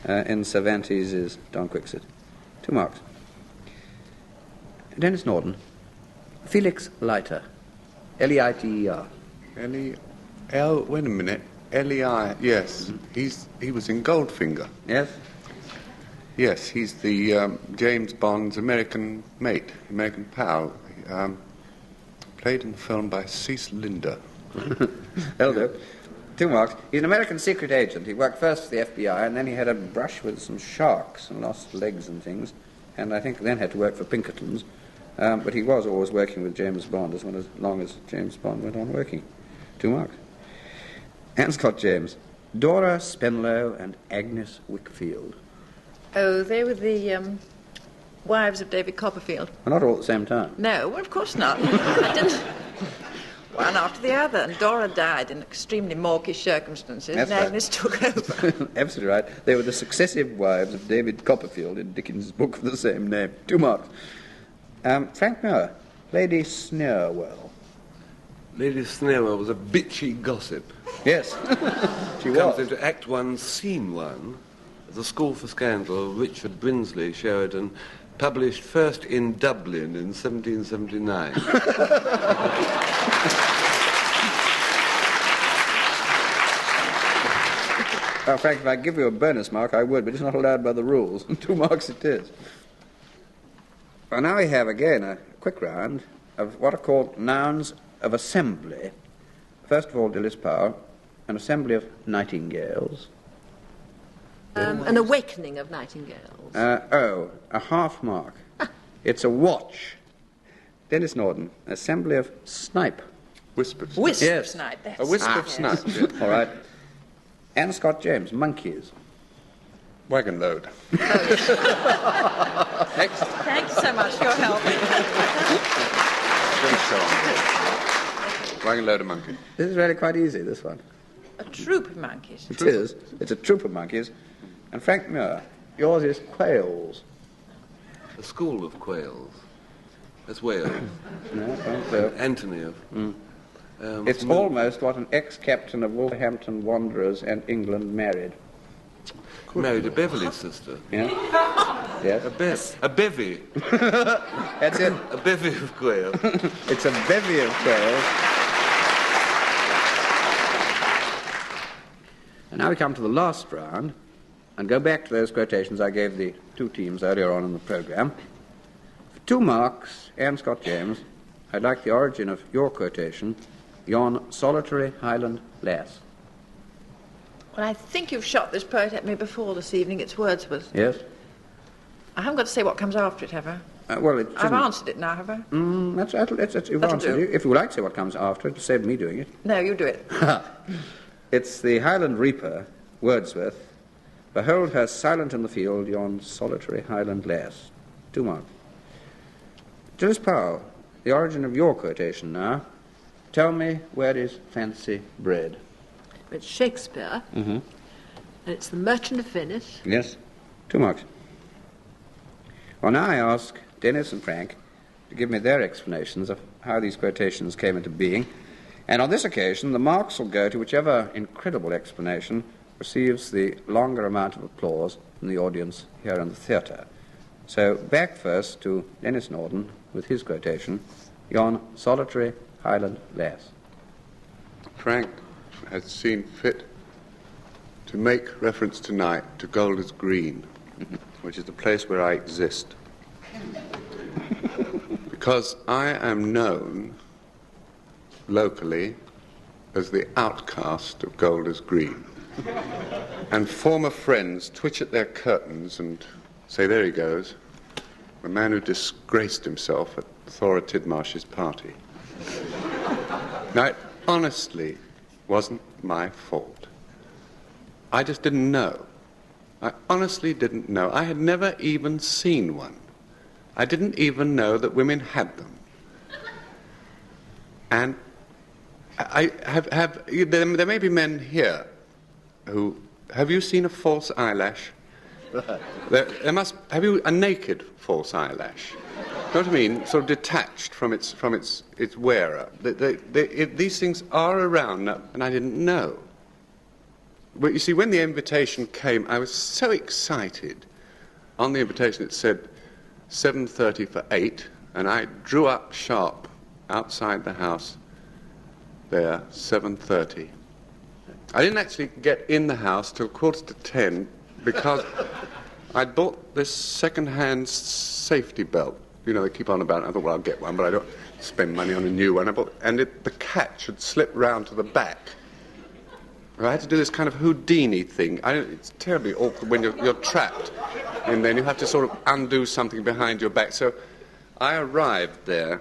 In Cervantes' Don Quixote. 2 marks. Denis Norden. Felix Leiter. Leiter. Wait a minute. L-E-I, yes. He was in Goldfinger. Yes? Yes, he's the James Bond's American mate, American pal. Played in the film by Cecil Linder. Elder. 2 marks. He's an American secret agent. He worked first for the FBI, and then he had a brush with some sharks and lost legs and things, and I think then had to work for Pinkertons. But he was always working with James Bond as long as James Bond went on working. 2 marks. Anne Scott James. Dora Spenlow and Agnes Wickfield. Oh, they were the wives of David Copperfield. Well, not all at the same time. No, well, of course not. I didn't. One after the other, and Dora died in extremely mawkish circumstances, That's and right. Agnes took over. Absolutely right. They were the successive wives of David Copperfield in Dickens' book of the same name. 2 marks. Frank Muir. Lady Sneerwell. Lady Sneerwell was a bitchy gossip. Yes. She Comes was. into Act 1, Scene 1, The School for Scandal, Richard Brinsley, Sheridan, published first in Dublin in 1779. Frank, if I give you a bonus mark, I would, but it's not allowed by the rules. 2 marks it is. Well, now we have, again, a quick round of what are called nouns of assembly. First of all, Dilys Powell, an assembly of nightingales. An awakening of nightingales. A half mark. It's a watch. Denis Norden, assembly of snipe. Whispered. Wisp Yes. snipe. That's A wisp of yes. snipe. Yeah. All right. Anne Scott James, monkeys. Wagon load. Thank you so much for your help. Wagon load of monkeys. This is really quite easy, this one. A troop of monkeys. It is. It's a troop of monkeys. And Frank Muir, yours is quails. A school of quails. That's Wales. No, don't say. Antony of... It's almost what an ex-captain of Wolverhampton Wanderers and England married. Married a Beverley sister. Yeah? Yes. A bevy. That's it. A bevy of quails. It's a bevy of quails. And now we come to the last round and go back to those quotations I gave the 2 teams earlier on in the programme. For 2 marks, Anne Scott James, I'd like the origin of your quotation, yon solitary Highland lass. Well, I think you've shot this poet at me before this evening. It's Wordsworth. Yes? I haven't got to say what comes after it, have I? Well, it I've answered it now, have I? You've That'll answered do. it. If you like to say what comes after it, save me doing it. No, you do it. It's the Highland Reaper, Wordsworth. Behold her silent in the field, yon solitary Highland lass. 2 marks. Dilys Powell, the origin of your quotation now. Tell me, where is fancy bred? It's Shakespeare, and it's The Merchant of Venice. Yes, 2 marks. Well, now I ask Denis and Frank to give me their explanations of how these quotations came into being, and on this occasion the marks will go to whichever incredible explanation receives the longer amount of applause from the audience here in the theatre. So back first to Denis Norden with his quotation, Yon solitary Highland lass. Frank has seen fit to make reference tonight to Golders Green, which is the place where I exist. Because I am known locally as the outcast of Golders Green. And former friends twitch at their curtains and say, there he goes, the man who disgraced himself at Thora Tidmarsh's party. Now, it honestly wasn't my fault. I just didn't know. I honestly didn't know. I had never even seen one. I didn't even know that women had them. And there may be men here who, have you seen a false eyelash? Have you a naked false eyelash? You know what I mean? Sort of detached from its wearer. These things are around, and I didn't know. But you see, when the invitation came, I was so excited. On the invitation it said 7:30 for 8, and I drew up sharp outside the house there, 7:30. I didn't actually get in the house till 9:45 because I'd bought this second-hand safety belt. You know, they keep on about it. I thought, well, I'll get one, but I don't spend money on a new one. The catch had slipped round to the back. I had to do this kind of Houdini thing. It's terribly awkward when you're trapped, and then you have to sort of undo something behind your back. So I arrived there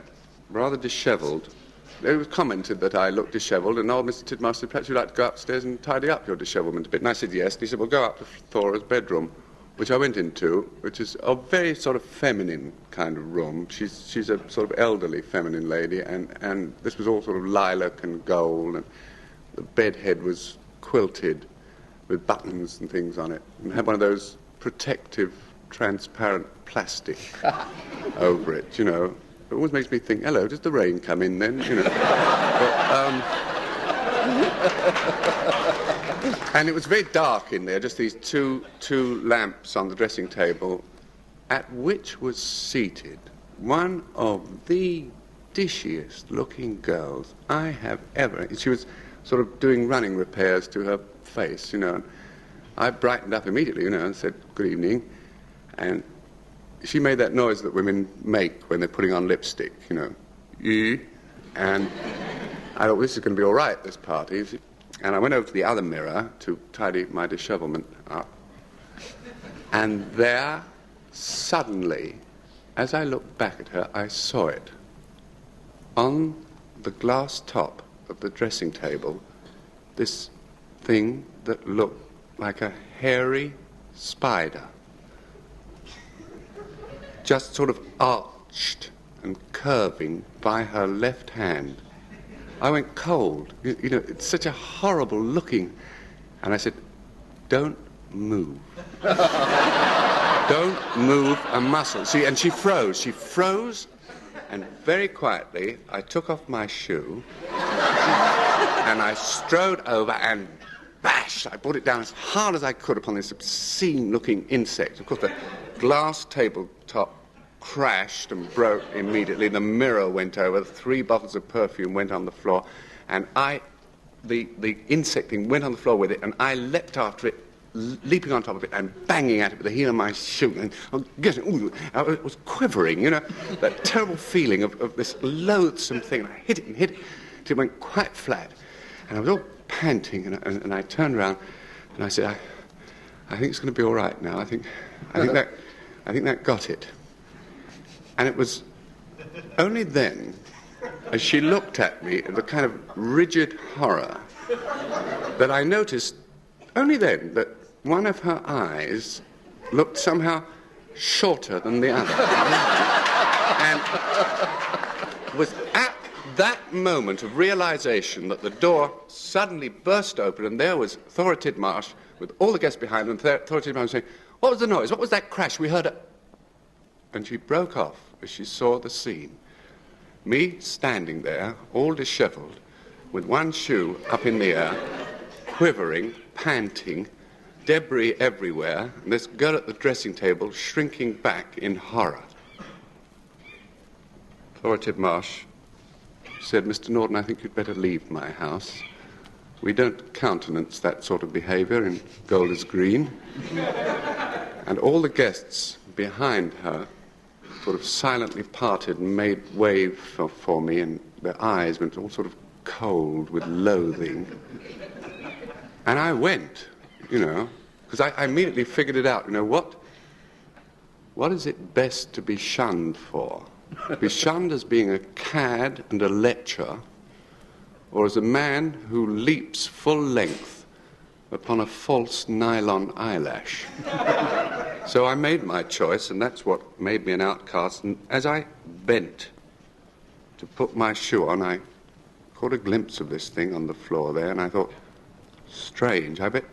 rather dishevelled. It was commented that I looked dishevelled, and old Mr. Tidmarsh said, perhaps you'd like to go upstairs and tidy up your dishevelment a bit. And I said yes, and he said, well, go up to Thora's bedroom, which I went into, which is a very sort of feminine kind of room. She's a sort of elderly feminine lady, and this was all sort of lilac and gold, and the bedhead was quilted with buttons and things on it, and had one of those protective, transparent plastic over it, you know. It always makes me think, hello, does the rain come in then, you know? And it was very dark in there, just these two lamps on the dressing table, at which was seated one of the dishiest looking girls I have ever... She was sort of doing running repairs to her face, you know. And I brightened up immediately, you know, and said, good evening. And she made that noise that women make when they're putting on lipstick, you know. And I thought, this is going to be all right, this party. And I went over to the other mirror to tidy my dishevelment up. And there, suddenly, as I looked back at her, I saw it. On the glass top of the dressing table, this thing that looked like a hairy spider, just sort of arched and curving by her left hand. I went cold. You know, it's such a horrible looking. And I said, don't move. Don't move a muscle. See, and she froze. She froze, and very quietly, I took off my shoe, and I strode over and bash! I brought it down as hard as I could upon this obscene-looking insect. Of course, the glass tabletop crashed and broke immediately. The mirror went over. 3 bottles of perfume went on the floor, and the insect thing went on the floor with it, and I leapt after it, leaping on top of it and banging at it with the heel of my shoe. And it was quivering, you know, that terrible feeling of this loathsome thing. And I hit it and hit it till it went quite flat. And I was all panting, and I turned around and I said, I think it's going to be all right now. I think that got it. And it was only then, as she looked at me with a kind of rigid horror, that I noticed, only then, that one of her eyes looked somehow shorter than the other. It was at that moment of realization that the door suddenly burst open, and there was Thora Tidmarsh with all the guests behind her, and Thora Tidmarsh saying, "What was the noise? What was that crash? We heard a..." And she broke off as she saw the scene. Me standing there, all dishevelled, with one shoe up in the air, quivering, panting, debris everywhere, and this girl at the dressing table shrinking back in horror. Thora Tidmarsh said, "Mr. Norden, I think you'd better leave my house. We don't countenance that sort of behaviour in Golders Green." And all the guests behind her sort of silently parted and made way for me, and their eyes went all sort of cold with loathing. And I went, you know, because I immediately figured it out. You know, what is it best to be shunned for? Be shunned as being a cad and a lecher, or as a man who leaps full length upon a false nylon eyelash. So I made my choice, and that's what made me an outcast. And as I bent to put my shoe on, I caught a glimpse of this thing on the floor there, and I thought, strange, I bet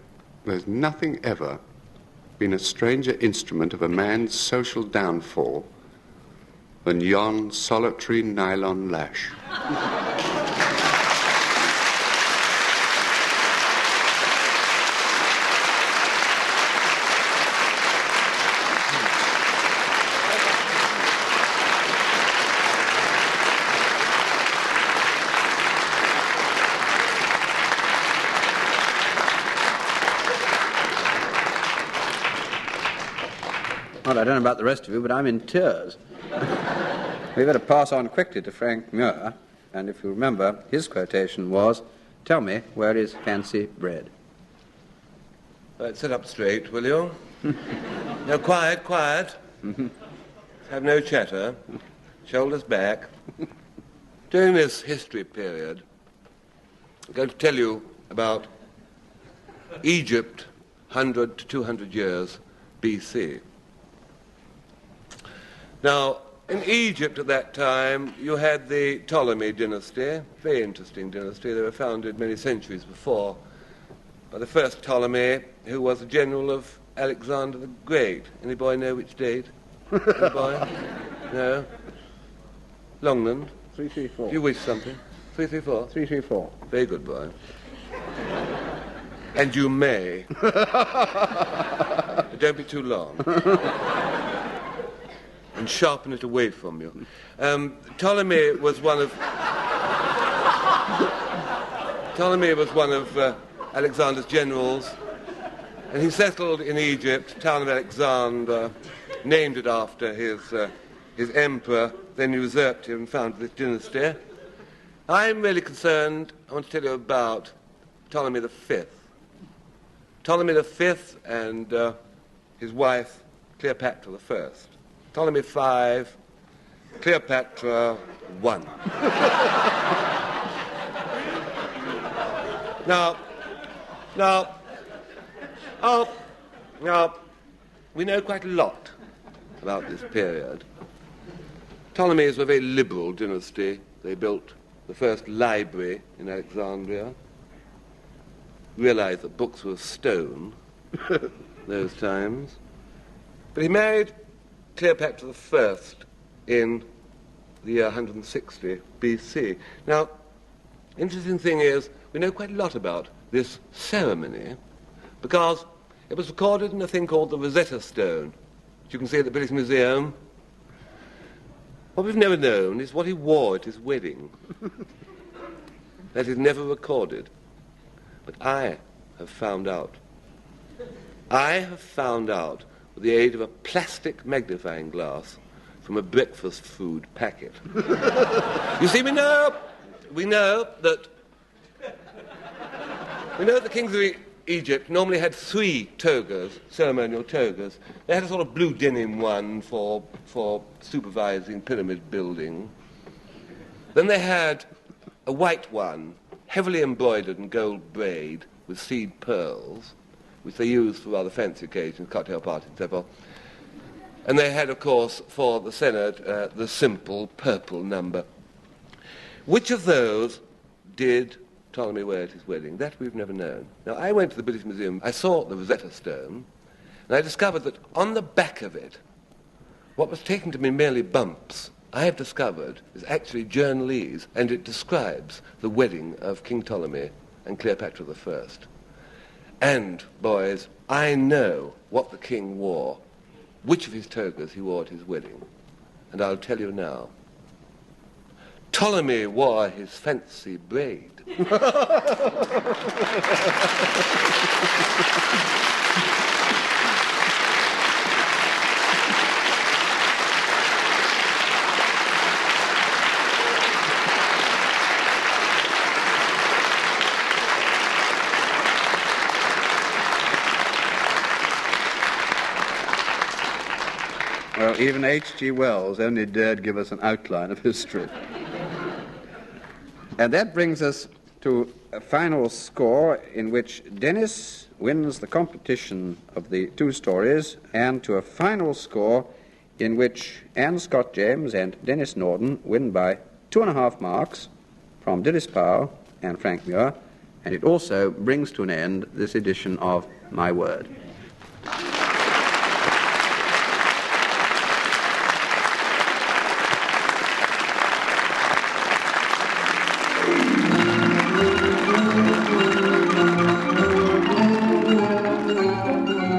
there's nothing ever been a stranger instrument of a man's social downfall than yon solitary nylon lash. Well, I don't know about the rest of you, but I'm in tears. We better pass on quickly to Frank Muir, and if you remember, his quotation was, "Tell me, where is fancy bread?" Right, sit up straight, will you? No, quiet, quiet. Have no chatter. Shoulders back. During this history period, I'm going to tell you about Egypt 100 to 200 years BC. Now, in Egypt at that time, you had the Ptolemy dynasty, very interesting dynasty. They were founded many centuries before by the first Ptolemy, who was a general of Alexander the Great. Any boy know which date? Any boy? No? Longland? 334. Do you wish something? 334? 334. Very good, boy. And you may. But don't be too long. And sharpen it away from you. Ptolemy was one of Alexander's generals, and he settled in Egypt, town of Alexander, named it after his emperor, then usurped him and founded this dynasty. I'm really concerned, I want to tell you about Ptolemy V. Ptolemy V and his wife, Cleopatra I. Ptolemy V, Cleopatra I. Now, we know quite a lot about this period. Ptolemies were a very liberal dynasty. They built the first library in Alexandria, realized that books were of stone those times. But he married Cleopatra I in the year 160 BC. Now, interesting thing is, we know quite a lot about this ceremony because it was recorded in a thing called the Rosetta Stone, which you can see at the British Museum. What we've never known is what he wore at his wedding. That is never recorded. But I have found out. I have found out with the aid of a plastic magnifying glass from a breakfast food packet. You see, we know that the kings of Egypt normally had 3 togas, ceremonial togas. They had a sort of blue denim one for supervising pyramid building. Then they had a white one, heavily embroidered in gold braid with seed pearls, which they used for rather fancy occasions, cocktail parties and so forth. And they had, of course, for the Senate, the simple purple number Which of those did Ptolemy wear at his wedding? That we've never known. Now, I went to the British Museum, I saw the Rosetta Stone, and I discovered that on the back of it, what was taken to be merely bumps, I have discovered is actually journalese, and it describes the wedding of King Ptolemy and Cleopatra I. And, boys, I know what the king wore, which of his togas he wore at his wedding, and I'll tell you now. Ptolemy wore his fancy braid. Well, even H.G. Wells only dared give us an outline of history. And that brings us to a final score in which Denis wins the competition of the two stories, and to a final score in which Anne Scott James and Denis Norden win by 2.5 marks from Dilys Powell and Frank Muir, and it also brings to an end this edition of My Word.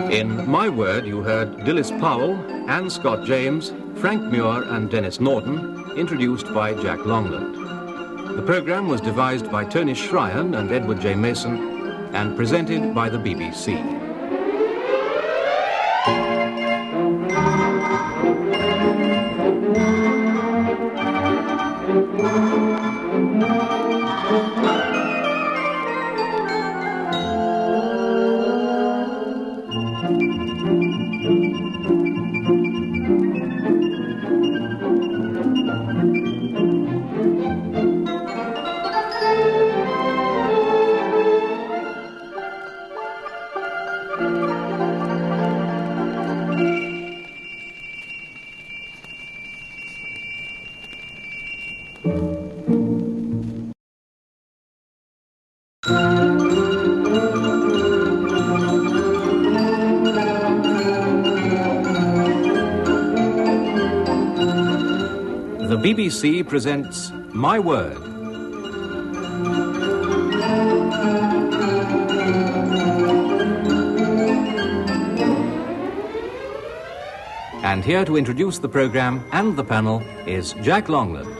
In My Word, you heard Dilys Powell, Anne Scott James, Frank Muir and Denis Norden, introduced by Jack Longland. The programme was devised by Tony Shryan and Edward J. Mason and presented by the BBC. The BBC presents My Word. And here to introduce the programme and the panel is Jack Longland.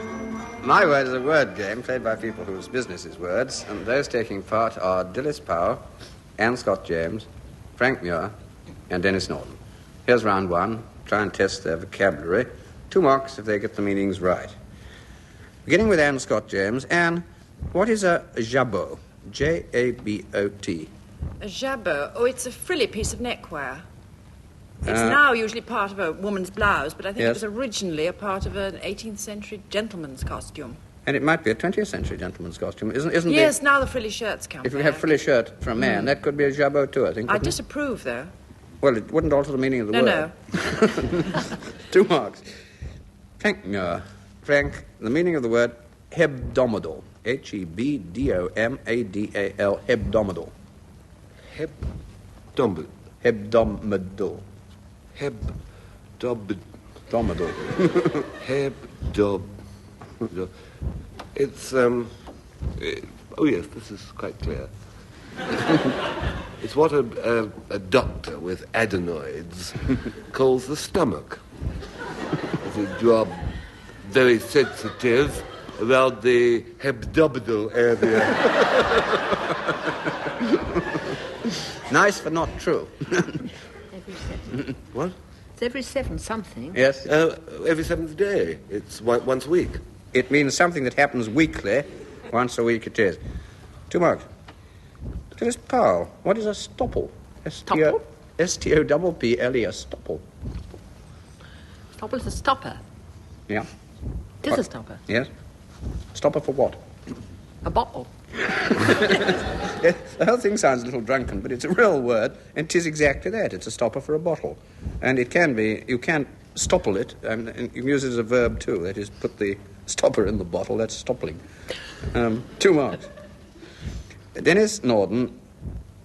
My Word is a word game played by people whose business is words, and those taking part are Dilys Powell, Anne Scott James, Frank Muir, and Denis Norden. Here's round one. Try and test their vocabulary. 2 marks if they get the meanings right. Beginning with Anne Scott James. Anne, what is a jabot? J-A-B-O-T. A jabot? Oh, it's a frilly piece of neckwear. It's now usually part of a woman's blouse, but I think it was originally a part of an 18th century gentleman's costume. And it might be a 20th century gentleman's costume, isn't Yes, now the frilly shirts come If we have frilly shirt for a man, that could be a jabot too, I think. I disapprove, though. Well, it wouldn't alter the meaning of the word. No. 2 marks. Frank Muir. Frank, the meaning of the word hebdomadal. H-E-B-D-O-M-A-D-A-L. Hebdomadal. Hebdomadal. Hebdomadal. Hebdomadal. Hebdomadal. It's, oh yes, this is quite clear. It's what a doctor with adenoids calls the stomach. You are very sensitive around the hebdomadal area. Nice, but not true. Every 7. What? It's every 7 something. Yes. Every 7th day. It's once a week. It means something that happens weekly. Once a week it is. 2 marks. Dilys Powell, what is a stopple? Stopple? S-T-O-P-P-L-E, a stopple. Stopple is a stopper. Yeah. It is a stopper. Yes. Stopper for what? A bottle. The whole thing sounds a little drunken, but it's a real word, and it is exactly that. It's a stopper for a bottle. And it can be, you can stopple it, and you can use it as a verb too. That is, put the Stopper in the bottle, that's stoppling. 2 marks. Denis Norden,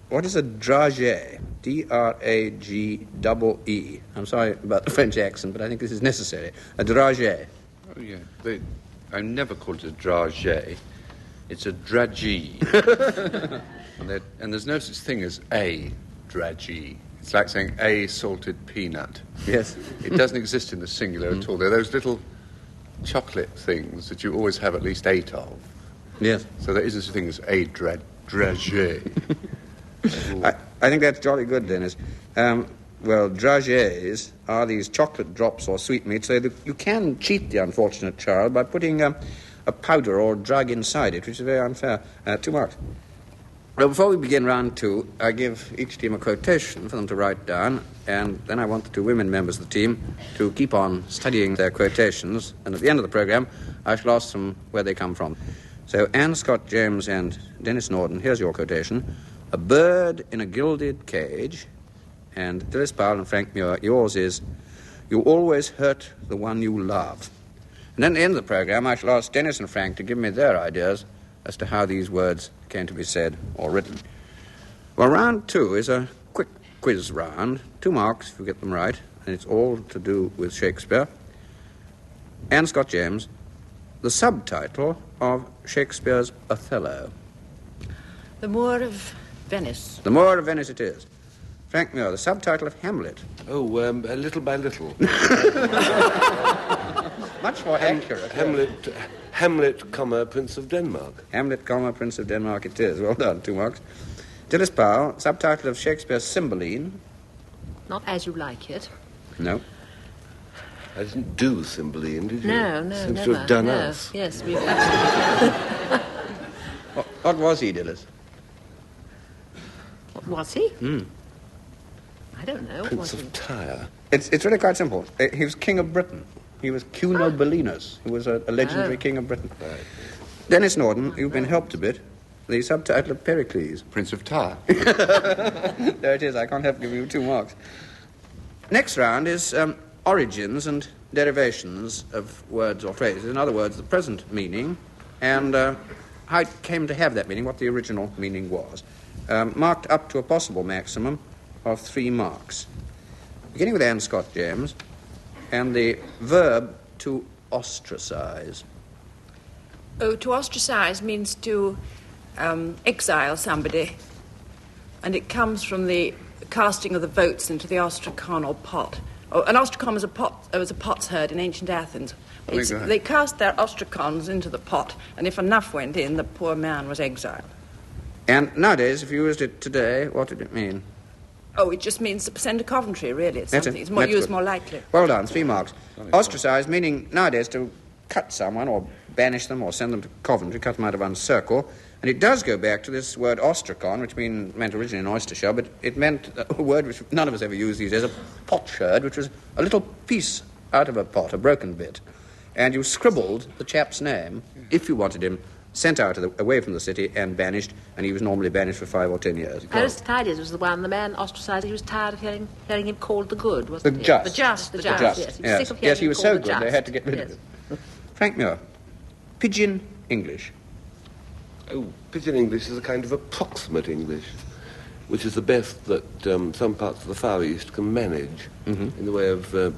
what is a dragee? D-R-A-G-E-E. I'm sorry about the French accent, but I think this is necessary. A dragee. Oh, yeah. I never called it a dragee. It's a dragee. and there's no such thing as a dragee. It's like saying a salted peanut. Yes. It doesn't exist in the singular at all. They're those little chocolate things that you always have at least 8 of. Yes. So there isn't such a thing as a dragee. I think that's jolly good, Dennis. Well, dragees are these chocolate drops or sweetmeats, so that you can cheat the unfortunate child by putting a powder or drug inside it, which is very unfair. 2 marks. Well, before we begin round 2, I give each team a quotation for them to write down, and then I want the 2 women members of the team to keep on studying their quotations, and at the end of the programme, I shall ask them where they come from. So, Anne Scott James and Denis Norden, here's your quotation. A bird in a gilded cage. And Dilys Powell and Frank Muir, yours is, you always hurt the one you love. And then at the end of the programme, I shall ask Denis and Frank to give me their ideas as to how these words came to be said or written. Well, round 2 is a quick quiz round. 2 marks if you get them right, and it's all to do with Shakespeare. Anne Scott James, the subtitle of Shakespeare's Othello. The Moor of Venice. The Moor of Venice it is. Frank Muir, the subtitle of Hamlet. Oh, Little by Little. Much more accurate. Hamlet, Prince of Denmark. Hamlet, Prince of Denmark it is. Well done, 2 marks. Dilys Powell, subtitle of Shakespeare's Cymbeline. Not As You Like It. No. I didn't do Cymbeline, did you? No, Seems never. to have done no. us. Yes, we've absolutely... What was he, Dilys? What was he? I don't know. Prince of Tyre. It's really quite simple. He was King of Britain. He was Cunobelinus. He was a legendary King of Britain. Right. Denis Norden, you've been helped a bit. The subtitle of Pericles. Prince of Tyre. There it is. I can't help giving you 2 marks. Next round is origins and derivations of words or phrases. In other words, the present meaning and how it came to have that meaning, what the original meaning was. Marked up to a possible maximum of 3 marks. Beginning with Anne Scott James, and the verb to ostracize. Oh, to ostracize means to exile somebody, and it comes from the casting of the votes into the ostracon or pot. Oh, an ostracon was a potsherd in ancient Athens. They cast their ostracons into the pot, and if enough went in, the poor man was exiled. And nowadays, if you used it today, what did it mean? Oh, it just means to send to Coventry, really. It's something. It's more That's used good. more lightly. Well done, 3 marks. Ostracize, meaning nowadays to cut someone or banish them or send them to Coventry, cut them out of one's circle. And it does go back to this word ostracon, which meant originally an oyster shell, but it meant a word which none of us ever use these days, a potsherd, which was a little piece out of a pot, a broken bit. And you scribbled the chap's name, if you wanted him sent out away from the city and banished, and he was normally banished for 5 or 10 years. Aristides was the one, the man ostracized. He was tired of hearing him called the good, wasn't he? Just. The just, Yes. Yes, He was so good they had to get rid of him. Frank Muir, pidgin English. Oh, pidgin English is a kind of approximate English, which is the best that some parts of the Far East can manage in the way of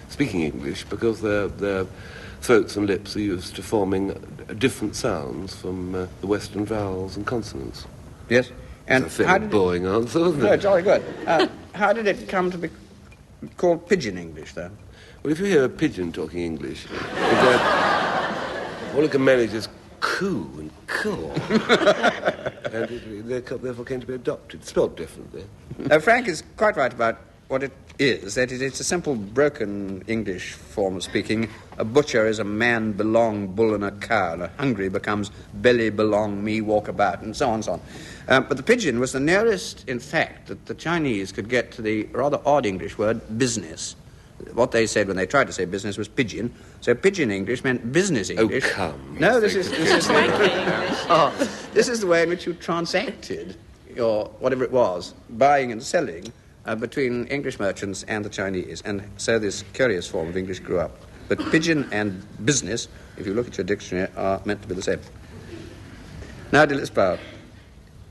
speaking English, because their throats and lips are used to forming different sounds from the Western vowels and consonants. Yes. And it's a fairly boring answer, isn't it? No, jolly good. How did it come to be called pidgin English, then? Well, if you hear a pigeon talking English, all it can manage is coo and caw. And it therefore came to be adopted, spelled differently. Frank is quite right about what it is. That is, it's a simple, broken English form of speaking. A butcher is a man belong, bull and a cow. And a hungry becomes belly belong, me walk about, and so on and so on. But the pidgin was the nearest, in fact, that the Chinese could get to the rather odd English word business. What they said when they tried to say business was pidgin. So pidgin English meant business English. Oh, come. No, this is the way in which you transacted your whatever it was, buying and selling, between English merchants and the Chinese. And so this curious form of English grew up. But pidgin and business if you look at your dictionary, are meant to be the same. Now, Dilys Powell.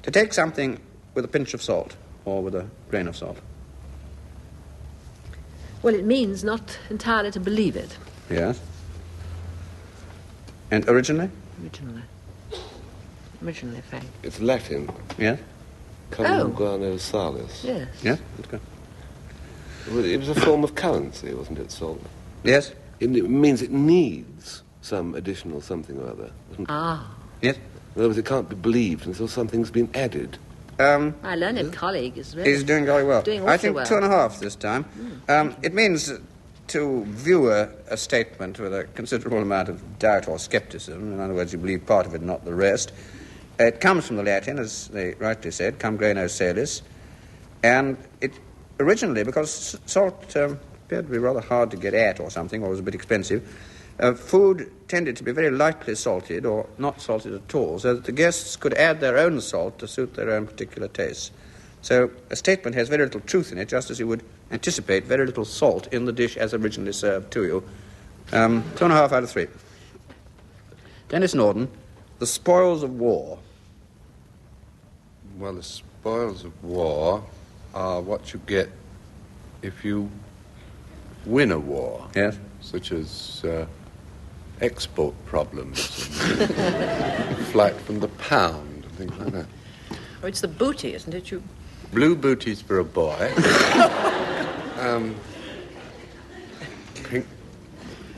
To take something with a pinch of salt, or with a grain of salt. Well, it means not entirely to believe it. Yes. And originally? Originally, Frank. It's Latin. Yes. Cum grano salis. Yes. Yes, that's good. Well, it was a form of currency, wasn't it, salt? Yes. It means it needs some additional something or other. Yes. In other words, it can't be believed until something's been added. My learned colleague is He's doing very well. Doing I think well. 2.5 this time. It means to view a statement with a considerable amount of doubt or skepticism. In other words, you believe part of it, not the rest. It comes from the Latin, as they rightly said, cum grano salis. And it originally, because salt appeared to be rather hard to get at or something, or was a bit expensive, food tended to be very lightly salted or not salted at all, so that the guests could add their own salt to suit their own particular tastes. So a statement has very little truth in it, just as you would anticipate very little salt in the dish as originally served to you. 2.5 out of 3. Denis Norden, the spoils of war. Well, the spoils of war are what you get if you win a war. Yes. Such as export problems, and flight from the pound, and things like that. Oh, it's the booty, isn't it? Blue booties for a boy. Pink.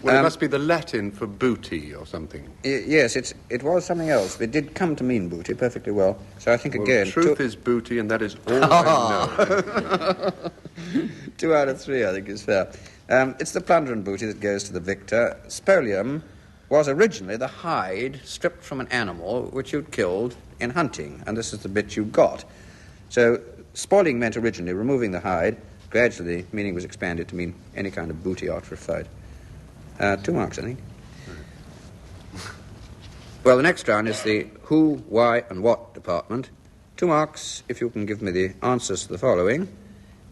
Well, it must be the Latin for booty or something. Yes, it was something else. It did come to mean booty perfectly well. So I think again... Truth is booty, and that is all I know. 2 out of 3, I think, is fair. It's the plunder and booty that goes to the victor. Spolium was originally the hide stripped from an animal which you'd killed in hunting, and this is the bit you got. So spoiling meant originally removing the hide. Gradually, the meaning was expanded to mean any kind of booty after a fight. 2 marks, I think. Well, the next round is the who, why, and what department. 2 marks if you can give me the answers to the following.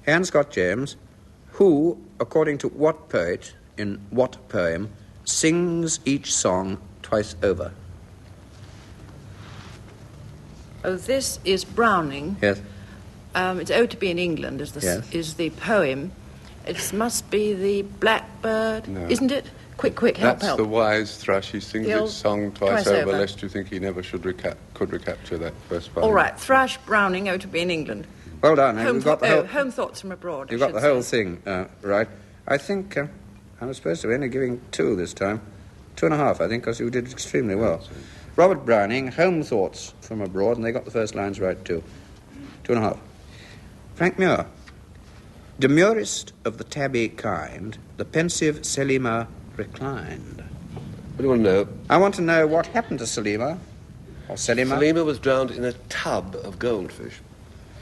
Anne Scott James, who, according to what poet, in what poem, sings each song twice over? Oh, this is Browning. Yes. It's Ode to Be in England is the poem. It must be the Blackbird, isn't it? Quick, help. That's the wise thrush. He sings its song twice over, lest you think he never could recapture that first part. All right, thrush, Browning, Ode to Be in England. Well done. Home Thoughts from Abroad. You've got the whole thing right. I think I was supposed to be only giving 2 this time. 2.5, I think, because you did extremely well. Robert Browning, Home Thoughts from Abroad, and they got the first lines right too. 2.5. Frank Muir, demurest of the tabby kind, the pensive Selima reclined. What do you want to know? I want to know what happened to Selima, or Selima. Selima was drowned in a tub of goldfish,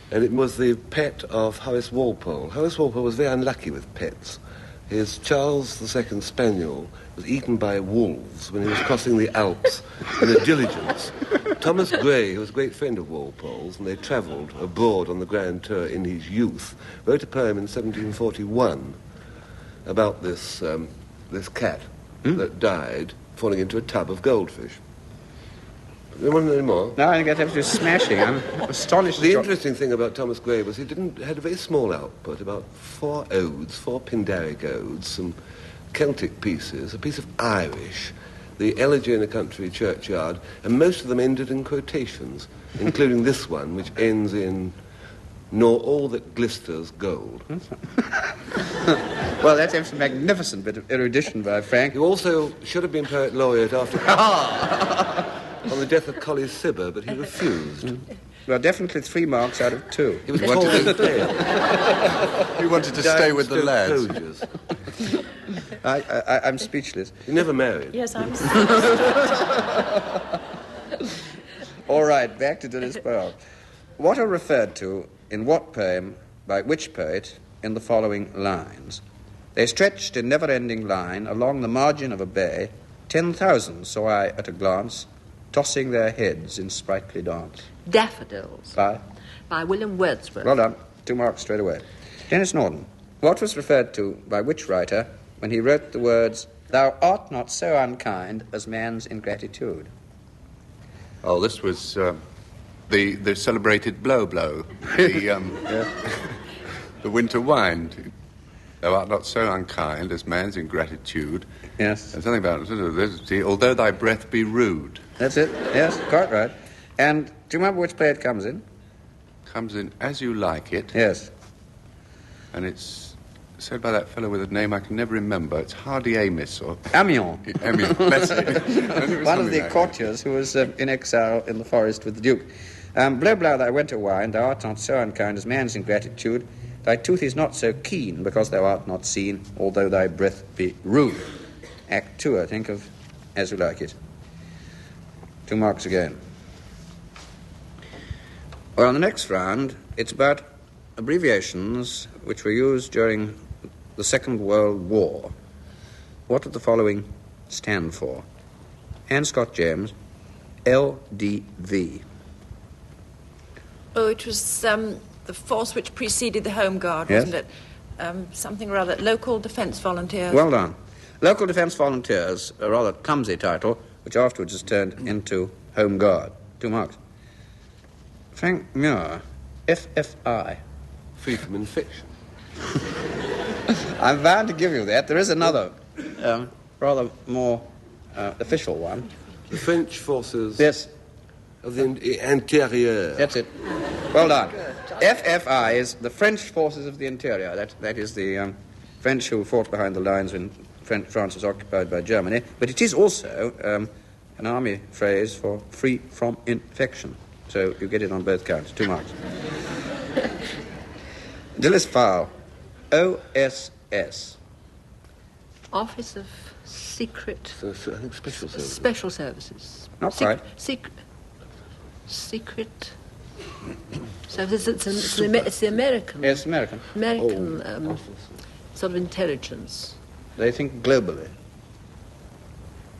and it was the pet of Horace Walpole. Horace Walpole was very unlucky with pets. His Charles II spaniel was eaten by wolves when he was crossing the Alps in a diligence. Thomas Gray, who was a great friend of Walpole's, and they travelled abroad on the grand tour in his youth, wrote a poem in 1741 about this cat that died falling into a tub of goldfish. Do you want to know any more? No, I think that's absolutely smashing. I'm astonished. The interesting thing about Thomas Gray was he had a very small output, about 4 odes, 4 Pindaric odes, some Celtic pieces, a piece of Irish, the Elegy in a Country Churchyard, and most of them ended in quotations, including this one, which ends in, nor all that glisters gold. Well, that's a magnificent bit of erudition by Frank. He also should have been Poet Laureate after... on the death of Colley Cibber, but he refused. Well, definitely 3 marks out of 2. He was wanted He wanted to stay with the lads. I'm speechless. He never married. Yes, I'm All right, back to Dilys Powell. What are referred to in what poem by which poet in the following lines? They stretched in never-ending line along the margin of a bay. 10,000 saw I at a glance, tossing their heads in sprightly dance. Daffodils. By William Wordsworth. Well done. 2 marks straight away. Denis Norden. What was referred to by which writer when he wrote the words, Thou art not so unkind as man's ingratitude. Oh, this was the celebrated blow, the winter wine. Thou art not so unkind as man's ingratitude. Yes. There's something about it. Although thy breath be rude. That's it. Yes, quite right. And do you remember which play it comes in? Comes in As You Like It. Yes. And it's said by that fellow with a name I can never remember. It's Hardy Amos or... Amiens. Amiens, that's it. One of the courtiers who was in exile in the forest with the Duke. Blow, blow, thy winter wine, thou art not so unkind as man's ingratitude. Thy tooth is not so keen, because thou art not seen, although thy breath be rude. Act 2, I think, of As You Like It. 2 marks again. Well, on the next round, it's about abbreviations which were used during the Second World War. What did the following stand for? Anne Scott James, LDV. Oh, it was the force which preceded the Home Guard, Yes. wasn't it? Something or other. Local Defence Volunteers. Well done. Local Defence Volunteers, a rather clumsy title, which afterwards is turned into Home Guard. 2 marks. Frank Muir, FFI. Free from infection. I'm bound to give you that. There is another, rather more official one. The French forces Yes, of the interior. that's it. Well done. FFI is the French Forces of the Interior. That is the French who fought behind the lines when France was occupied by Germany. But it is also an army phrase for free from infection. So you get it on both counts. 2 marks. Dilys Powell, OSS. Office of Secret... So, I think special services. Special Services. Not quite. Secret... Services. It's the American... Yes, American. American sort of intelligence. They think globally.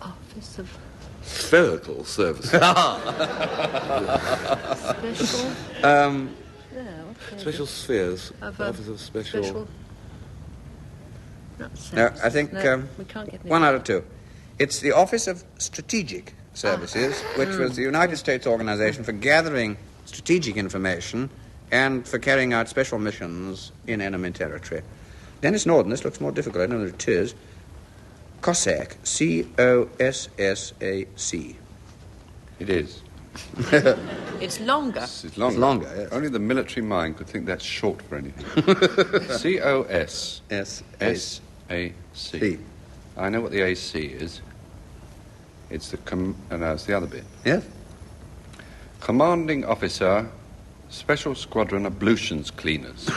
Office of Spherical services. Special... Special spheres. Of, Office of special... Not No, services. I think we can't get 1 out of 2. It's the Office of Strategic Services, which was the United States organization for gathering strategic information and for carrying out special missions in enemy territory. Denis Norden, this looks more difficult, I know that it is. Cossack, C-O-S-S-A-C. It is. It's longer. It's longer. It's longer, yes. Only the military mind could think that's short for anything. C-O-S-S-A-C. C. I know what the AC is. It's the it's the other bit. Yes? Commanding Officer, Special Squadron Ablutions Cleaners.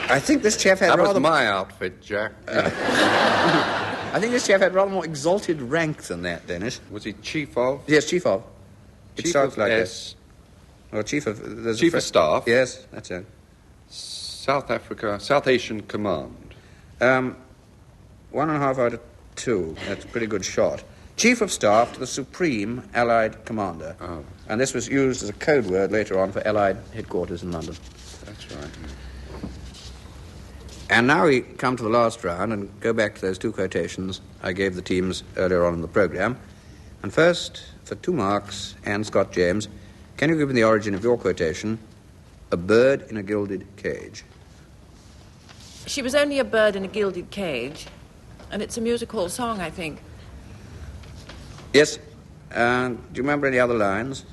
I think this chap had That was rather... my outfit, Jack. I think this chap had rather more exalted rank than that, Dennis. Was he chief of? Yes, Chief of. It Chief starts of like S. that. Or Chief of... there's a Chief of Staff. Yes, that's it. South Asian Command. 1.5 out of 2. That's a pretty good shot. Chief of Staff to the Supreme Allied Commander. Oh. And this was used as a code word later on for Allied headquarters in London. That's right. And now we come to the last round and go back to those 2 quotations I gave the teams earlier on in the programme. And first, for 2 marks, Anne Scott James, can you give me the origin of your quotation, a bird in a gilded cage? She was only a bird in a gilded cage, and it's a music hall song, I think. Yes. Do you remember any other lines?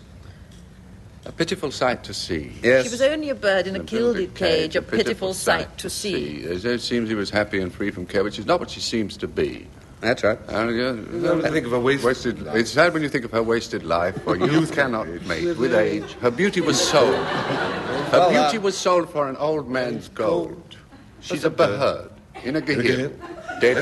A pitiful sight to see. Yes. She was only a bird in a gilded cage, a pitiful sight to see. It seems he was happy and free from care, which is not what she seems to be. That's right. I think of a wasted. It's sad when you think of her wasted life, for youth cannot mate with age. Her beauty was sold. Her beauty was sold for an old man's gold. She's a bird in a gehenna. Dead.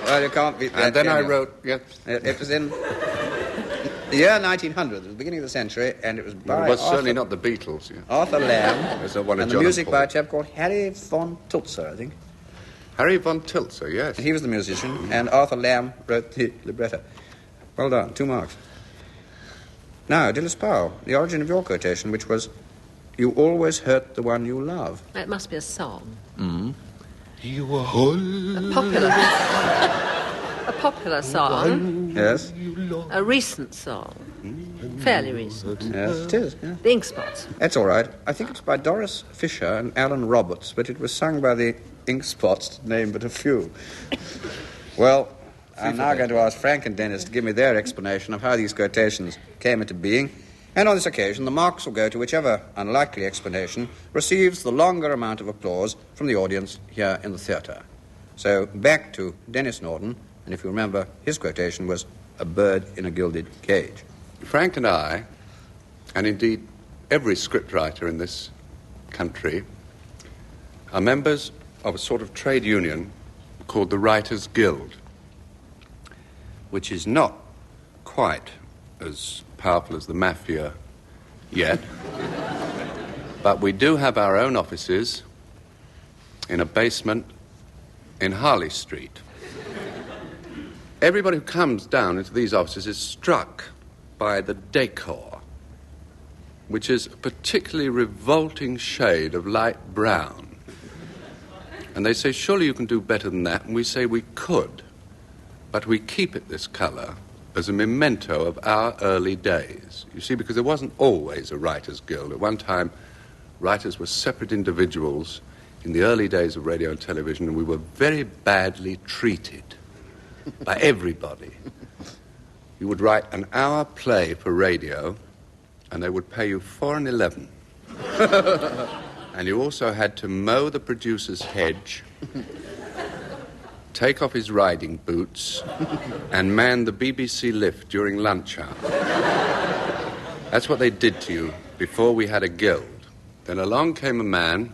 Well, you can't beat that. And then can I you? wrote, yes. It was in the year 1900, it was the beginning of the century, and it was by It was certainly not the Beatles. Yeah. Arthur Lamb, There's one of and the John music and by a Paul. chap called Harry von Tulzer, I think. Harry von Tilzer, yes. And he was the musician, and Arthur Lamb wrote the libretto. Well done. 2 marks. Now, Dilys Powell, the origin of your quotation, which was, "You always hurt the one you love." That must be a song. You were whole. A popular song. Yes? A recent song. Fairly recent. Yes, it is. Yeah. The Ink Spots. That's all right. I think it's by Doris Fisher and Alan Roberts, but it was sung by the Ink Spots, to name but a few. Well, I'm now going to ask Frank and Denis to give me their explanation of how these quotations came into being, and on this occasion the marks will go to whichever unlikely explanation receives the longer amount of applause from the audience here in the theatre. So back to Denis Norden, and if you remember, his quotation was "a bird in a gilded cage." Frank and I, and indeed every scriptwriter in this country, are members of a sort of trade union called the Writers' Guild, which is not quite as powerful as the mafia yet, but we do have our own offices in a basement in Harley Street. Everybody who comes down into these offices is struck by the decor, which is a particularly revolting shade of light brown. And they say, surely you can do better than that. And we say we could, but we keep it this colour as a memento of our early days. You see, because there wasn't always a writers' guild. At one time, writers were separate individuals in the early days of radio and television, and we were very badly treated by everybody. You would write an hour play for radio, and they would pay you 4.11. And you also had to mow the producer's hedge, take off his riding boots, and man the BBC lift during lunch hour. That's what they did to you before we had a guild. Then along came a man,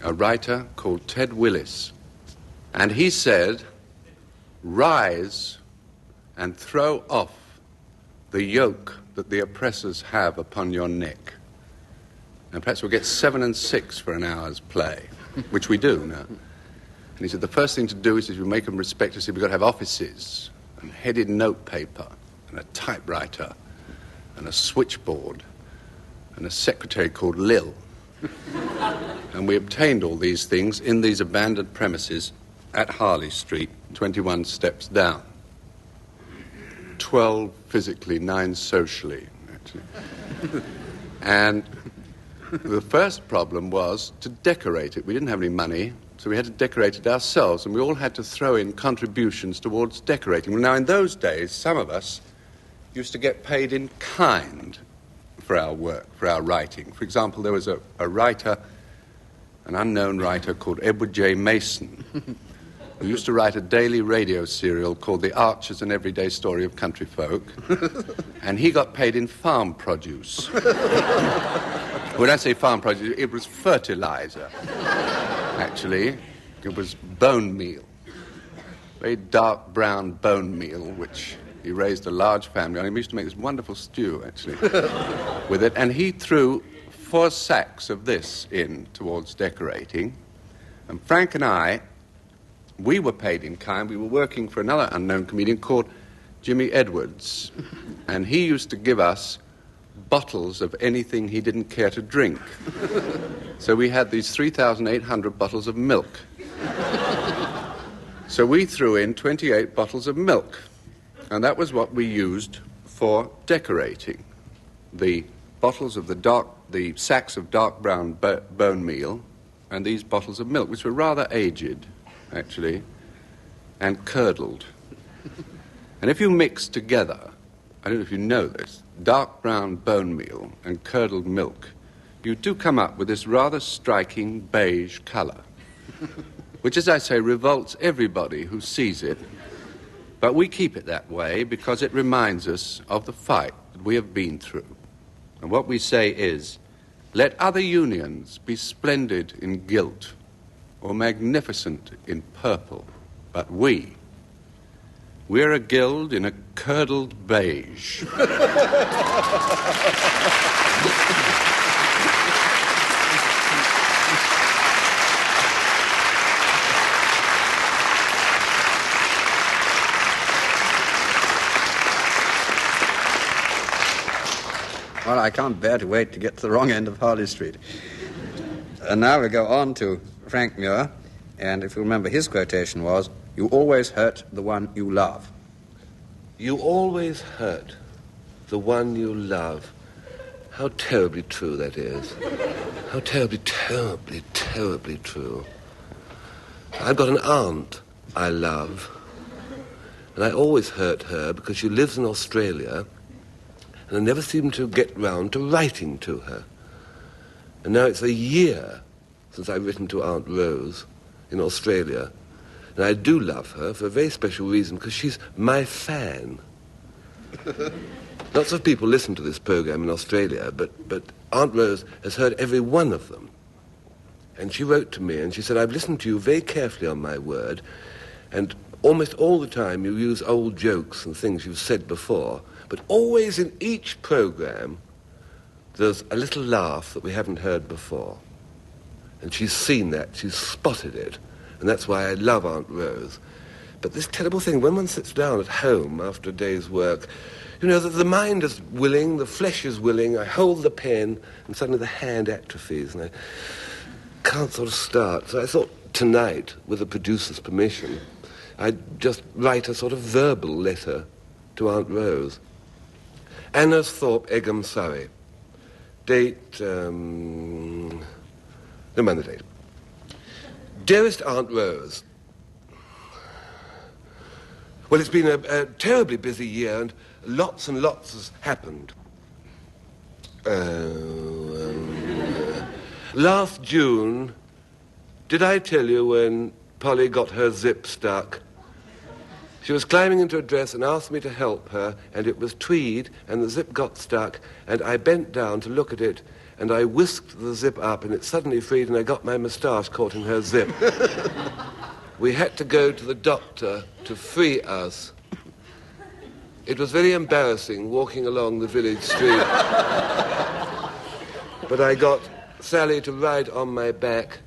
a writer called Ted Willis, and he said, "Rise and throw off the yoke that the oppressors have upon your neck." And perhaps we'll get 7 and 6 for an hour's play, which we do now. And he said, the first thing to do is, if you make them respect us, we've got to have offices and headed note paper and a typewriter and a switchboard and a secretary called Lil. And we obtained all these things in these abandoned premises at Harley Street, 21 steps down. 12 physically, 9 socially, actually. And the first problem was to decorate it. We didn't have any money, so we had to decorate it ourselves, and we all had to throw in contributions towards decorating. Well, now, in those days, some of us used to get paid in kind for our work, for our writing. For example, there was a writer, an unknown writer called Edward J. Mason, who used to write a daily radio serial called The Archers and Everyday Story of Country Folk, and he got paid in farm produce. When I say farm produce, it was fertilizer, actually. It was bone meal, very dark brown bone meal, which he raised a large family on. He used to make this wonderful stew, actually, with it, and he threw 4 sacks of this in towards decorating, and Frank and I, we were paid in kind. We were working for another unknown comedian called Jimmy Edwards, and he used to give us bottles of anything he didn't care to drink. So we had these 3,800 bottles of milk. So we threw in 28 bottles of milk, and that was what we used for decorating. The bottles of the sacks of dark brown bone meal, and these bottles of milk, which were rather aged, actually, and curdled. And if you mix together, I don't know if you know this, dark brown bone meal and curdled milk, you do come up with this rather striking beige colour, which, as I say, revolts everybody who sees it. But we keep it that way because it reminds us of the fight that we have been through. And what we say is, let other unions be splendid in gilt or magnificent in purple, but we're a guild in a curdled beige. I can't bear to wait to get to the wrong end of Harley Street. And now we go on to Frank Muir, and if you remember, his quotation was, "You always hurt the one you love." You always hurt the one you love. How terribly true that is. How terribly, terribly, terribly true. I've got an aunt I love, and I always hurt her because she lives in Australia, and I never seem to get round to writing to her. And now it's a year since I've written to Aunt Rose in Australia, and I do love her for a very special reason, because she's my fan. Lots of people listen to this program in Australia, but Aunt Rose has heard every one of them. And she wrote to me and she said, "I've listened to you very carefully on my word, and almost all the time you use old jokes and things you've said before, but always in each program there's a little laugh that we haven't heard before." And she's seen that, she's spotted it, and that's why I love Aunt Rose. But this terrible thing, when one sits down at home after a day's work, you know, the mind is willing, the flesh is willing, I hold the pen, and suddenly the hand atrophies, and I can't sort of start. So I thought tonight, with the producer's permission, I'd just write a sort of verbal letter to Aunt Rose. Annersthorpe, Egham, Surrey. Date, no mind the date. Dearest Aunt Rose, well, it's been a terribly busy year, and lots has happened. Last June, did I tell you when Polly got her zip stuck? She was climbing into a dress and asked me to help her, and it was tweed, and the zip got stuck, and I bent down to look at it, and I whisked the zip up, and it suddenly freed, and I got my moustache caught in her zip. We had to go to the doctor to free us. It was very embarrassing walking along the village street. But I got Sally to ride on my back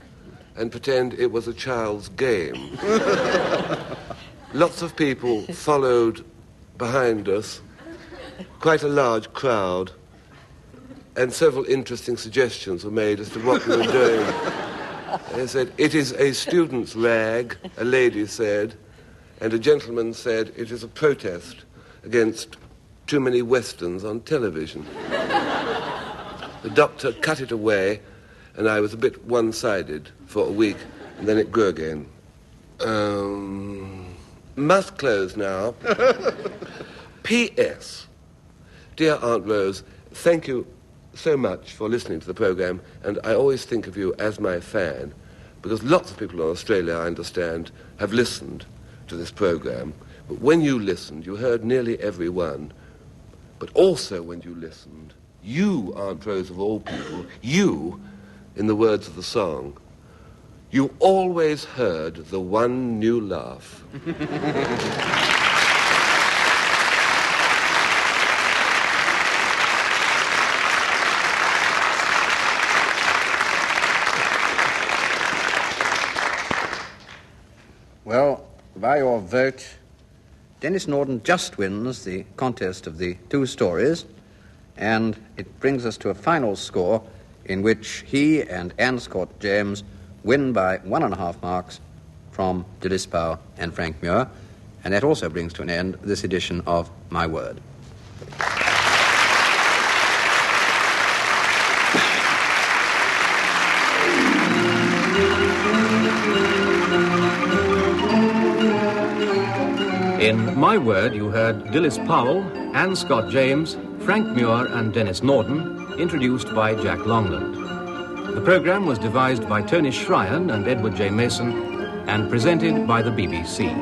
and pretend it was a child's game. Lots of people followed behind us, quite a large crowd, and several interesting suggestions were made as to what we were doing. They said, "It is a student's rag," a lady said, and a gentleman said, "It is a protest against too many westerns on television." The doctor cut it away, and I was a bit one-sided for a week, and then it grew again. Must close now. P.S. Dear Aunt Rose, thank you so much for listening to the program, and I always think of you as my fan, because lots of people in Australia, I understand, have listened to this program. But when you listened, you heard nearly every one. But also when you listened, you, Aunt Rose of all people, you, in the words of the song, you always heard the one new laugh. Well, by your vote, Denis Norden just wins the contest of the two stories, and it brings us to a final score in which he and Anne Scott James win by 1.5 marks from Dilys Powell and Frank Muir, and that also brings to an end this edition of My Word. In My Word, you heard Dilys Powell, Anne Scott James, Frank Muir and Denis Norden, introduced by Jack Longland. The programme was devised by Tony Shryan and Edward J. Mason and presented by the BBC.